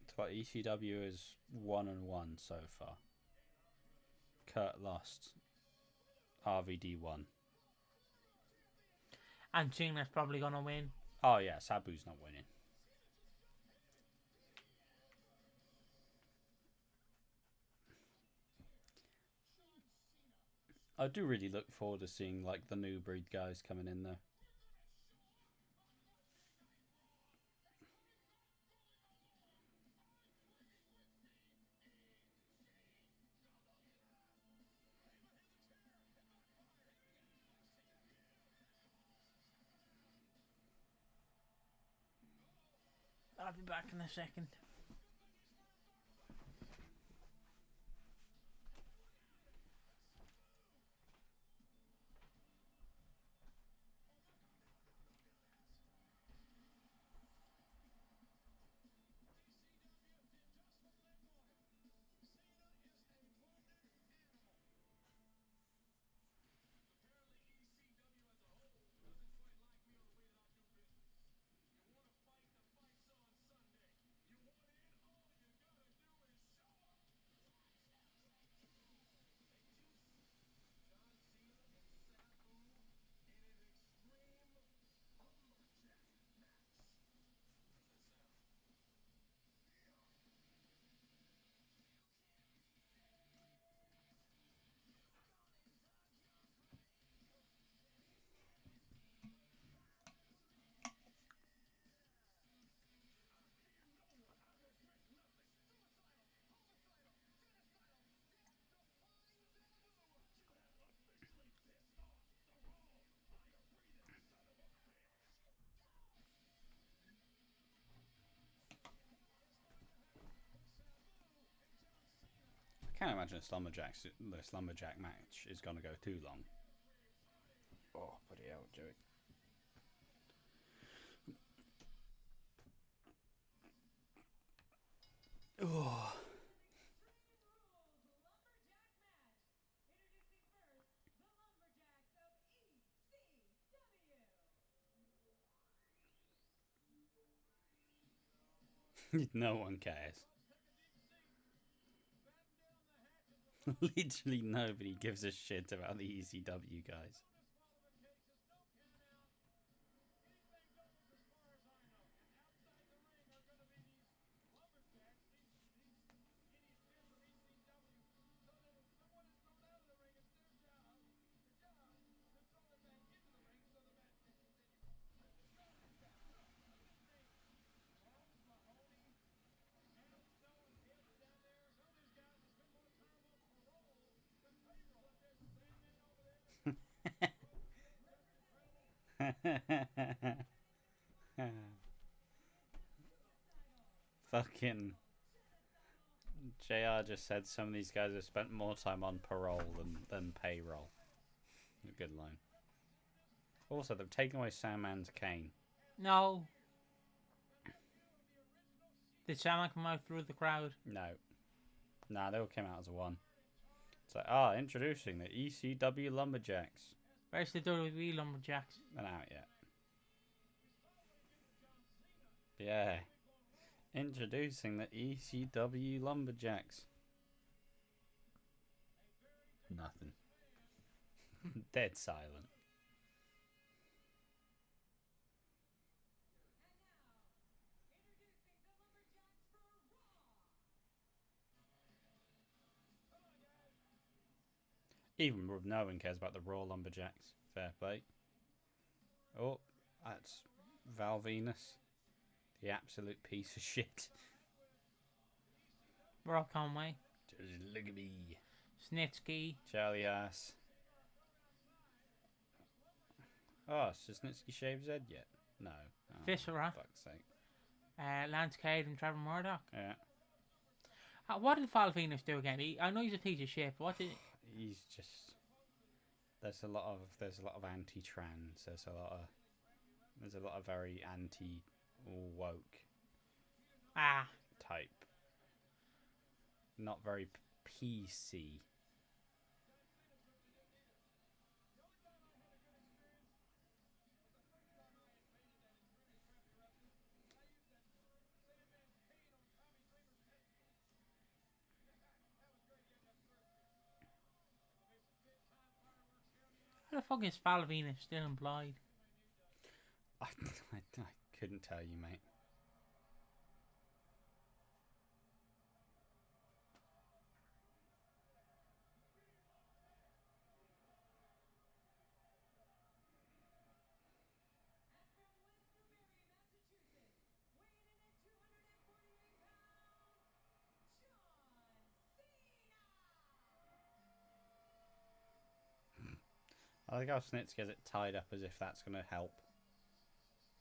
It's what ECW is 1-1 so far. Kurt lost. RVD won. And Cena's probably gonna win. Oh yeah, Sabu's not winning. I do really look forward to seeing like the new breed guys coming in though. I'll be back in a second. I can't imagine this lumberjack match is going to go too long. Oh, bloody hell, Joey. Oh. No one cares. Literally nobody gives a shit about the ECW guys. Fucking JR just said some of these guys have spent more time on parole than payroll. A good line. Also, they've taken away Sandman's cane. No. Did Sandman come out through the crowd? No. Nah, they all came out as a one. It's like, introducing the ECW Lumberjacks. Where's the WWE Lumberjacks? They're not out yet. Yeah. Introducing the ECW Lumberjacks. Nothing. Dead silent. Even no one cares about the Raw Lumberjacks. Fair play. Oh, that's Val Venus. The absolute piece of shit. Rob Conway. Just look at me. Snitsky. Charlie Ass. Oh, so Snitsky shaved his head yet? No. Oh, Viscera. Fuck's sake. Lance Cade and Trevor Murdoch. Yeah. What did Val Venus do again? I know he's a piece of shit, but what did... He's just... There's a lot of anti-trans. There's a lot of very anti-woke type. Not very PC. How the fuck is Val Venus still employed? I couldn't tell you, mate. I like how Snitz gets it tied up as if that's going to help.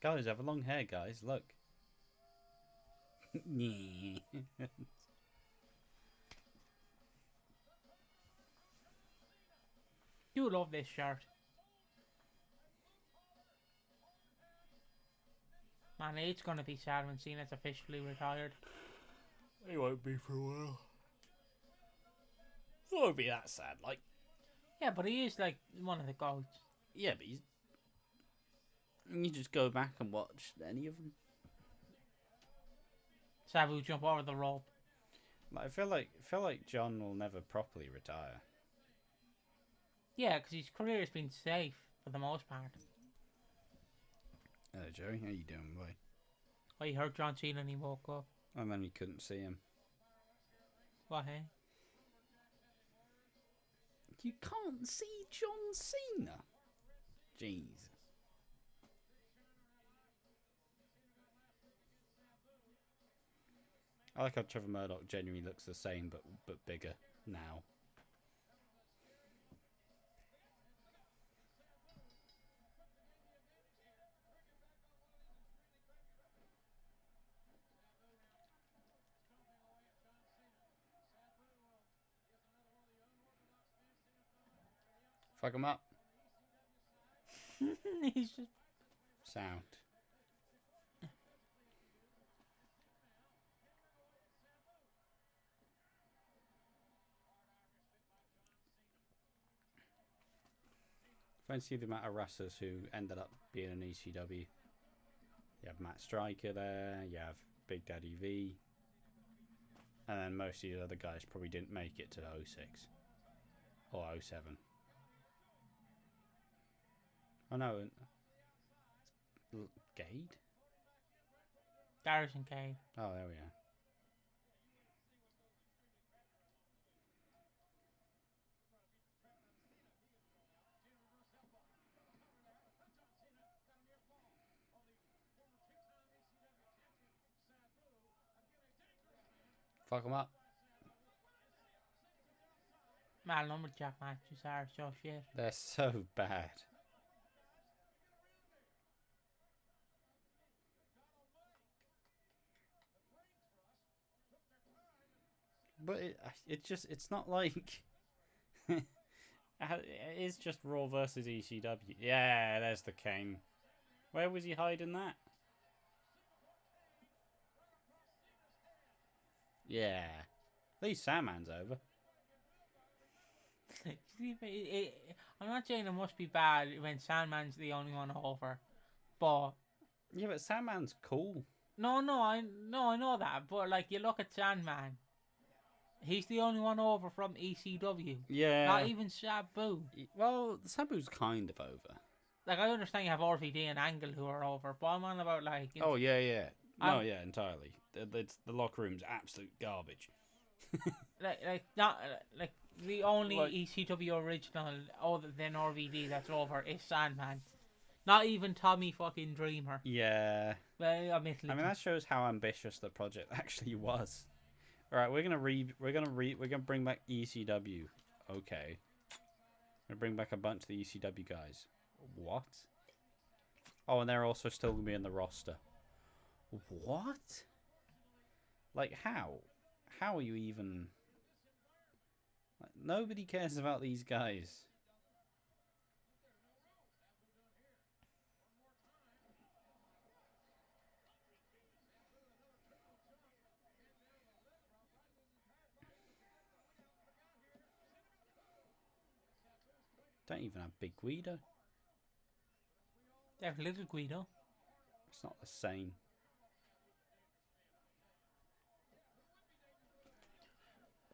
Guys, I have a long hair, guys. Look. You love this shirt. Man, it's gonna be sad when Cena's officially retired. He won't be for a while. It won't be that sad, like. Yeah, but he is like one of the goats. Yeah, but he's... You just go back and watch any of them. Sabu jump over the rope. Like, I feel like John will never properly retire. Yeah, because his career has been safe for the most part. Hello, Joey. How you doing, boy? Oh, you heard John Cena and he woke up. And then you couldn't see him. What, hey? You can't see John Cena. Jesus. I like how Trevor Murdoch genuinely looks the same, but bigger now. Fuck him up. He's just... Sound. Fancy the amount of wrestlers who ended up being in ECW. You have Matt Striker there, you have Big Daddy V, and then most of these other guys probably didn't make it to 06 or 07. Oh no, Gade? Garrison Kane. Oh, there we are. Fuck them up. Man, lumberjack matches are so shit. They're so bad. But it's not like... It's just Raw versus ECW. Yeah, there's the Kane. Where was he hiding that? Yeah. At least Sandman's over. I'm not saying it must be bad when Sandman's the only one over, but... Yeah, but Sandman's cool. No, I know that, but like, you look at Sandman. He's the only one over from ECW. Yeah. Not even Sabu. Well, Sabu's kind of over. Like, I understand you have RVD and Angle who are over, but I'm on about like... Oh, yeah. No, yeah, entirely. The locker room's absolute garbage. like the only ECW original other than RVD that's over is Sandman. Not even Tommy fucking Dreamer. Yeah. Well, admittedly. I mean, that shows how ambitious the project actually was. All right, we're gonna bring back ECW. Okay. We're gonna bring back a bunch of the ECW guys. What? Oh, and they're also still gonna be in the roster. What? Like, how? How are you even... Like, nobody cares about these guys. Don't even have Big Guido. They have Little Guido. It's not the same.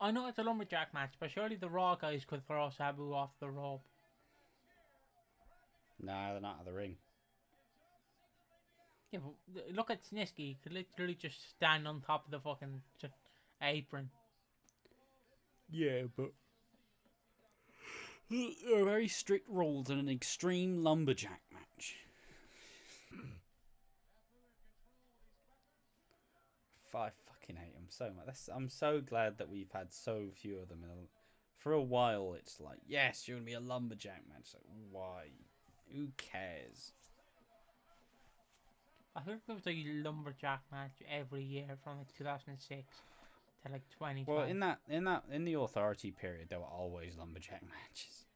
I know it's a lumberjack match, but surely the Raw guys could throw Sabu off the rope. Nah, they're not at the ring. Yeah, but look at Snitsky. He could literally just stand on top of the fucking apron. Yeah, but... There are very strict rules in an extreme lumberjack match. I fucking hate them so much. I'm so glad that we've had so few of them for a while, it's like, yes, you're gonna be a lumberjack match. Like, why? Who cares? I think there was a lumberjack match every year from like 2006 to like 2012. Well, in the Authority period, there were always lumberjack matches.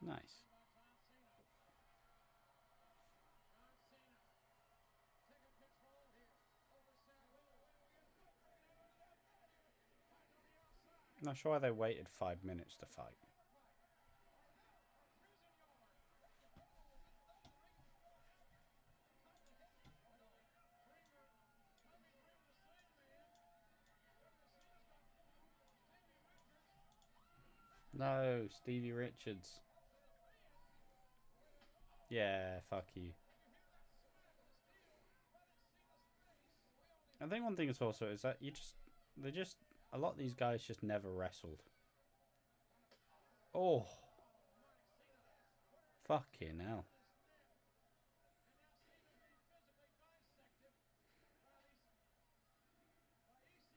Nice. Not sure why they waited 5 minutes to fight. No, Stevie Richards. Yeah, fuck you. I think one thing is also is that a lot of these guys just never wrestled. Oh, fucking hell.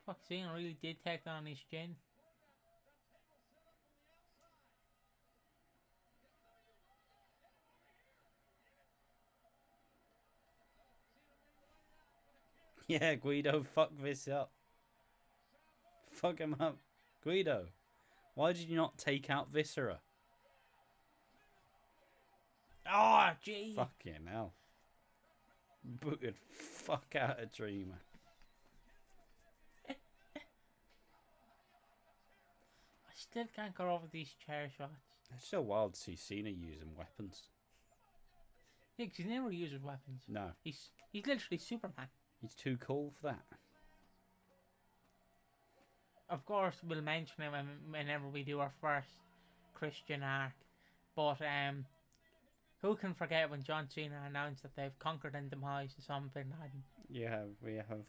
Fuck, Cena really did take that on his chin. Yeah, Guido, fuck this up. Fuck him up. Guido, why did you not take out Viscera? Oh, gee. Fucking hell. Booted fuck out of Dreamer. I still can't get over these chair shots. It's still wild to see Cena using weapons. Yeah, 'cause he never uses weapons. No. He's literally Superman. He's too cool for that. Of course, we'll mention him whenever we do our first Christian arc. But who can forget when John Cena announced that they've conquered and demised Osama bin Laden? We have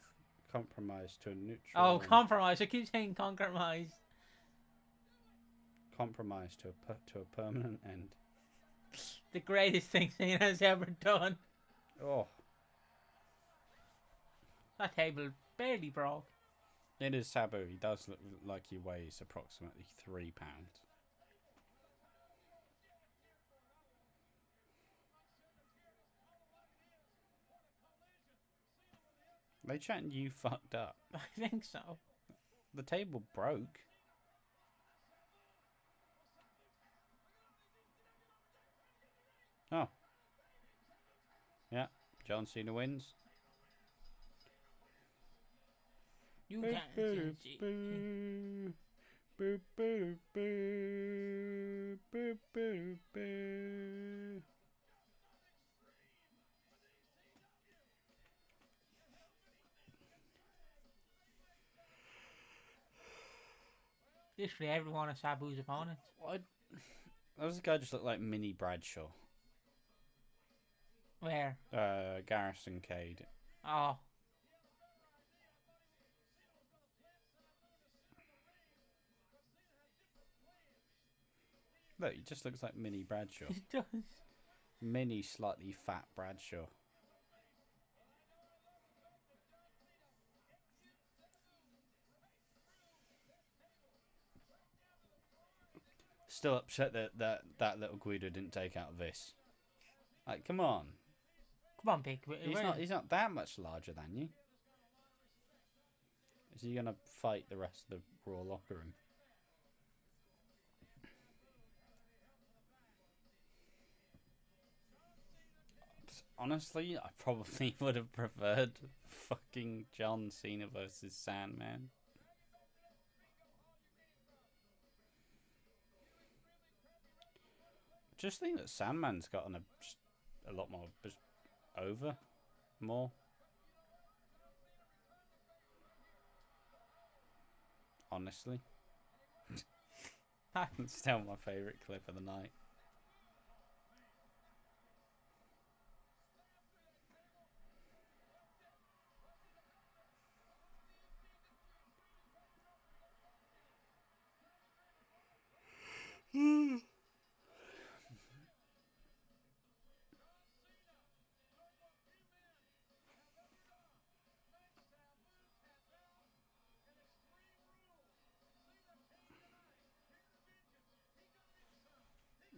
compromised to a neutral. Oh, compromise! I keep saying compromise. Compromise to a permanent end. The greatest thing Cena has ever done. Oh, That table barely broke. it is Sabu. He does look like he weighs approximately 3 pounds. They chatting you fucked up. I think so. The table broke. Oh. Yeah, John Cena wins. You can't change it. Literally every one of Sabu's opponents. What? Those guy just looked like Mini Bradshaw. Where? Garrison Cade. Oh. Look, he just looks like Mini Bradshaw. It does. Mini, slightly fat Bradshaw. Still upset that little Guido didn't take out this. Like, come on. Come on, Big. He's not that much larger than you. Is he gonna fight the rest of the Raw locker room? Honestly, I probably would have preferred fucking John Cena versus Sandman. Just think that Sandman's gotten a lot more over more. Honestly. It's still my favourite clip of the night.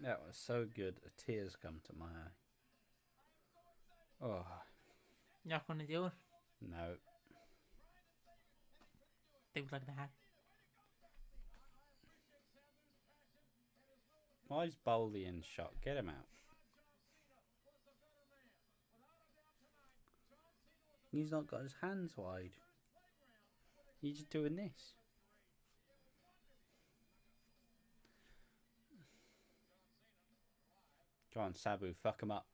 That was so good. A tears come to my eye. Oh Not gonna do it. no! They would like that. Why is Bowley in shot? Get him out. He's not got his hands wide. He's just doing this. Go on, Sabu, fuck him up.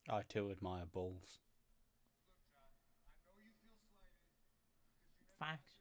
I too admire balls. Facts.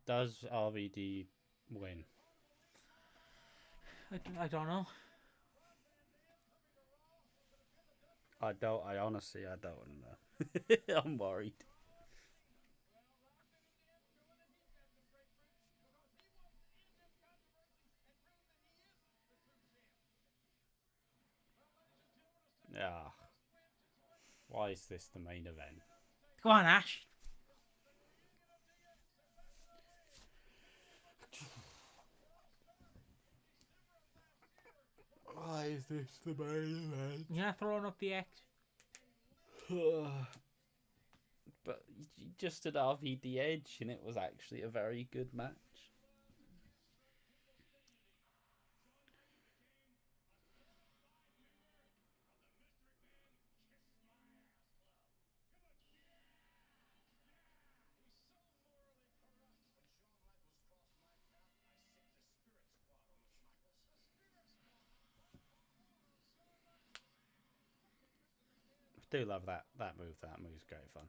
Does RVD win? I don't know. I don't. I honestly, I don't know. I'm worried. Ah, why is this the main event? Go on, Ash. Why is this the main event? You're throwing up the X. But you just did RVD Edge, and it was actually a very good match. I do love that move. That move's great fun.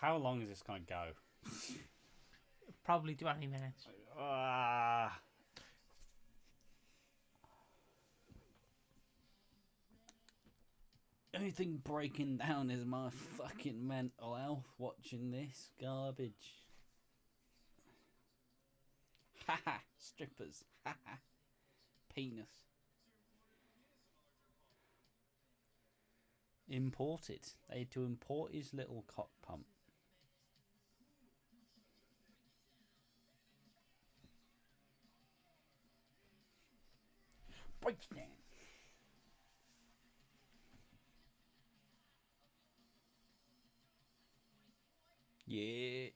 How long is this going to go? Probably 20 minutes. Anything breaking down is my fucking mental health watching this garbage. Haha, strippers. Haha, penis. Imported. They had to import his little cock pump. Breakdown. Yeah.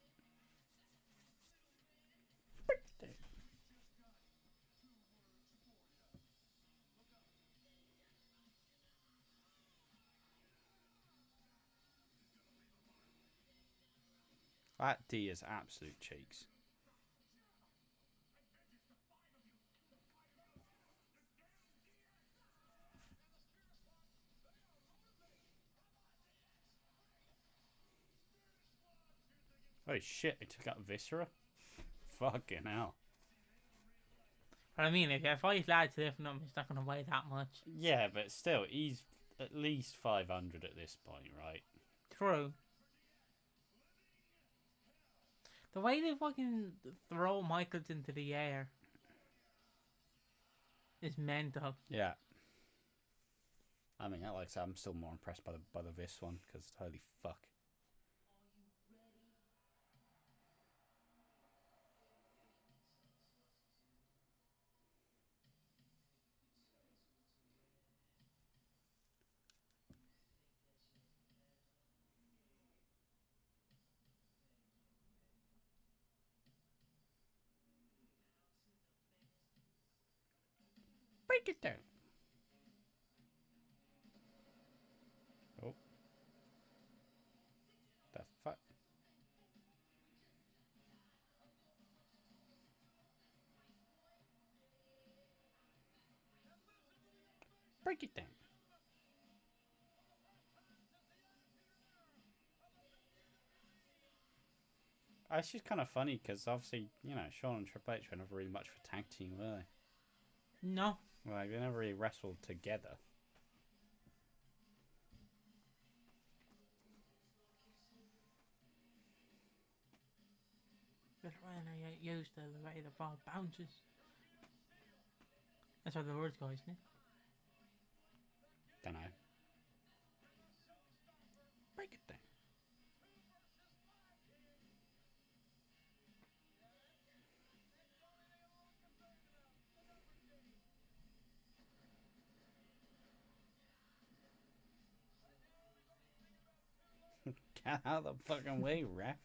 Breakdown. That D is absolute cheeks. Oh shit, they took out Viscera? Fucking hell. But I mean, if five lads lifting him, he's not going to weigh that much. Yeah, but still, he's at least 500 at this point, right? True. The way they fucking throw Michaels into the air is mental. Yeah. I mean, like I said, I'm still more impressed by the Vis one, because holy fuck. Break it down. Oh. The fuck? Break it down. It's just kind of funny because obviously, you know, Shawn and Triple H were never really much for tag team, were they? No. Like, they never really wrestled together. Just when I used the way the ball bounces. That's how the words go, isn't it? Don't know. Break it down. Get out of the fucking way, ref.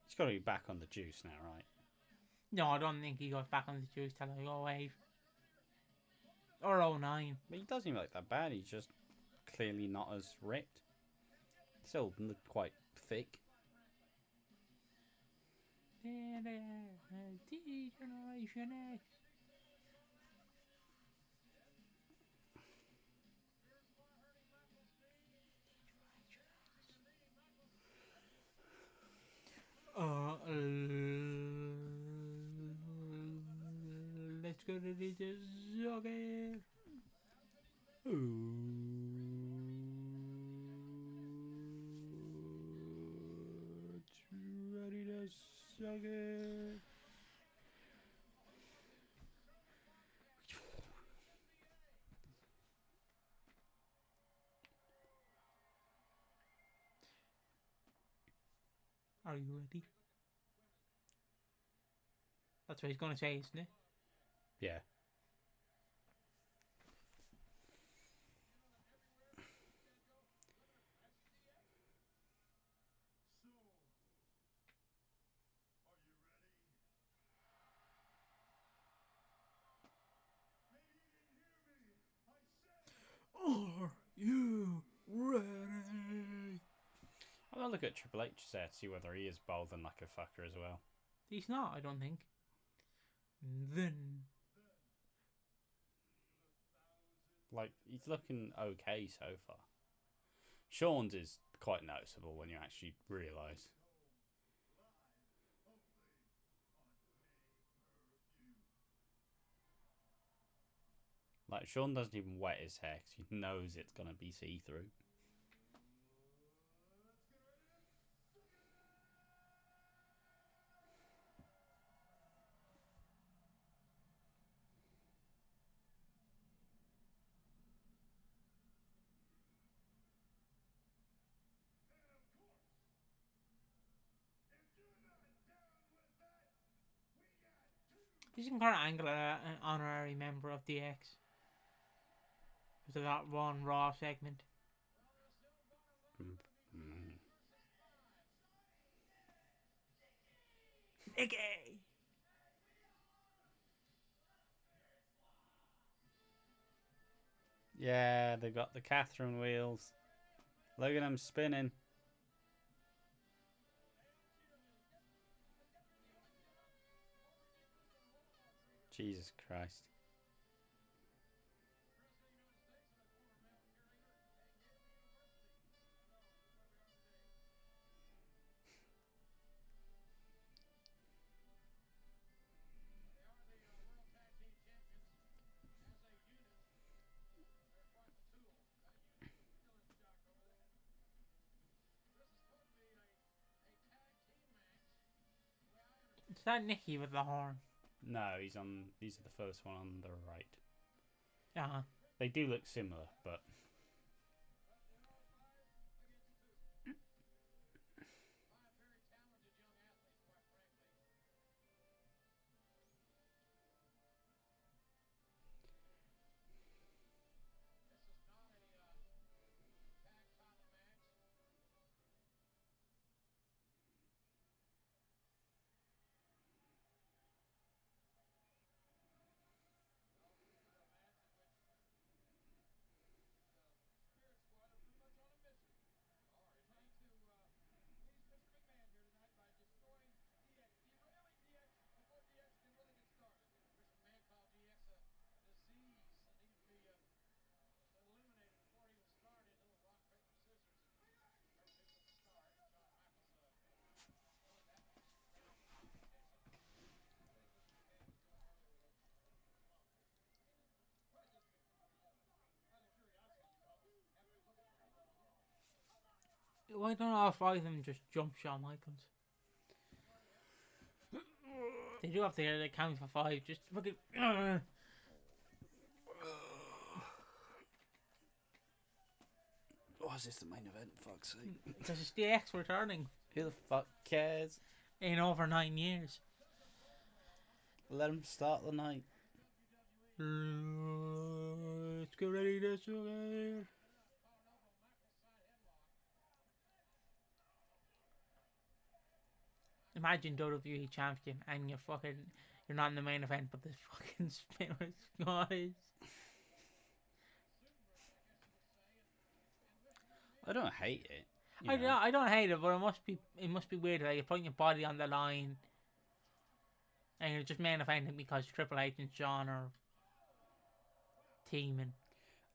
He's got to be back on the juice now, right? No, I don't think he goes back on the juice till I 08. Or 09. But he doesn't even look that bad. He's just clearly not as ripped. Still quite thick. Generation X. Let's go to the Zogger. It's ready to suck it. Are you ready? That's what he's going to say, isn't it? Yeah. Are you ready? I'm gonna look at Triple H there to see whether he is bald and like a fucker as well. He's not, I don't think. Then Like, he's looking okay so far. Sean's is quite noticeable when you actually realise. Like, Sean doesn't even wet his hair because he knows it's going to be see-through. You can kind of angle an honorary member of DX. Because of that one Raw segment. Mm. Nicky! Yeah, they've got the Catherine wheels. Look at them spinning. Jesus Christ. Is that Nicky with the horn? No, he's on. These are the first one on the right. Uh-huh. They do look similar, but Why don't all five of them just jump Shawn Michaels? They do have to get a count for five. Just fucking. oh, is this the main event? Fuck's sake! Because it's DX returning Who the fuck cares? in over 9 years. Let him start the night. Let's get ready to sugar. Imagine WWE champion and you're not in the main event, but this fucking spirit guys. I don't hate it. I don't hate it, but it must be weird that you're putting your body on the line and you're just main eventing because Triple H and John are teaming.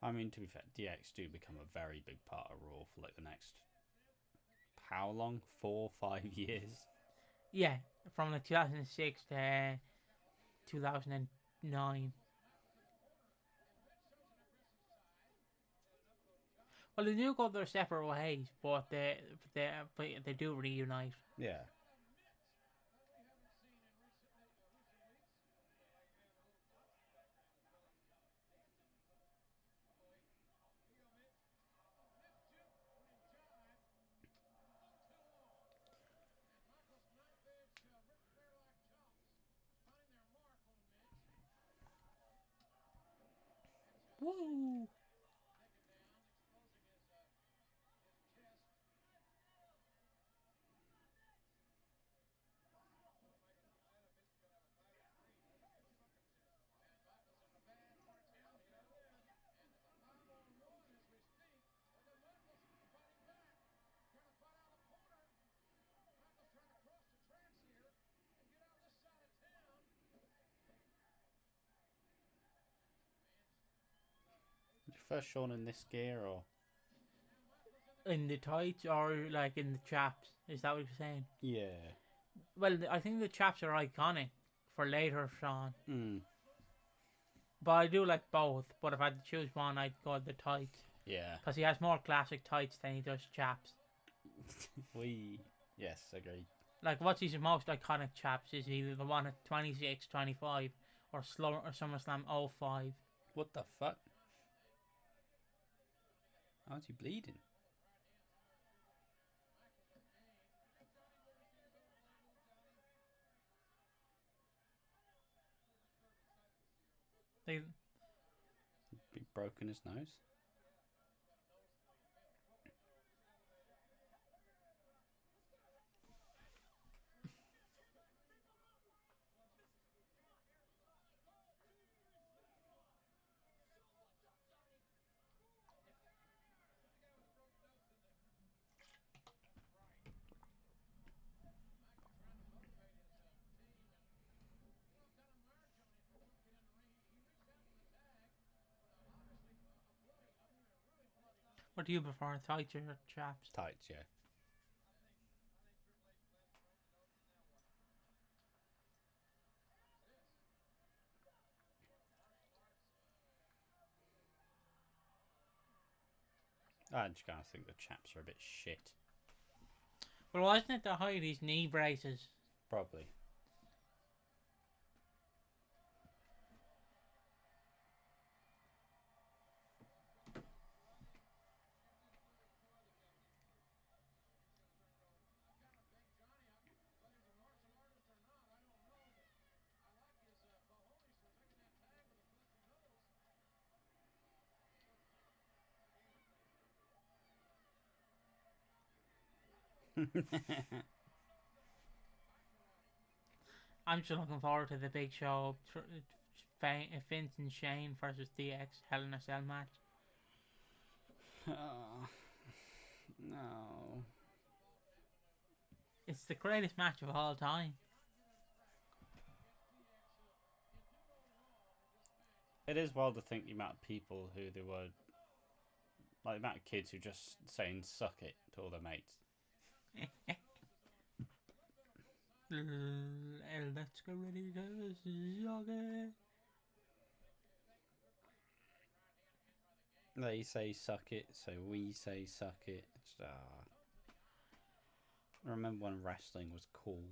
I mean, to be fair, DX do become a very big part of Raw for like the next how long? 4, 5 years. Yeah, from like 2006 to 2009. Well, they do go their separate ways, but they do reunite. Yeah. Woo! First shown in this gear, or In the tights or like in the chaps? Is that what you're saying? yeah. Well, I think the chaps are iconic for later Sean. Mm. But I do like both. But if I had to choose one, I'd go with the tights. Yeah. Because he has more classic tights than he does chaps. Yes, agreed. Like, what's his most iconic chaps is either the one at 26, 25, or SummerSlam 05. What the fuck? How's he bleeding? They, He broken his nose? what do you prefer, tights or chaps? Tights, yeah. I just kind of think the chaps are a bit shit. Well, wasn't it to hide his knee braces? Probably. I'm just looking forward to the big show. Vince and Shane versus DX Hell in a Cell match. Oh, no. It's the greatest match of all time. It is wild to think the amount of people who there were, like the amount of kids who just saying "suck it" to all their mates. Let's get ready to suck it. They say "suck it," so we say "suck it." I remember when wrestling was cool.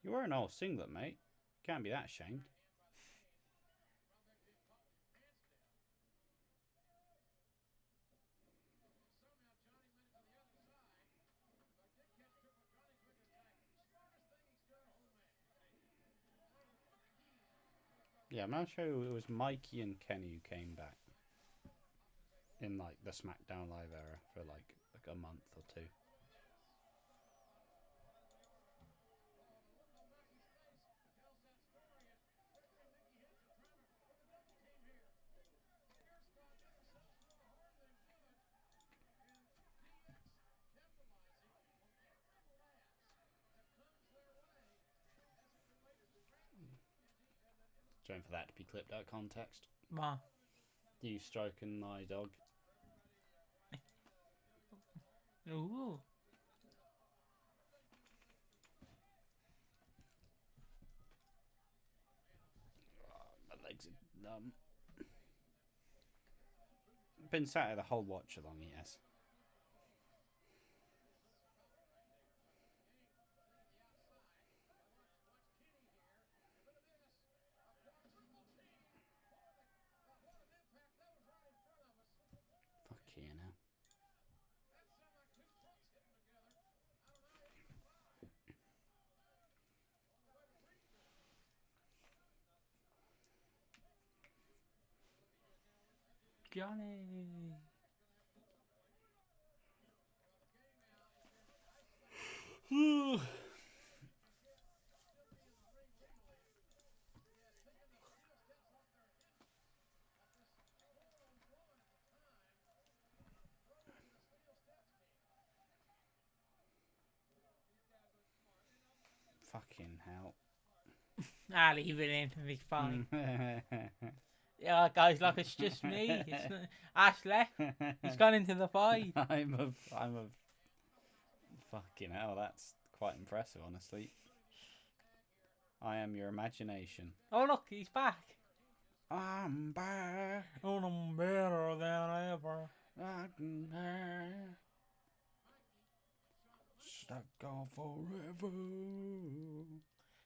You were an old singlet, mate. Can't be that ashamed. Yeah, I'm not sure it was Mikey and Kenny who came back in like the SmackDown Live era for like a month or two. Trying for that to be clipped out of context. Wow. You stroking my dog. Ooh. My legs are numb. Been sat here the whole watch along, yes. Johnny. Fucking hell. I'll leave it in and be fine. Yeah, guys, look, it's just me. It's not... Ashley, he's gone into the fight. I'm a fucking hell. That's quite impressive, honestly. I am your imagination. Oh, look, he's back. I'm back. Oh, I'm better than ever. I can bear. Stuck on forever.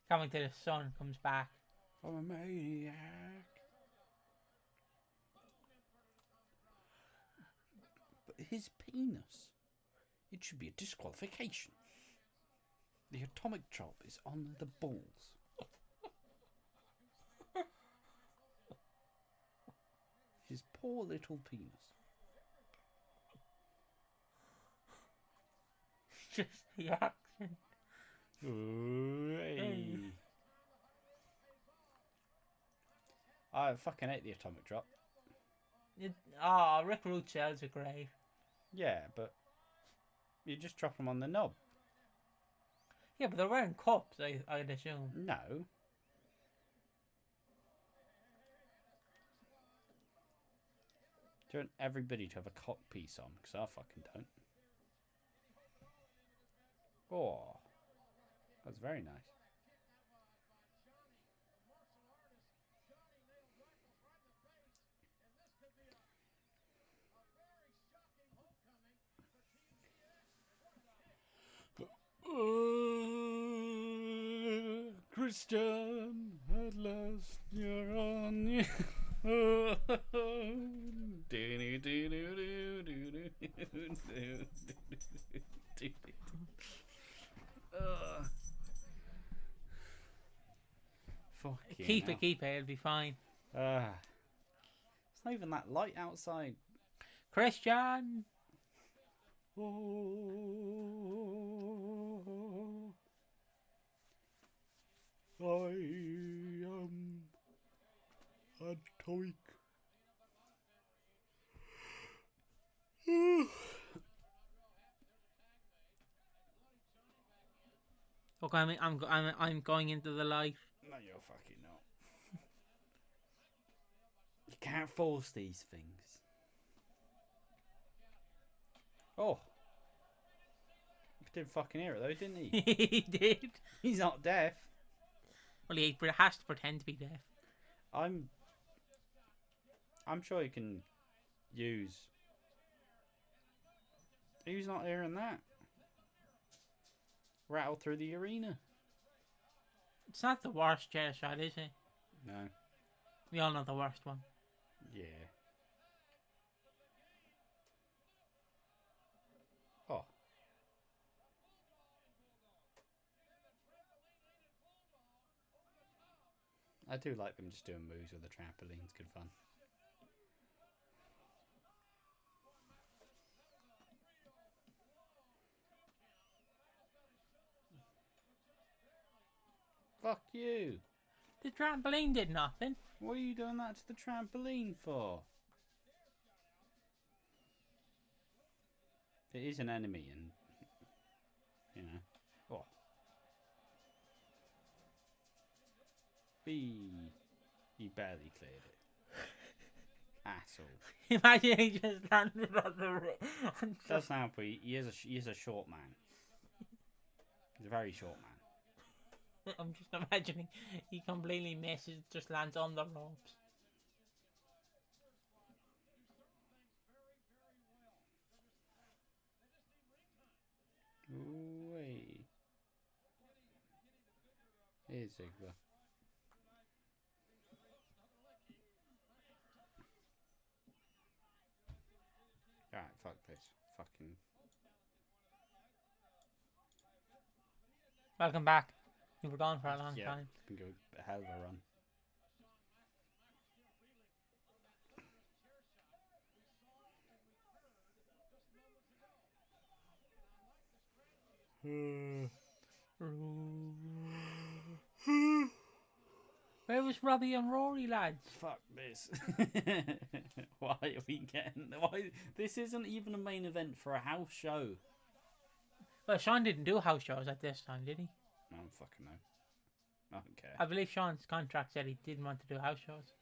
Coming to the sun comes back. I'm a maniac. But his penis, it should be a disqualification. The atomic drop is on the balls. His poor little penis. Just the action. Hey. I fucking hate the atomic drop. Rick Rude shells are great. Yeah, but you just drop them on the knob. Yeah, but they're wearing cups, I'd assume. No. Do you want everybody to have a cock piece on? Because I fucking don't. Oh. That's very nice. Christian, at last you're on. Keep it, it'll be fine. It's not even that light outside. Christian! Oh, I am atomic. Okay, I'm going into the light. No, you're fucking not. You can't force these things. Oh. He didn't fucking hear it though, didn't he? He did. He's not deaf. Well, he has to pretend to be deaf. I'm sure he can use. Who's not hearing that? Rattle through the arena. It's not the worst chair shot, is it? No. We all know the worst one. Yeah. Oh. I do like them just doing moves with the trampoline. It's good fun. Fuck you. The trampoline did nothing. What are you doing that to the trampoline for? It is an enemy and, you know. Oh. He barely cleared it. Asshole. Imagine he just landed on the road. Doesn't help, he is a short man. He's a very short man. I'm just imagining he completely misses, just lands on the ropes. Wait. Here's Ziggler. Alright, fuck this. Fucking. Welcome back. You were gone for a long time. It's been a hell of a run. Where was Robbie and Rory, lads? Fuck this. Why are we getting... Why? This isn't even a main event for a house show. Well, Sean didn't do house shows at this time, did he? I don't fucking know. I don't care. I believe Sean's contract said he didn't want to do house shows.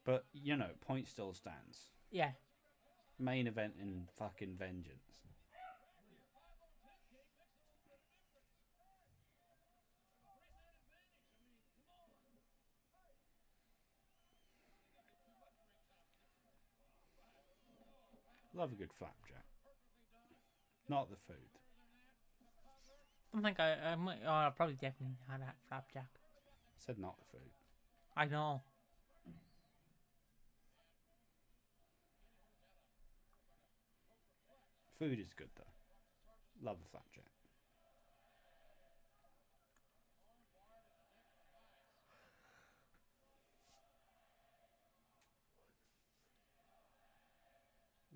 But, you know, point still stands. Yeah. Main event in fucking Vengeance. Love a good flapjack. Not the food. I don't think I might. Oh, I probably definitely had that flapjack. I said not the food. I know. Food is good though. Love a flapjack.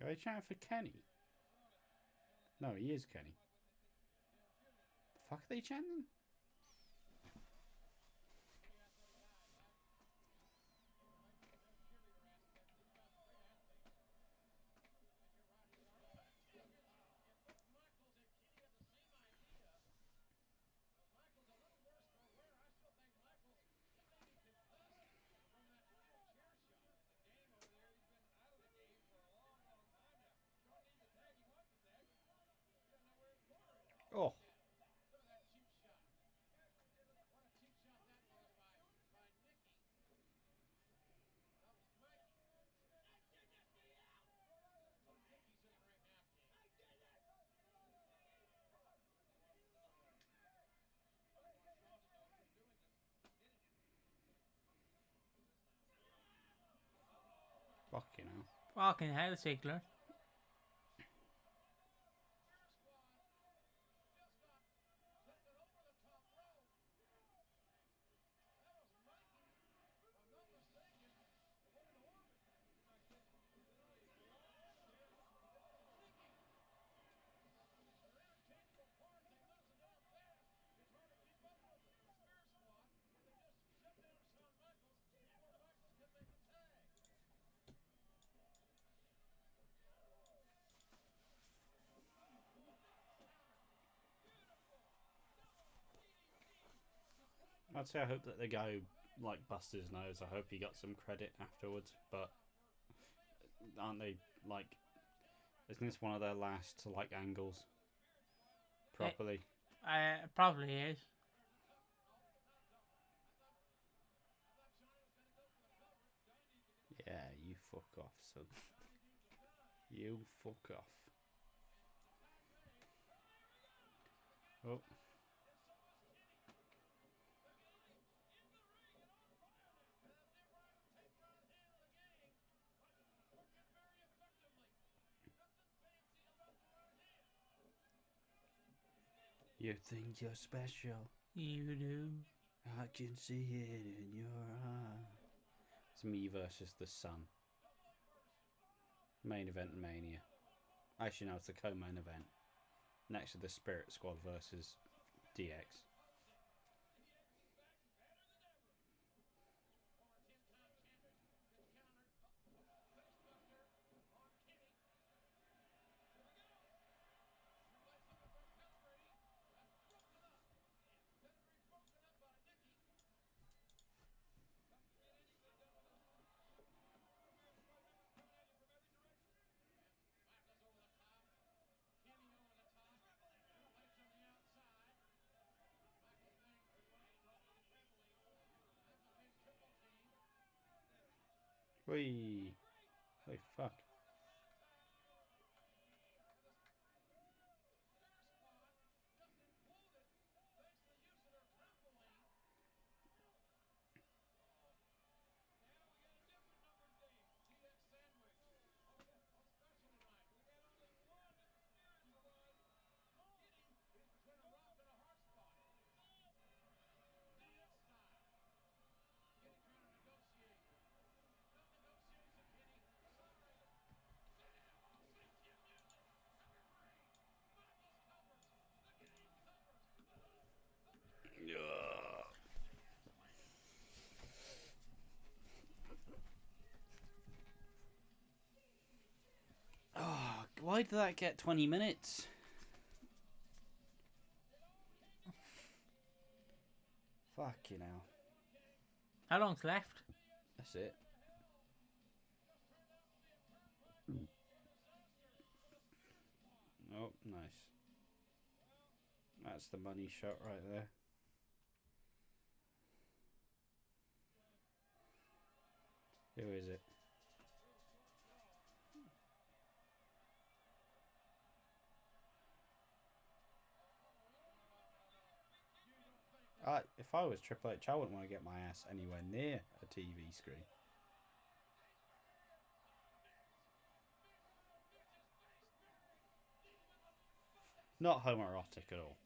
Are they chatting for Kenny? No, he is Kenny. The fuck are they chanting? Oh. Fucking hell. Fucking hell, Ziggler. I'd say I hope that the guy who, like, busted his nose, I hope he got some credit afterwards, but aren't they, like, isn't this one of their last, like, angles? Properly? Probably is. Yeah, you fuck off, son. You fuck off. Oh. You think you're special. You do. I can see it in your eyes. It's me versus the sun. Main event Mania. Actually, no, it's the co-main event. Next to the Spirit Squad versus DX. Whee! Holy fuck. Why did that get 20 minutes? Fucking hell. How long's left? That's it. Oh, nice. That's the money shot right there. Who is it? If I was Triple H, I wouldn't want to get my ass anywhere near a TV screen. Not homoerotic at all.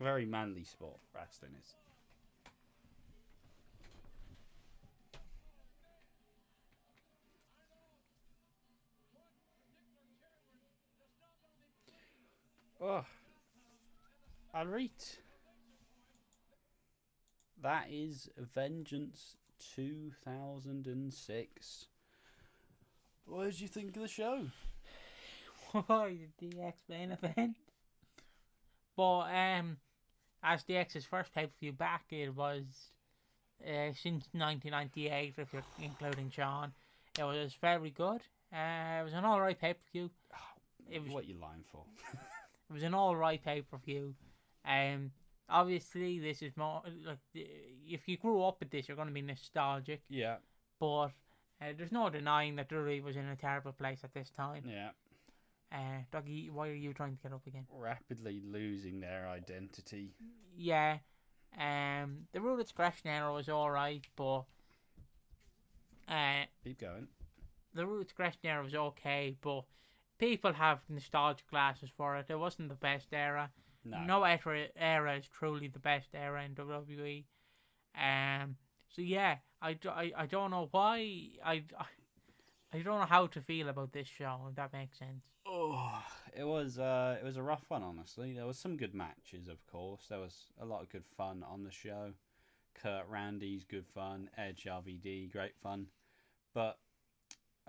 Very manly sport, wrestling is. Oh, I'll read. That is Vengeance 2006. What did you think of the show? Why did DX main event? But as DX's first pay-per-view back, it was since 1998, if you're including Sean. It was very good. It was an alright pay-per-view. What are you lying for? It was an alright pay-per-view. Obviously, this is more like if you grew up with this, you're going to be nostalgic. Yeah. But there's no denying that WWE was in a terrible place at this time. Yeah. Doggy, why are you trying to get up again? Rapidly losing their identity. Yeah. The Rule Discretion era was alright, but keep going. The Rule Discretion era was okay, but people have nostalgic glasses for it. It wasn't the best era. No era is truly the best era in WWE. So yeah, I don't know why I don't know how to feel about this show, if that makes sense. Oh, it was a rough one, honestly. There was some good matches, of course. There was a lot of good fun on the show. Kurt Randy's good fun. Edge RVD, great fun. But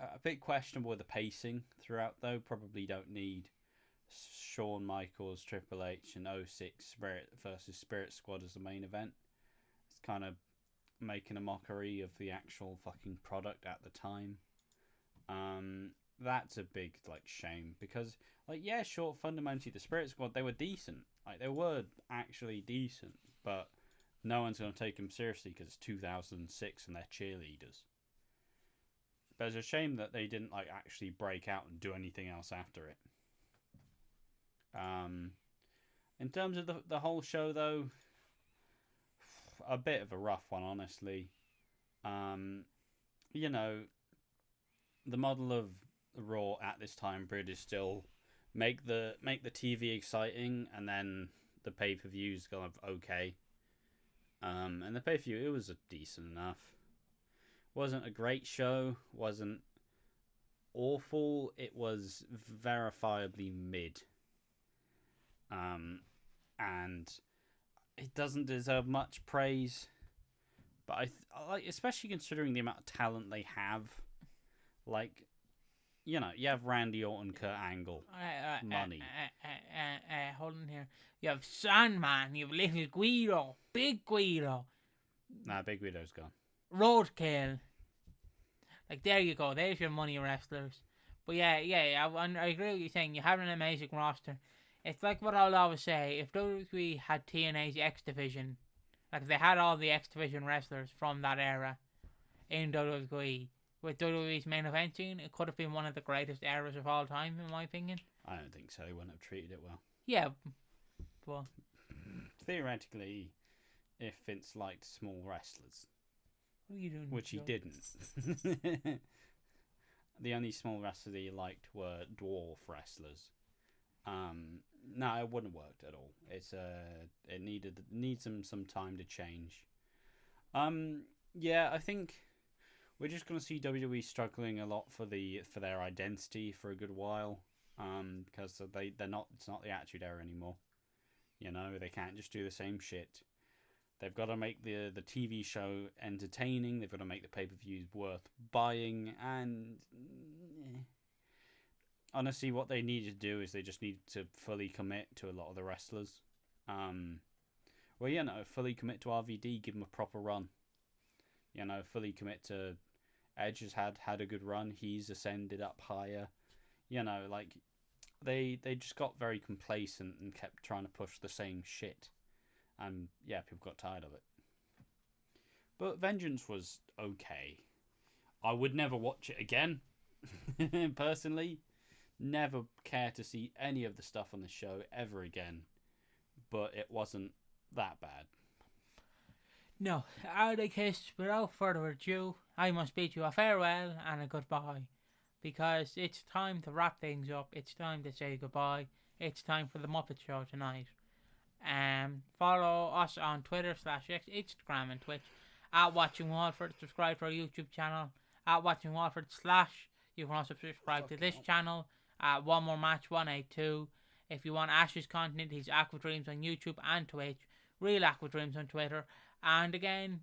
a bit questionable with the pacing throughout, though. Probably don't need Shawn Michaels, Triple H, and 06 Spirit versus Spirit Squad as the main event. It's kind of making a mockery of the actual fucking product at the time. That's a big shame because sure, fundamentally the Spirit Squad, they were decent. They were actually decent, but no one's going to take them seriously because it's 2006 and they're cheerleaders. But it's a shame that they didn't actually break out and do anything else after it. In terms of the whole show, though, a bit of a rough one, honestly. The model of Raw at this time period is still make the TV exciting, and then the pay-per-view's kind of okay. And the pay-per-view, it was decent enough. Wasn't a great show. Wasn't awful. It was verifiably mid. And it doesn't deserve much praise. But I like, especially considering the amount of talent they have. You have Randy Orton, Kurt Angle, money. Hold on here. You have Sandman, you have Little Guido, Big Guido. Nah, Big Guido's gone. Roadkill. There you go. There's your money wrestlers. But I agree with you saying you have an amazing roster. It's like what I'll always say. If WWE had TNA's X Division, if they had all the X Division wrestlers from that era in WWE, with WWE's main event scene, it could have been one of the greatest eras of all time, in my opinion. I don't think so. They wouldn't have treated it well. Yeah, well, theoretically, if Vince liked small wrestlers, what are you doing? Which he didn't. The only small wrestlers he liked were dwarf wrestlers. No, it wouldn't have worked at all. It needs some time to change. I think we're just gonna see WWE struggling a lot for their identity for a good while. Because they're not. It's not the Attitude Era anymore. They can't just do the same shit. They've got to make the TV show entertaining. They've got to make the pay-per-views worth buying, and honestly, what they need to do is they just need to fully commit to a lot of the wrestlers. Well, fully commit to RVD, give him a proper run. Fully commit to Edge has had a good run. He's ascended up higher. They just got very complacent and kept trying to push the same shit. And yeah, people got tired of it. But Vengeance was okay. I would never watch it again. Personally, never care to see any of the stuff on the show ever again. But it wasn't that bad. No, out of case, without further ado, I must bid you a farewell and a goodbye. Because it's time to wrap things up. It's time to say goodbye. It's time for the Muppet Show tonight. Follow us on Twitter / Instagram and Twitch at Watching Walford. Subscribe to our YouTube channel at Watching Walford / you can also subscribe to this channel at One More Match 182. If you want Ash's content, he's Aqua Dreams on YouTube and Twitch, Real Aqua Dreams on Twitter. And again,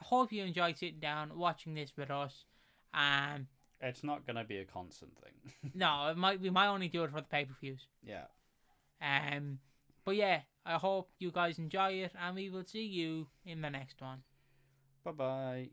I hope you enjoyed sitting down watching this with us. It's not gonna be a constant thing. No, we might only do it for the pay-per-views. Yeah. But yeah, I hope you guys enjoy it, and we will see you in the next one. Bye bye.